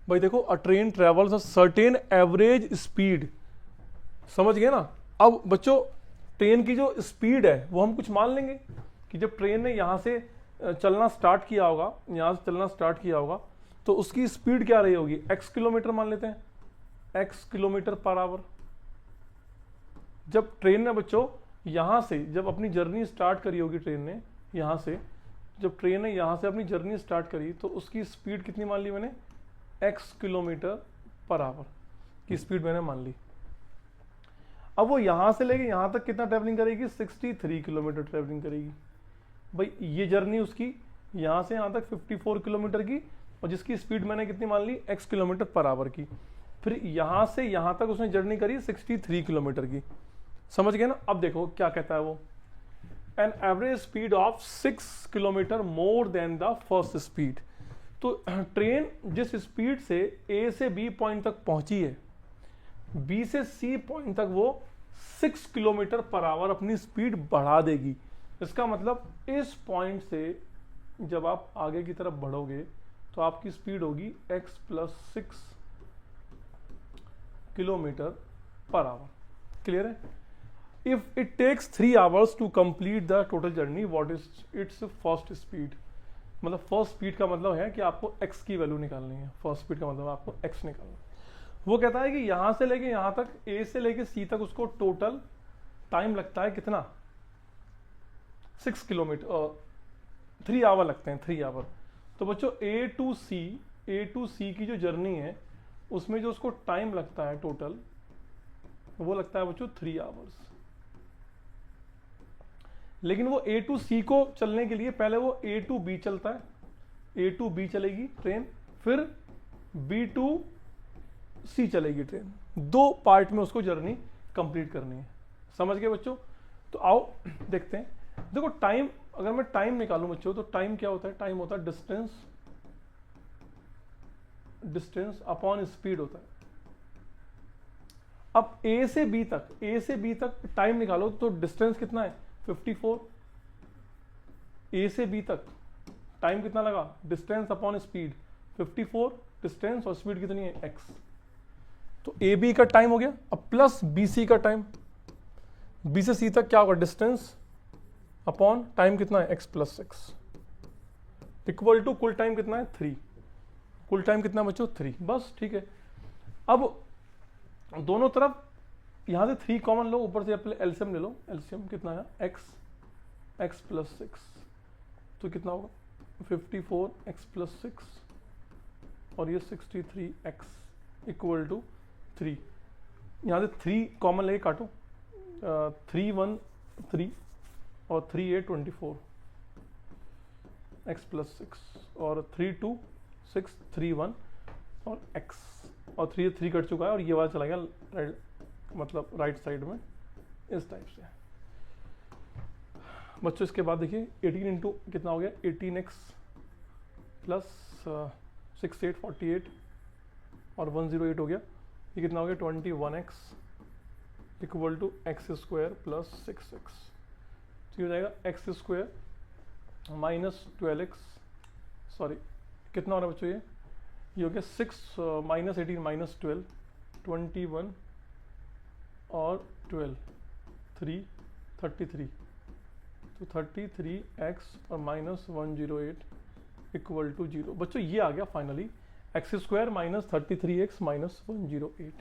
A: भाई देखो अ ट्रेन ट्रेवल्स अ सर्टेन एवरेज स्पीड, समझ गए ना। अब बच्चों ट्रेन की जो स्पीड है वो हम कुछ मान लेंगे कि जब ट्रेन ने यहाँ से चलना स्टार्ट किया होगा, यहाँ से चलना स्टार्ट किया होगा, तो उसकी स्पीड क्या रही होगी, x किलोमीटर मान लेते हैं, x किलोमीटर पर आवर। जब ट्रेन ने बच्चों यहाँ से जब अपनी जर्नी स्टार्ट करी होगी, ट्रेन ने यहाँ से जब ट्रेन ने यहाँ से अपनी जर्नी स्टार्ट करी, तो उसकी स्पीड कितनी मान ली मैंने, x किलोमीटर पर आवर की स्पीड मैंने मान ली। अब वो यहाँ से लेके यहाँ तक कितना ट्रेवलिंग करेगी, 63 किलोमीटर ट्रेवलिंग करेगी। भाई ये जर्नी उसकी यहाँ से यहाँ तक 54 किलोमीटर की, और जिसकी स्पीड मैंने कितनी मान ली, x किलोमीटर पर आवर की। फिर यहाँ से यहाँ तक उसने जर्नी करी 63 किलोमीटर की, समझ गए ना। अब देखो क्या कहता है वो, an average speed of 6 kilometre more than the first speed. तो ट्रेन जिस स्पीड से ए से बी पॉइंट तक पहुंची है, बी से सी पॉइंट तक वो 6 किलोमीटर पर आवर अपनी स्पीड बढ़ा देगी। इसका मतलब इस पॉइंट से जब आप आगे की तरफ बढ़ोगे तो आपकी स्पीड होगी x + 6 kilometre per hour. Clear है। If it takes 3 hours to complete the total journey, what is its first speed. मतलब फर्स्ट स्पीड का मतलब है कि आपको x की वैल्यू निकालनी है। फर्स्ट स्पीड का मतलब आपको x निकालना है। वो कहता है कि यहां से लेके यहां तक, a से लेके c तक उसको टोटल टाइम लगता है कितना, 6 किलोमीटर, 3 आवर लगते हैं, 3 आवर। तो बच्चों A टू C की जो जर्नी है उसमें जो उसको टाइम लगता है टोटल वो लगता है बच्चों 3 आवर्स। लेकिन वो A टू C को चलने के लिए पहले वो A टू B चलता है, A टू B चलेगी ट्रेन, फिर B टू C चलेगी ट्रेन। 2 पार्ट में उसको जर्नी कंप्लीट करनी है। समझ गए बच्चों? तो आओ देखते हैं। देखो टाइम, अगर मैं टाइम निकालूं बच्चों तो टाइम क्या होता है? टाइम होता है डिस्टेंस अपॉन स्पीड होता है। अब A से B तक टाइम निकालो तो डिस्टेंस कितना है? 54। A से B तक टाइम कितना लगा? डिस्टेंस अपॉन स्पीड 54, डिस्टेंस और स्पीड कितनी है? x। तो AB का टाइम हो गया। अब प्लस BC का टाइम, B से C तक क्या होगा? डिस्टेंस अपॉन टाइम कितना है? x plus x equal to कुल टाइम कितना है? 3। कुल टाइम कितना बच्चों? 3। बस ठीक है। अब दोनों तरफ यहां से 3 कॉमन लो, ऊपर से एलसीएम ले लो। एलसीएम कितना है? x प्लस 6, तो कितना होगा? 54x प्लस 6 और ये 63x इक्वल टू 3। यहाँ से 3 कॉमन लेके काटो, 3 1 3 और 3 8 24 x प्लस 6 और 3 2 6 3 1 और x और 3 3 कट चुका है और ये वाला चला गया मतलब राइट साइड में इस टाइप से। बच्चों इसके बाद देखिए 18 इंटू कितना हो गया? 18x प्लस 6 8 48 और 108 हो गया। ये कितना हो गया? 21x equal to X square plus 6x। तो ये हो जाएगा x square minus 12x, sorry कितना हो रहा है बच्चों? ये हो गया 6 माइनस 18 माइनस 12, 21 और 12 3 33, तो 33x और माइनस 108 इक्वल टू 0। बच्चों ये आ गया finally x square minus 33x minus 108।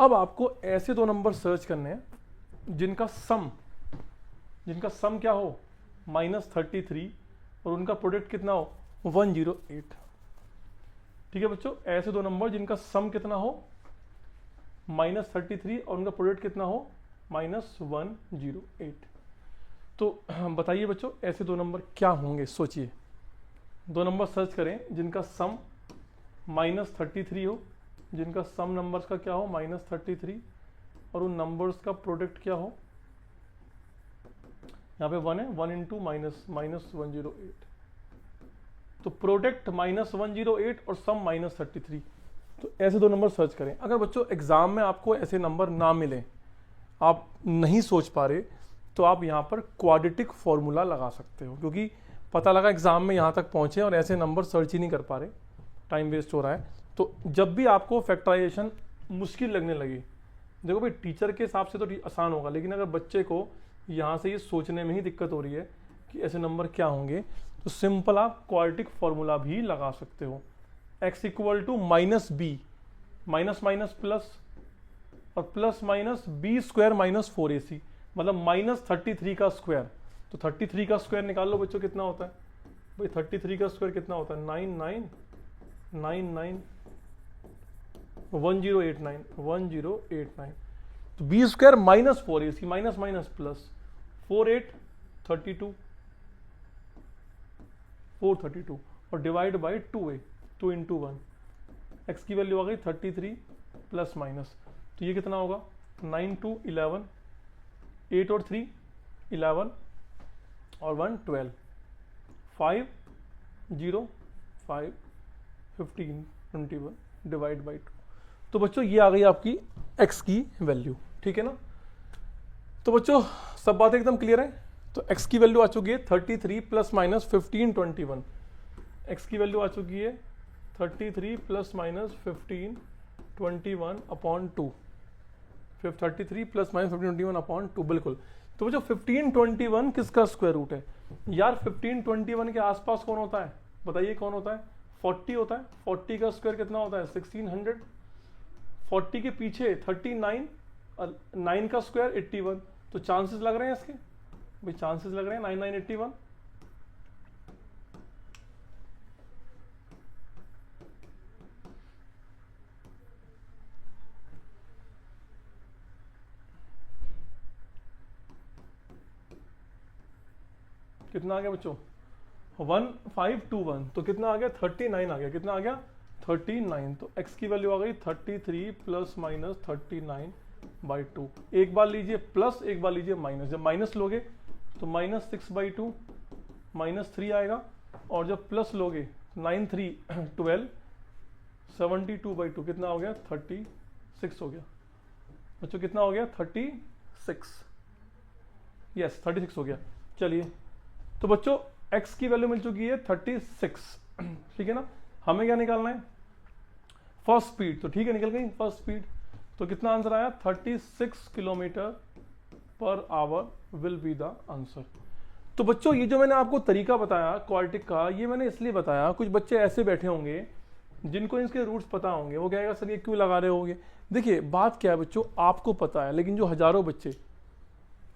A: अब आपको ऐसे 2 नंबर सर्च करने हैं जिनका सम क्या हो? माइनस 33 और उनका प्रोडक्ट कितना हो? 108। ठीक है बच्चों, ऐसे 2 नंबर जिनका सम कितना हो? माइनस 33 और उनका प्रोडक्ट कितना हो? माइनस 108। तो बताइए बच्चों ऐसे 2 नंबर क्या होंगे? सोचिए। 2 नंबर सर्च करें जिनका सम माइनस 33 हो, जिनका सम नंबर्स का क्या हो? माइनस 33 और उन नंबर्स का प्रोडक्ट क्या हो? यहाँ पे 1 है, 1 इंटू माइनस 108, तो प्रोडक्ट माइनस 108 और सम माइनस 33। तो ऐसे 2 नंबर सर्च करें। अगर बच्चों एग्जाम में आपको ऐसे नंबर ना मिले, आप नहीं सोच पा रहे, तो आप यहाँ पर क्वाड्रेटिक फॉर्मूला लगा सकते हो, क्योंकि पता लगा एग्जाम में यहाँ तक पहुँचे और ऐसे नंबर सर्च ही नहीं कर पा रहे, टाइम वेस्ट हो रहा है। तो जब भी आपको फैक्टराइजेशन मुश्किल लगने लगे, देखो भाई टीचर के हिसाब से तो आसान होगा, लेकिन अगर बच्चे को यहाँ से ये सोचने में ही दिक्कत हो रही है कि ऐसे नंबर क्या होंगे, तो सिंपल आप क्वाड्रेटिक फॉर्मूला भी लगा सकते हो। x equal to minus b, minus minus plus और plus minus B square minus 4ac, मतलब माइनस 33 का स्क्वायर। तो 33 का स्क्वायर निकाल लो बच्चों, कितना होता है भाई? 33 का स्क्वायर कितना होता है? 9999 1089। तो B square minus 4ac minus minus plus 432 और divide by 2a, 2 into 1। X की वैल्यू आ गई 33 प्लस माइनस, तो ये कितना होगा? 9 2 11, 8 और 3 11 और 1 12, 5 0 5 15 21 डिवाइड बाई 2। तो बच्चों ये आ गई आपकी x की वैल्यू, ठीक है ना? तो बच्चों सब बातें एकदम क्लियर है। तो x की वैल्यू आ चुकी है 33 प्लस माइनस 15 21। x की वैल्यू आ चुकी है 33 plus minus 15 21 upon 2। 33 plus minus 15 21 upon 2, बिल्कुल। तो बच्चों 15 21 किसका स्क्वायर रूट है? यार 15 21 के आसपास कौन होता है? बताइए कौन होता है? 40 होता है। 40 का स्क्वायर कितना होता है? 1600। 40 के पीछे 39 और 9 का स्क्वायर 81। तो चांसेस लग रहे हैं इसके भाई, चांसेस लग रहे हैं 9981। कितना आ गया बच्चों 1521, तो कितना आ गया 39 आ गया, कितना आ गया 39। तो x की वैल्यू आ गई 33 प्लस माइनस 39/2। एक बार लीजिए प्लस, एक बार लीजिए माइनस। जब माइनस लोगे तो -6/2 -3 आएगा, और जब प्लस लोगे 9 3 12 72/2 कितना हो गया 36 हो गया बच्चों, कितना हो गया 36, यस 36 हो गया। चलिए तो बच्चों x की वैल्यू मिल चुकी है 36, ठीक है ना। हमें क्या निकालना है फर्स्ट स्पीड, तो ठीक है निकल गई फर्स्ट स्पीड। तो कितना आंसर आया 36 kilometre per our will be the answer. तो बच्चों ये जो मैंने आपको तरीका बताया क्वाड्रेटिक का, ये मैंने इसलिए बताया, कुछ बच्चे ऐसे बैठे होंगे जिनको इसके रूट्स पता होंगे, वो कहेगा सर ये क्यों लगा रहे होंगे। देखिए बात क्या है बच्चों, आपको पता है, लेकिन जो हजारों बच्चे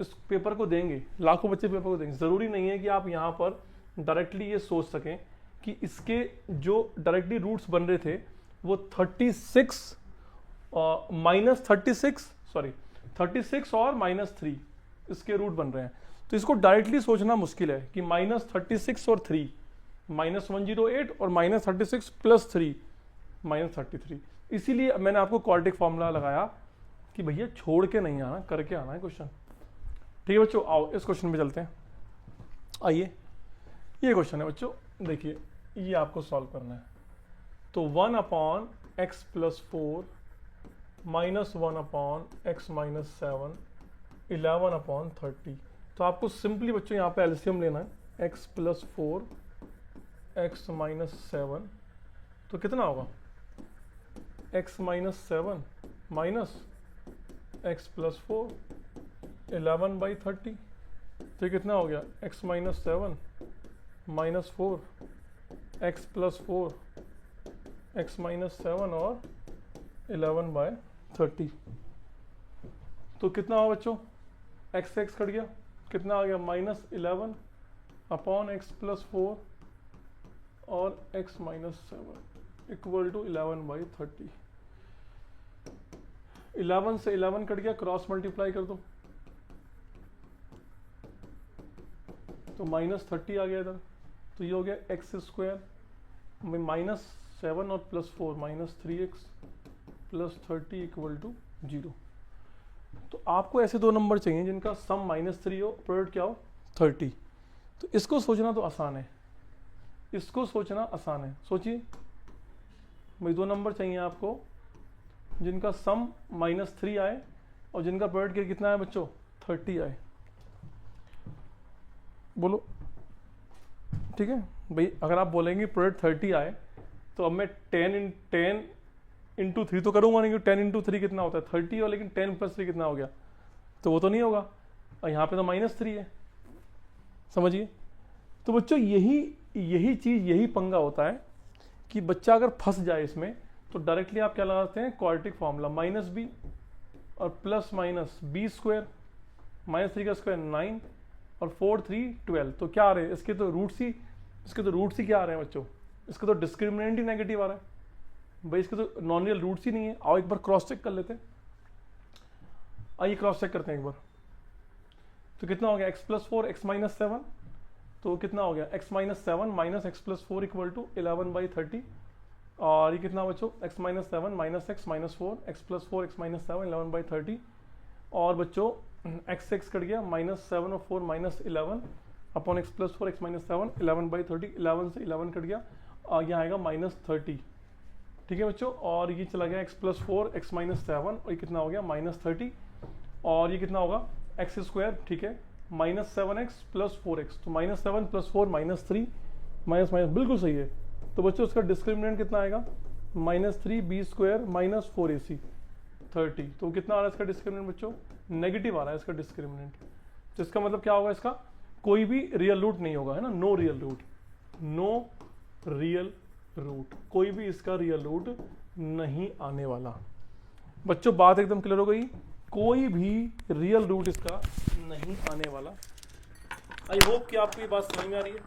A: इस पेपर को देंगे, लाखों बच्चे पेपर को देंगे, जरूरी नहीं है कि आप यहाँ पर डायरेक्टली ये सोच सकें कि इसके जो डायरेक्टली रूट्स बन रहे थे वो 36 और -3 इसके रूट बन रहे हैं। तो इसको डायरेक्टली सोचना मुश्किल है कि -36 और 3 -108 और -36 + 3 -33। इसीलिए मैंने आपको क्वाड्रेटिक फॉर्मूला लगाया कि भैया छोड़ के नहीं आना, करके आना है क्वेश्चन। ठीक है बच्चों, आओ इस क्वेश्चन पे चलते हैं। आइए ये क्वेश्चन है बच्चों, देखिए ये आपको सॉल्व करना है। तो 1/x + 4 -1/x - 7 11/30। तो आपको सिंपली बच्चों यहाँ पे एलसीएम लेना है, x + 4 x - 7, तो कितना होगा x - 7 माइनस x + 4 11/30। तो ये कितना हो गया x - 7 - 4 x + 4 x - 7 और 11/30। तो कितना हुआ बच्चों, x से x कट गया, कितना आ गया -11 अपॉन x + 4 और x - 7 इक्वल टू 11/30। 11 से 11 कट गया, क्रॉस मल्टीप्लाई कर दो तो -30 आ गया इधर। तो ये हो गया x² -7 और +4 -3x + 30 इक्वल टू 0। तो आपको ऐसे दो नंबर चाहिए जिनका सम -3 हो, प्रोडक्ट क्या हो 30। तो इसको सोचना तो आसान है, इसको सोचना आसान है। सोचिए भाई दो नंबर चाहिए आपको जिनका सम -3 आए और जिनका प्रोडक्ट कितना है बच्चों 30 आए। बोलो ठीक है भाई, अगर आप बोलेंगे प्रोडक्ट 30 आए तो अब मैं 10 × 3 तो करूंगा नहीं, 10 × 3 कितना होता है 30, और लेकिन 10 + 3 कितना हो गया, तो वो तो नहीं होगा, और यहाँ पे तो -3 है, समझिए। तो बच्चों यही चीज, यही पंगा होता है कि बच्चा अगर फंस जाए इसमें, तो डायरेक्टली आप क्या लगाते हैं क्वाड्रेटिक फॉर्मूला, -b और प्लस माइनस b² -3 का स्क्वायर 9 और 4 3 12। तो क्या आ रहे हैं इसके तो रूट्स ही क्या आ रहे हैं बच्चों, इसके तो डिस्क्रिमिनेंट ही नेगेटिव आ रहा है भाई, इसके तो नॉन रियल रूट्स ही नहीं है। आओ एक बार क्रॉस चेक कर लेते हैं, आइए क्रॉस चेक करते हैं एक बार। तो कितना हो गया x + 4 x - 7, तो कितना हो गया x - 7 minus x + 4 equal to 11/30, और ये कितना बच्चों x - 7 minus x - 4 x + 4 x - 7 11/30, और बच्चों x से x कट गया -7 और 4 -11 अपॉन x + 4 x - 7 11/30, 11 से 11 कट गया, यहाँ आएगा -30। ठीक है बच्चों, और ये चला गया x + 4 x - 7 और ये कितना हो गया -30, और ये कितना होगा x², ठीक है -7x + 4x, तो -7 + 4 -3 माइनस बिल्कुल सही है। तो बच्चों इसका डिस्क्रिमिनेंट कितना आएगा -3b² - 4ac 30। तो कितना आ रहा है इसका डिस्क्रिमिनेंट बच्चों, नेगेटिव आ रहा है इसका डिस्क्रिमिनेंट। तो इसका मतलब क्या होगा, इसका कोई भी रियल रूट नहीं होगा, है ना, no real root, no real root, कोई भी इसका रियल रूट नहीं आने वाला। बच्चों बात एकदम क्लियर हो गई, कोई भी रियल रूट इसका नहीं आने वाला। आई होप कि आपको ये बात समझ में आ रही है।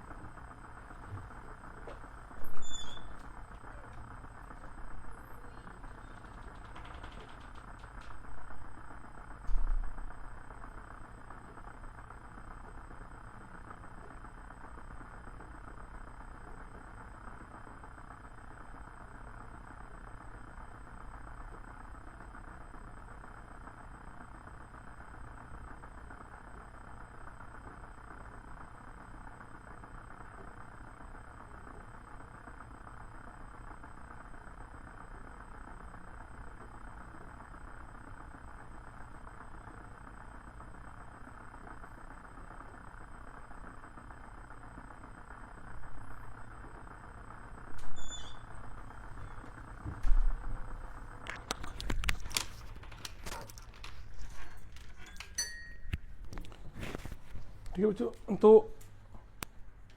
A: ठीक है बच्चों, तो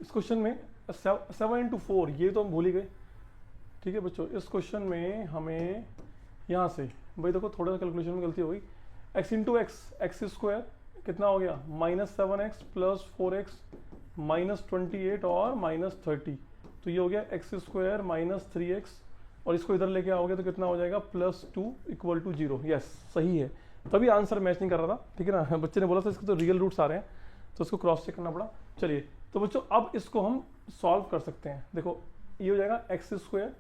A: इस क्वेश्चन में 7 इंटू 4 ये तो हम भूल ही गए। ठीक है बच्चों, इस क्वेश्चन में हमें यहाँ से भाई देखो थोड़ा सा कैलकुलेशन में गलती हो गई। x इंटू एक्स स्क्वायर कितना हो गया -7x प्लस 4x -28 और -30, तो ये हो गया x स्क्वायर -3x, और इसको इधर लेके आओगे तो कितना हो जाएगा +2 इक्वल टू 0। यस सही है, तभी आंसर मैच नहीं कर रहा था। ठीक है ना, बच्चे ने बोला था इसके तो रियल रूट्स आ रहे हैं, तो उसको क्रॉस चेक करना पड़ा। चलिए तो बच्चों अब इसको हम सॉल्व कर सकते हैं। देखो ये हो जाएगा एक्स स्क्वायर,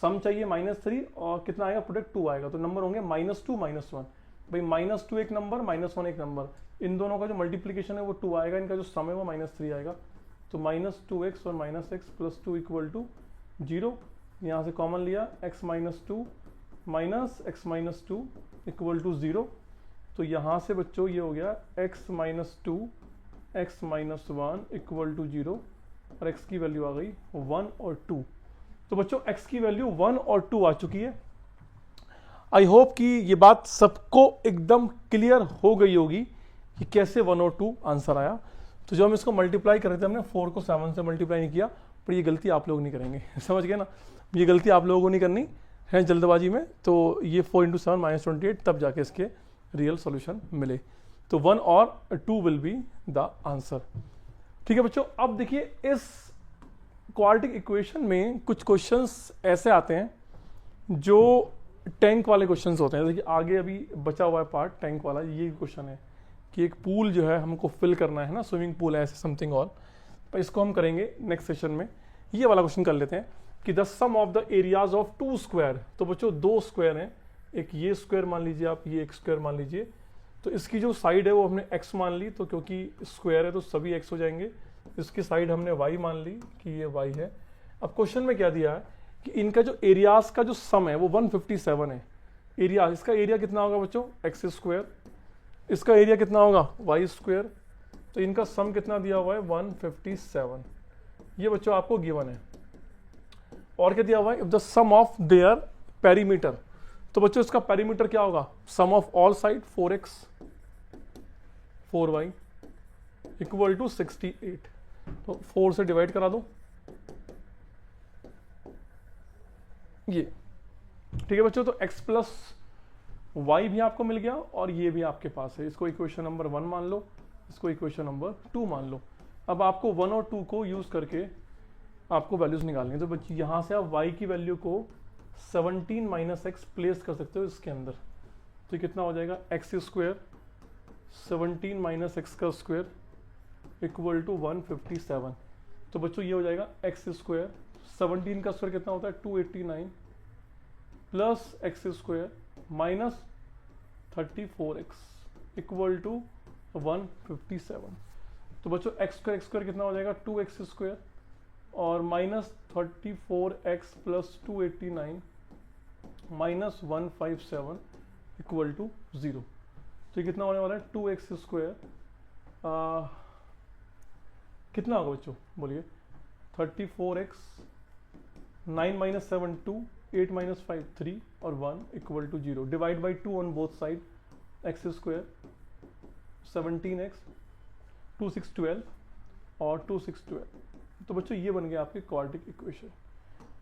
A: सम चाहिए -3 और कितना आएगा प्रोडक्ट 2 आएगा, तो नंबर होंगे -2 -1। भाई -2 एक नंबर, -1 एक नंबर, इन दोनों का जो मल्टीप्लीकेशन है वो 2 आएगा, इनका जो सम है वो -3 आएगा। तो -2x और -x प्लस 2 इक्वल टू 0। यहाँ से कॉमन लिया x -2 -x -2 इक्वल टू 0। तो यहाँ से बच्चों ये हो गया x -2 x -1 इक्वल टू 0, और x की वैल्यू आ गई 1 और 2। तो बच्चों x की वैल्यू 1 और 2 आ चुकी है। आई होप कि ये बात सबको एकदम क्लियर हो गई होगी कि कैसे 1 और 2 आंसर आया। तो जब हम इसको मल्टीप्लाई कर रहे थे हमने 4 को 7 से मल्टीप्लाई नहीं किया, पर ये गलती आप लोग नहीं करेंगे समझ गए ना, ये गलती आप लोगों को नहीं करनी है जल्दबाजी में। तो ये 4 इंटू 7 -28, तब जाके इसके रियल सॉल्यूशन मिले। तो 1 और 2 विल बी द आंसर। ठीक है बच्चों, अब देखिए इस क्वाड्रेटिक इक्वेशन में कुछ क्वेश्चंस ऐसे आते हैं जो टैंक वाले क्वेश्चंस होते हैं। देखिए आगे अभी बचा हुआ है पार्ट टैंक वाला, ये क्वेश्चन है कि एक पूल जो है हमको फिल करना है ना, स्विमिंग पूल है ऐसे समथिंग और, पर इसको हम करेंगे नेक्स्ट सेशन में। ये वाला क्वेश्चन कर लेते हैं कि the sum of the areas of 2 square. तो बच्चों 2 स्क्वायर हैं, एक ये स्क्वायर मान लीजिए आप, ये एक स्क्वायर मान लीजिए, तो इसकी जो साइड है वो हमने x मान ली, तो क्योंकि स्क्वायर है तो सभी x हो जाएंगे। इसकी साइड हमने y मान ली कि ये y है। अब क्वेश्चन में क्या दिया है कि इनका जो एरियाज का जो सम है वो 157 है। एरिया, इसका एरिया कितना होगा बच्चों एक्स स्क्वायर, इसका एरिया कितना होगा वाई स्क्वायर, तो इनका सम कितना दिया हुआ है 157। ये बच्चों आपको गिवन है। और क्या दिया हुआ है, if the sum of their perimeter, तो बच्चों इसका पेरीमीटर क्या होगा, sum of all side 4x 4y equal to 68। तो 4 से डिवाइड करा दो ये। ठीक है बच्चों, तो x प्लस वाई भी आपको मिल गया और ये भी आपके पास है। इसको इक्वेशन नंबर 1 मान लो, इसको इक्वेशन नंबर 2 मान लो। अब आपको 1 और 2 को यूज करके आपको वैल्यूज निकालनी है। तो बच्चे यहाँ से आप y की वैल्यू को 17 माइनस एक्स प्लेस कर सकते हो इसके अंदर। तो कितना हो जाएगा एक्स स्क्वायर 17 माइनस एक्स का स्क्वायर इक्वल टू 157। तो बच्चों ये हो जाएगा एक्स स्क्वायर 17 का स्क्वायर कितना होता है 289 plus X square minus 34x equal to 157। तो बच्चों एक्स स्क्वायर कितना हो जाएगा 2x स्क्वायर और minus 34x plus 289 minus 157 equal to 0। तो ये कितना होने वाला है 2x स्क्वायर कितना होगा बच्चों बोलिए 34x 9 माइनस 7 2 8 माइनस 5 3 और 1 equal to 0। Divide by 2 on both side X square 17x 2 6 12 और 2 6 12। तो बच्चों ये बन गया आपके क्वाड्रेटिक इक्वेशन।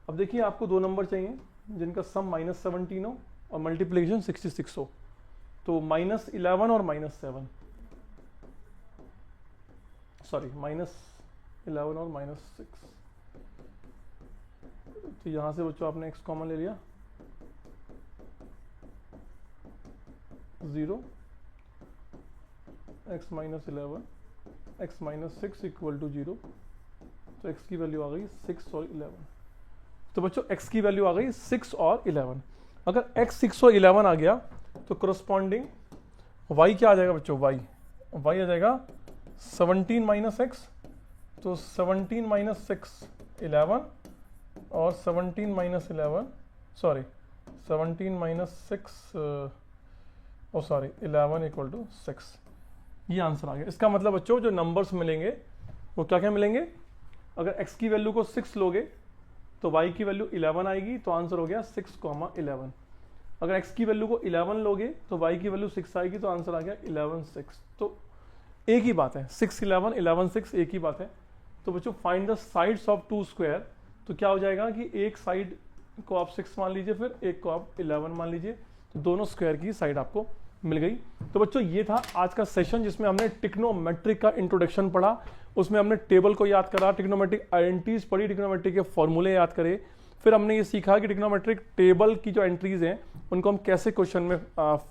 A: अब देखिए आपको दो नंबर चाहिए जिनका सम -17 हो और मल्टीप्लिकेशन 66 हो। तो -11 और -7 सॉरी -11 और -6। तो यहां से बच्चों आपने x कॉमन ले लिया 0 x -11 x -6 इक्वल टू 0। तो x की वैल्यू आ गई 6 और 11। तो बच्चों x की वैल्यू आ गई 6 और 11। अगर x 6 और 11 आ गया तो कोरस्पॉन्डिंग y क्या आ जाएगा बच्चों y आ जाएगा 17 माइनस एक्स। तो 17 माइनस 6 11 और 17 minus 11 sorry 17 minus 6 oh sorry 11 equal to 6। ये आंसर आ गया। इसका मतलब बच्चों जो नंबर्स मिलेंगे वो क्या क्या मिलेंगे, अगर x की वैल्यू को 6 लोगे तो y की वैल्यू 11 आएगी, तो आंसर हो गया 6,11। अगर x की वैल्यू को 11 लोगे तो y की वैल्यू 6 आएगी, तो आंसर आ गया 11 6। तो एक ही बात है, 6 11 11 6 एक ही बात है। तो बच्चों find the sides of two square, तो क्या हो जाएगा कि एक साइड को आप 6 मान लीजिए, फिर एक को आप 11 मान लीजिए, तो दोनों स्क्वायर की साइड आपको मिल गई। तो बच्चों ये था आज का सेशन जिसमें हमने ट्रिग्नोमेट्रिक का इंट्रोडक्शन पढ़ा, उसमें हमने टेबल को याद करा, ट्रिग्नोमेट्रिक आइडेंटिटीज पढ़ी, ट्रिग्नोमेट्रिक के फॉर्मूले याद करे, फिर हमने ये सीखा कि ट्रिग्नोमेट्रिक टेबल की जो एंट्रीज हैं उनको हम कैसे क्वेश्चन में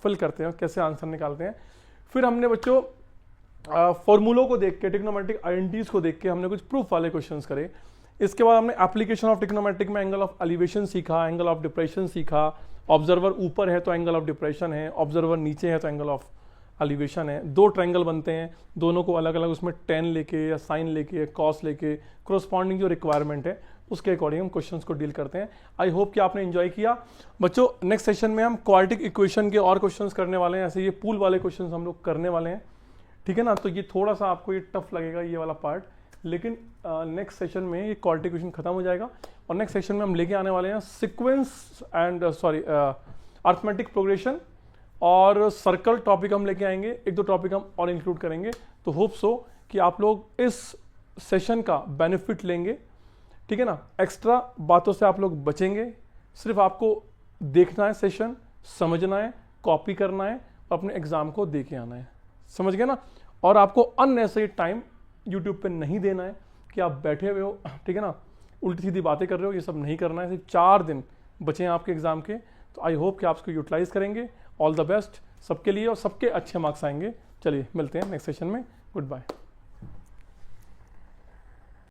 A: फिल करते हैं, कैसे आंसर निकालते हैं। फिर हमने बच्चों फॉर्मूलों को देख के, ट्रिग्नोमेट्रिक आइडेंटिटीज को देख के हमने कुछ प्रूफ वाले क्वेश्चंस करे। इसके बाद हमने एप्लीकेशन ऑफ ट्रिग्नोमेट्रिक में एंगल ऑफ एलिवेशन सीखा, एंगल ऑफ डिप्रेशन सीखा, ऑब्जर्वर ऊपर है तो एंगल ऑफ डिप्रेशन है, ऑब्जर्वर नीचे है तो एंगल ऑफ एलिवेशन है। दो ट्रायंगल बनते हैं, दोनों को अलग अलग उसमें टेन लेके या साइन लेके कॉस लेके कोरोस्पॉन्डिंग जो रिक्वायरमेंट है उसके अकॉर्डिंग हम क्वेश्चंस को डील करते हैं। आई होप कि आपने एंजॉय किया। बच्चों नेक्स्ट सेशन में हम क्वाड्रेटिक इक्वेशन के और क्वेश्चंस करने वाले हैं, ऐसे ये पूल वाले क्वेश्चंस हम लोग करने वाले हैं, ठीक है ना। तो ये थोड़ा सा आपको ये टफ लगेगा ये वाला पार्ट, लेकिन नेक्स्ट सेशन में ये क्वाड्रेटिक इक्वेशन खत्म हो जाएगा और नेक्स्ट सेशन में हम लेके आने वाले हैं सीक्वेंस एंड अरिथमेटिक प्रोग्रेशन और सर्कल टॉपिक हम लेके आएंगे, एक दो टॉपिक हम और इंक्लूड करेंगे। तो होप सो कि आप लोग इस सेशन का बेनिफिट लेंगे, ठीक है ना। एक्स्ट्रा बातों से आप लोग बचेंगे, सिर्फ आपको देखना है सेशन, समझना है, कॉपी करना है और अपने एग्जाम को दे के आना है, समझ गए ना। और आपको अननेसेसरी टाइम यूट्यूब पे नहीं देना है कि आप बैठे हुए हो, ठीक है ना, उल्टी सीधी बातें कर रहे हो, ये सब नहीं करना है। सिर्फ 4 दिन बचे हैं आपके एग्जाम के, तो आई होप कि आप इसको यूटिलाइज करेंगे। ऑल द बेस्ट सबके लिए और सबके अच्छे मार्क्स आएंगे। चलिए मिलते हैं नेक्स्ट सेशन में, गुड बाय।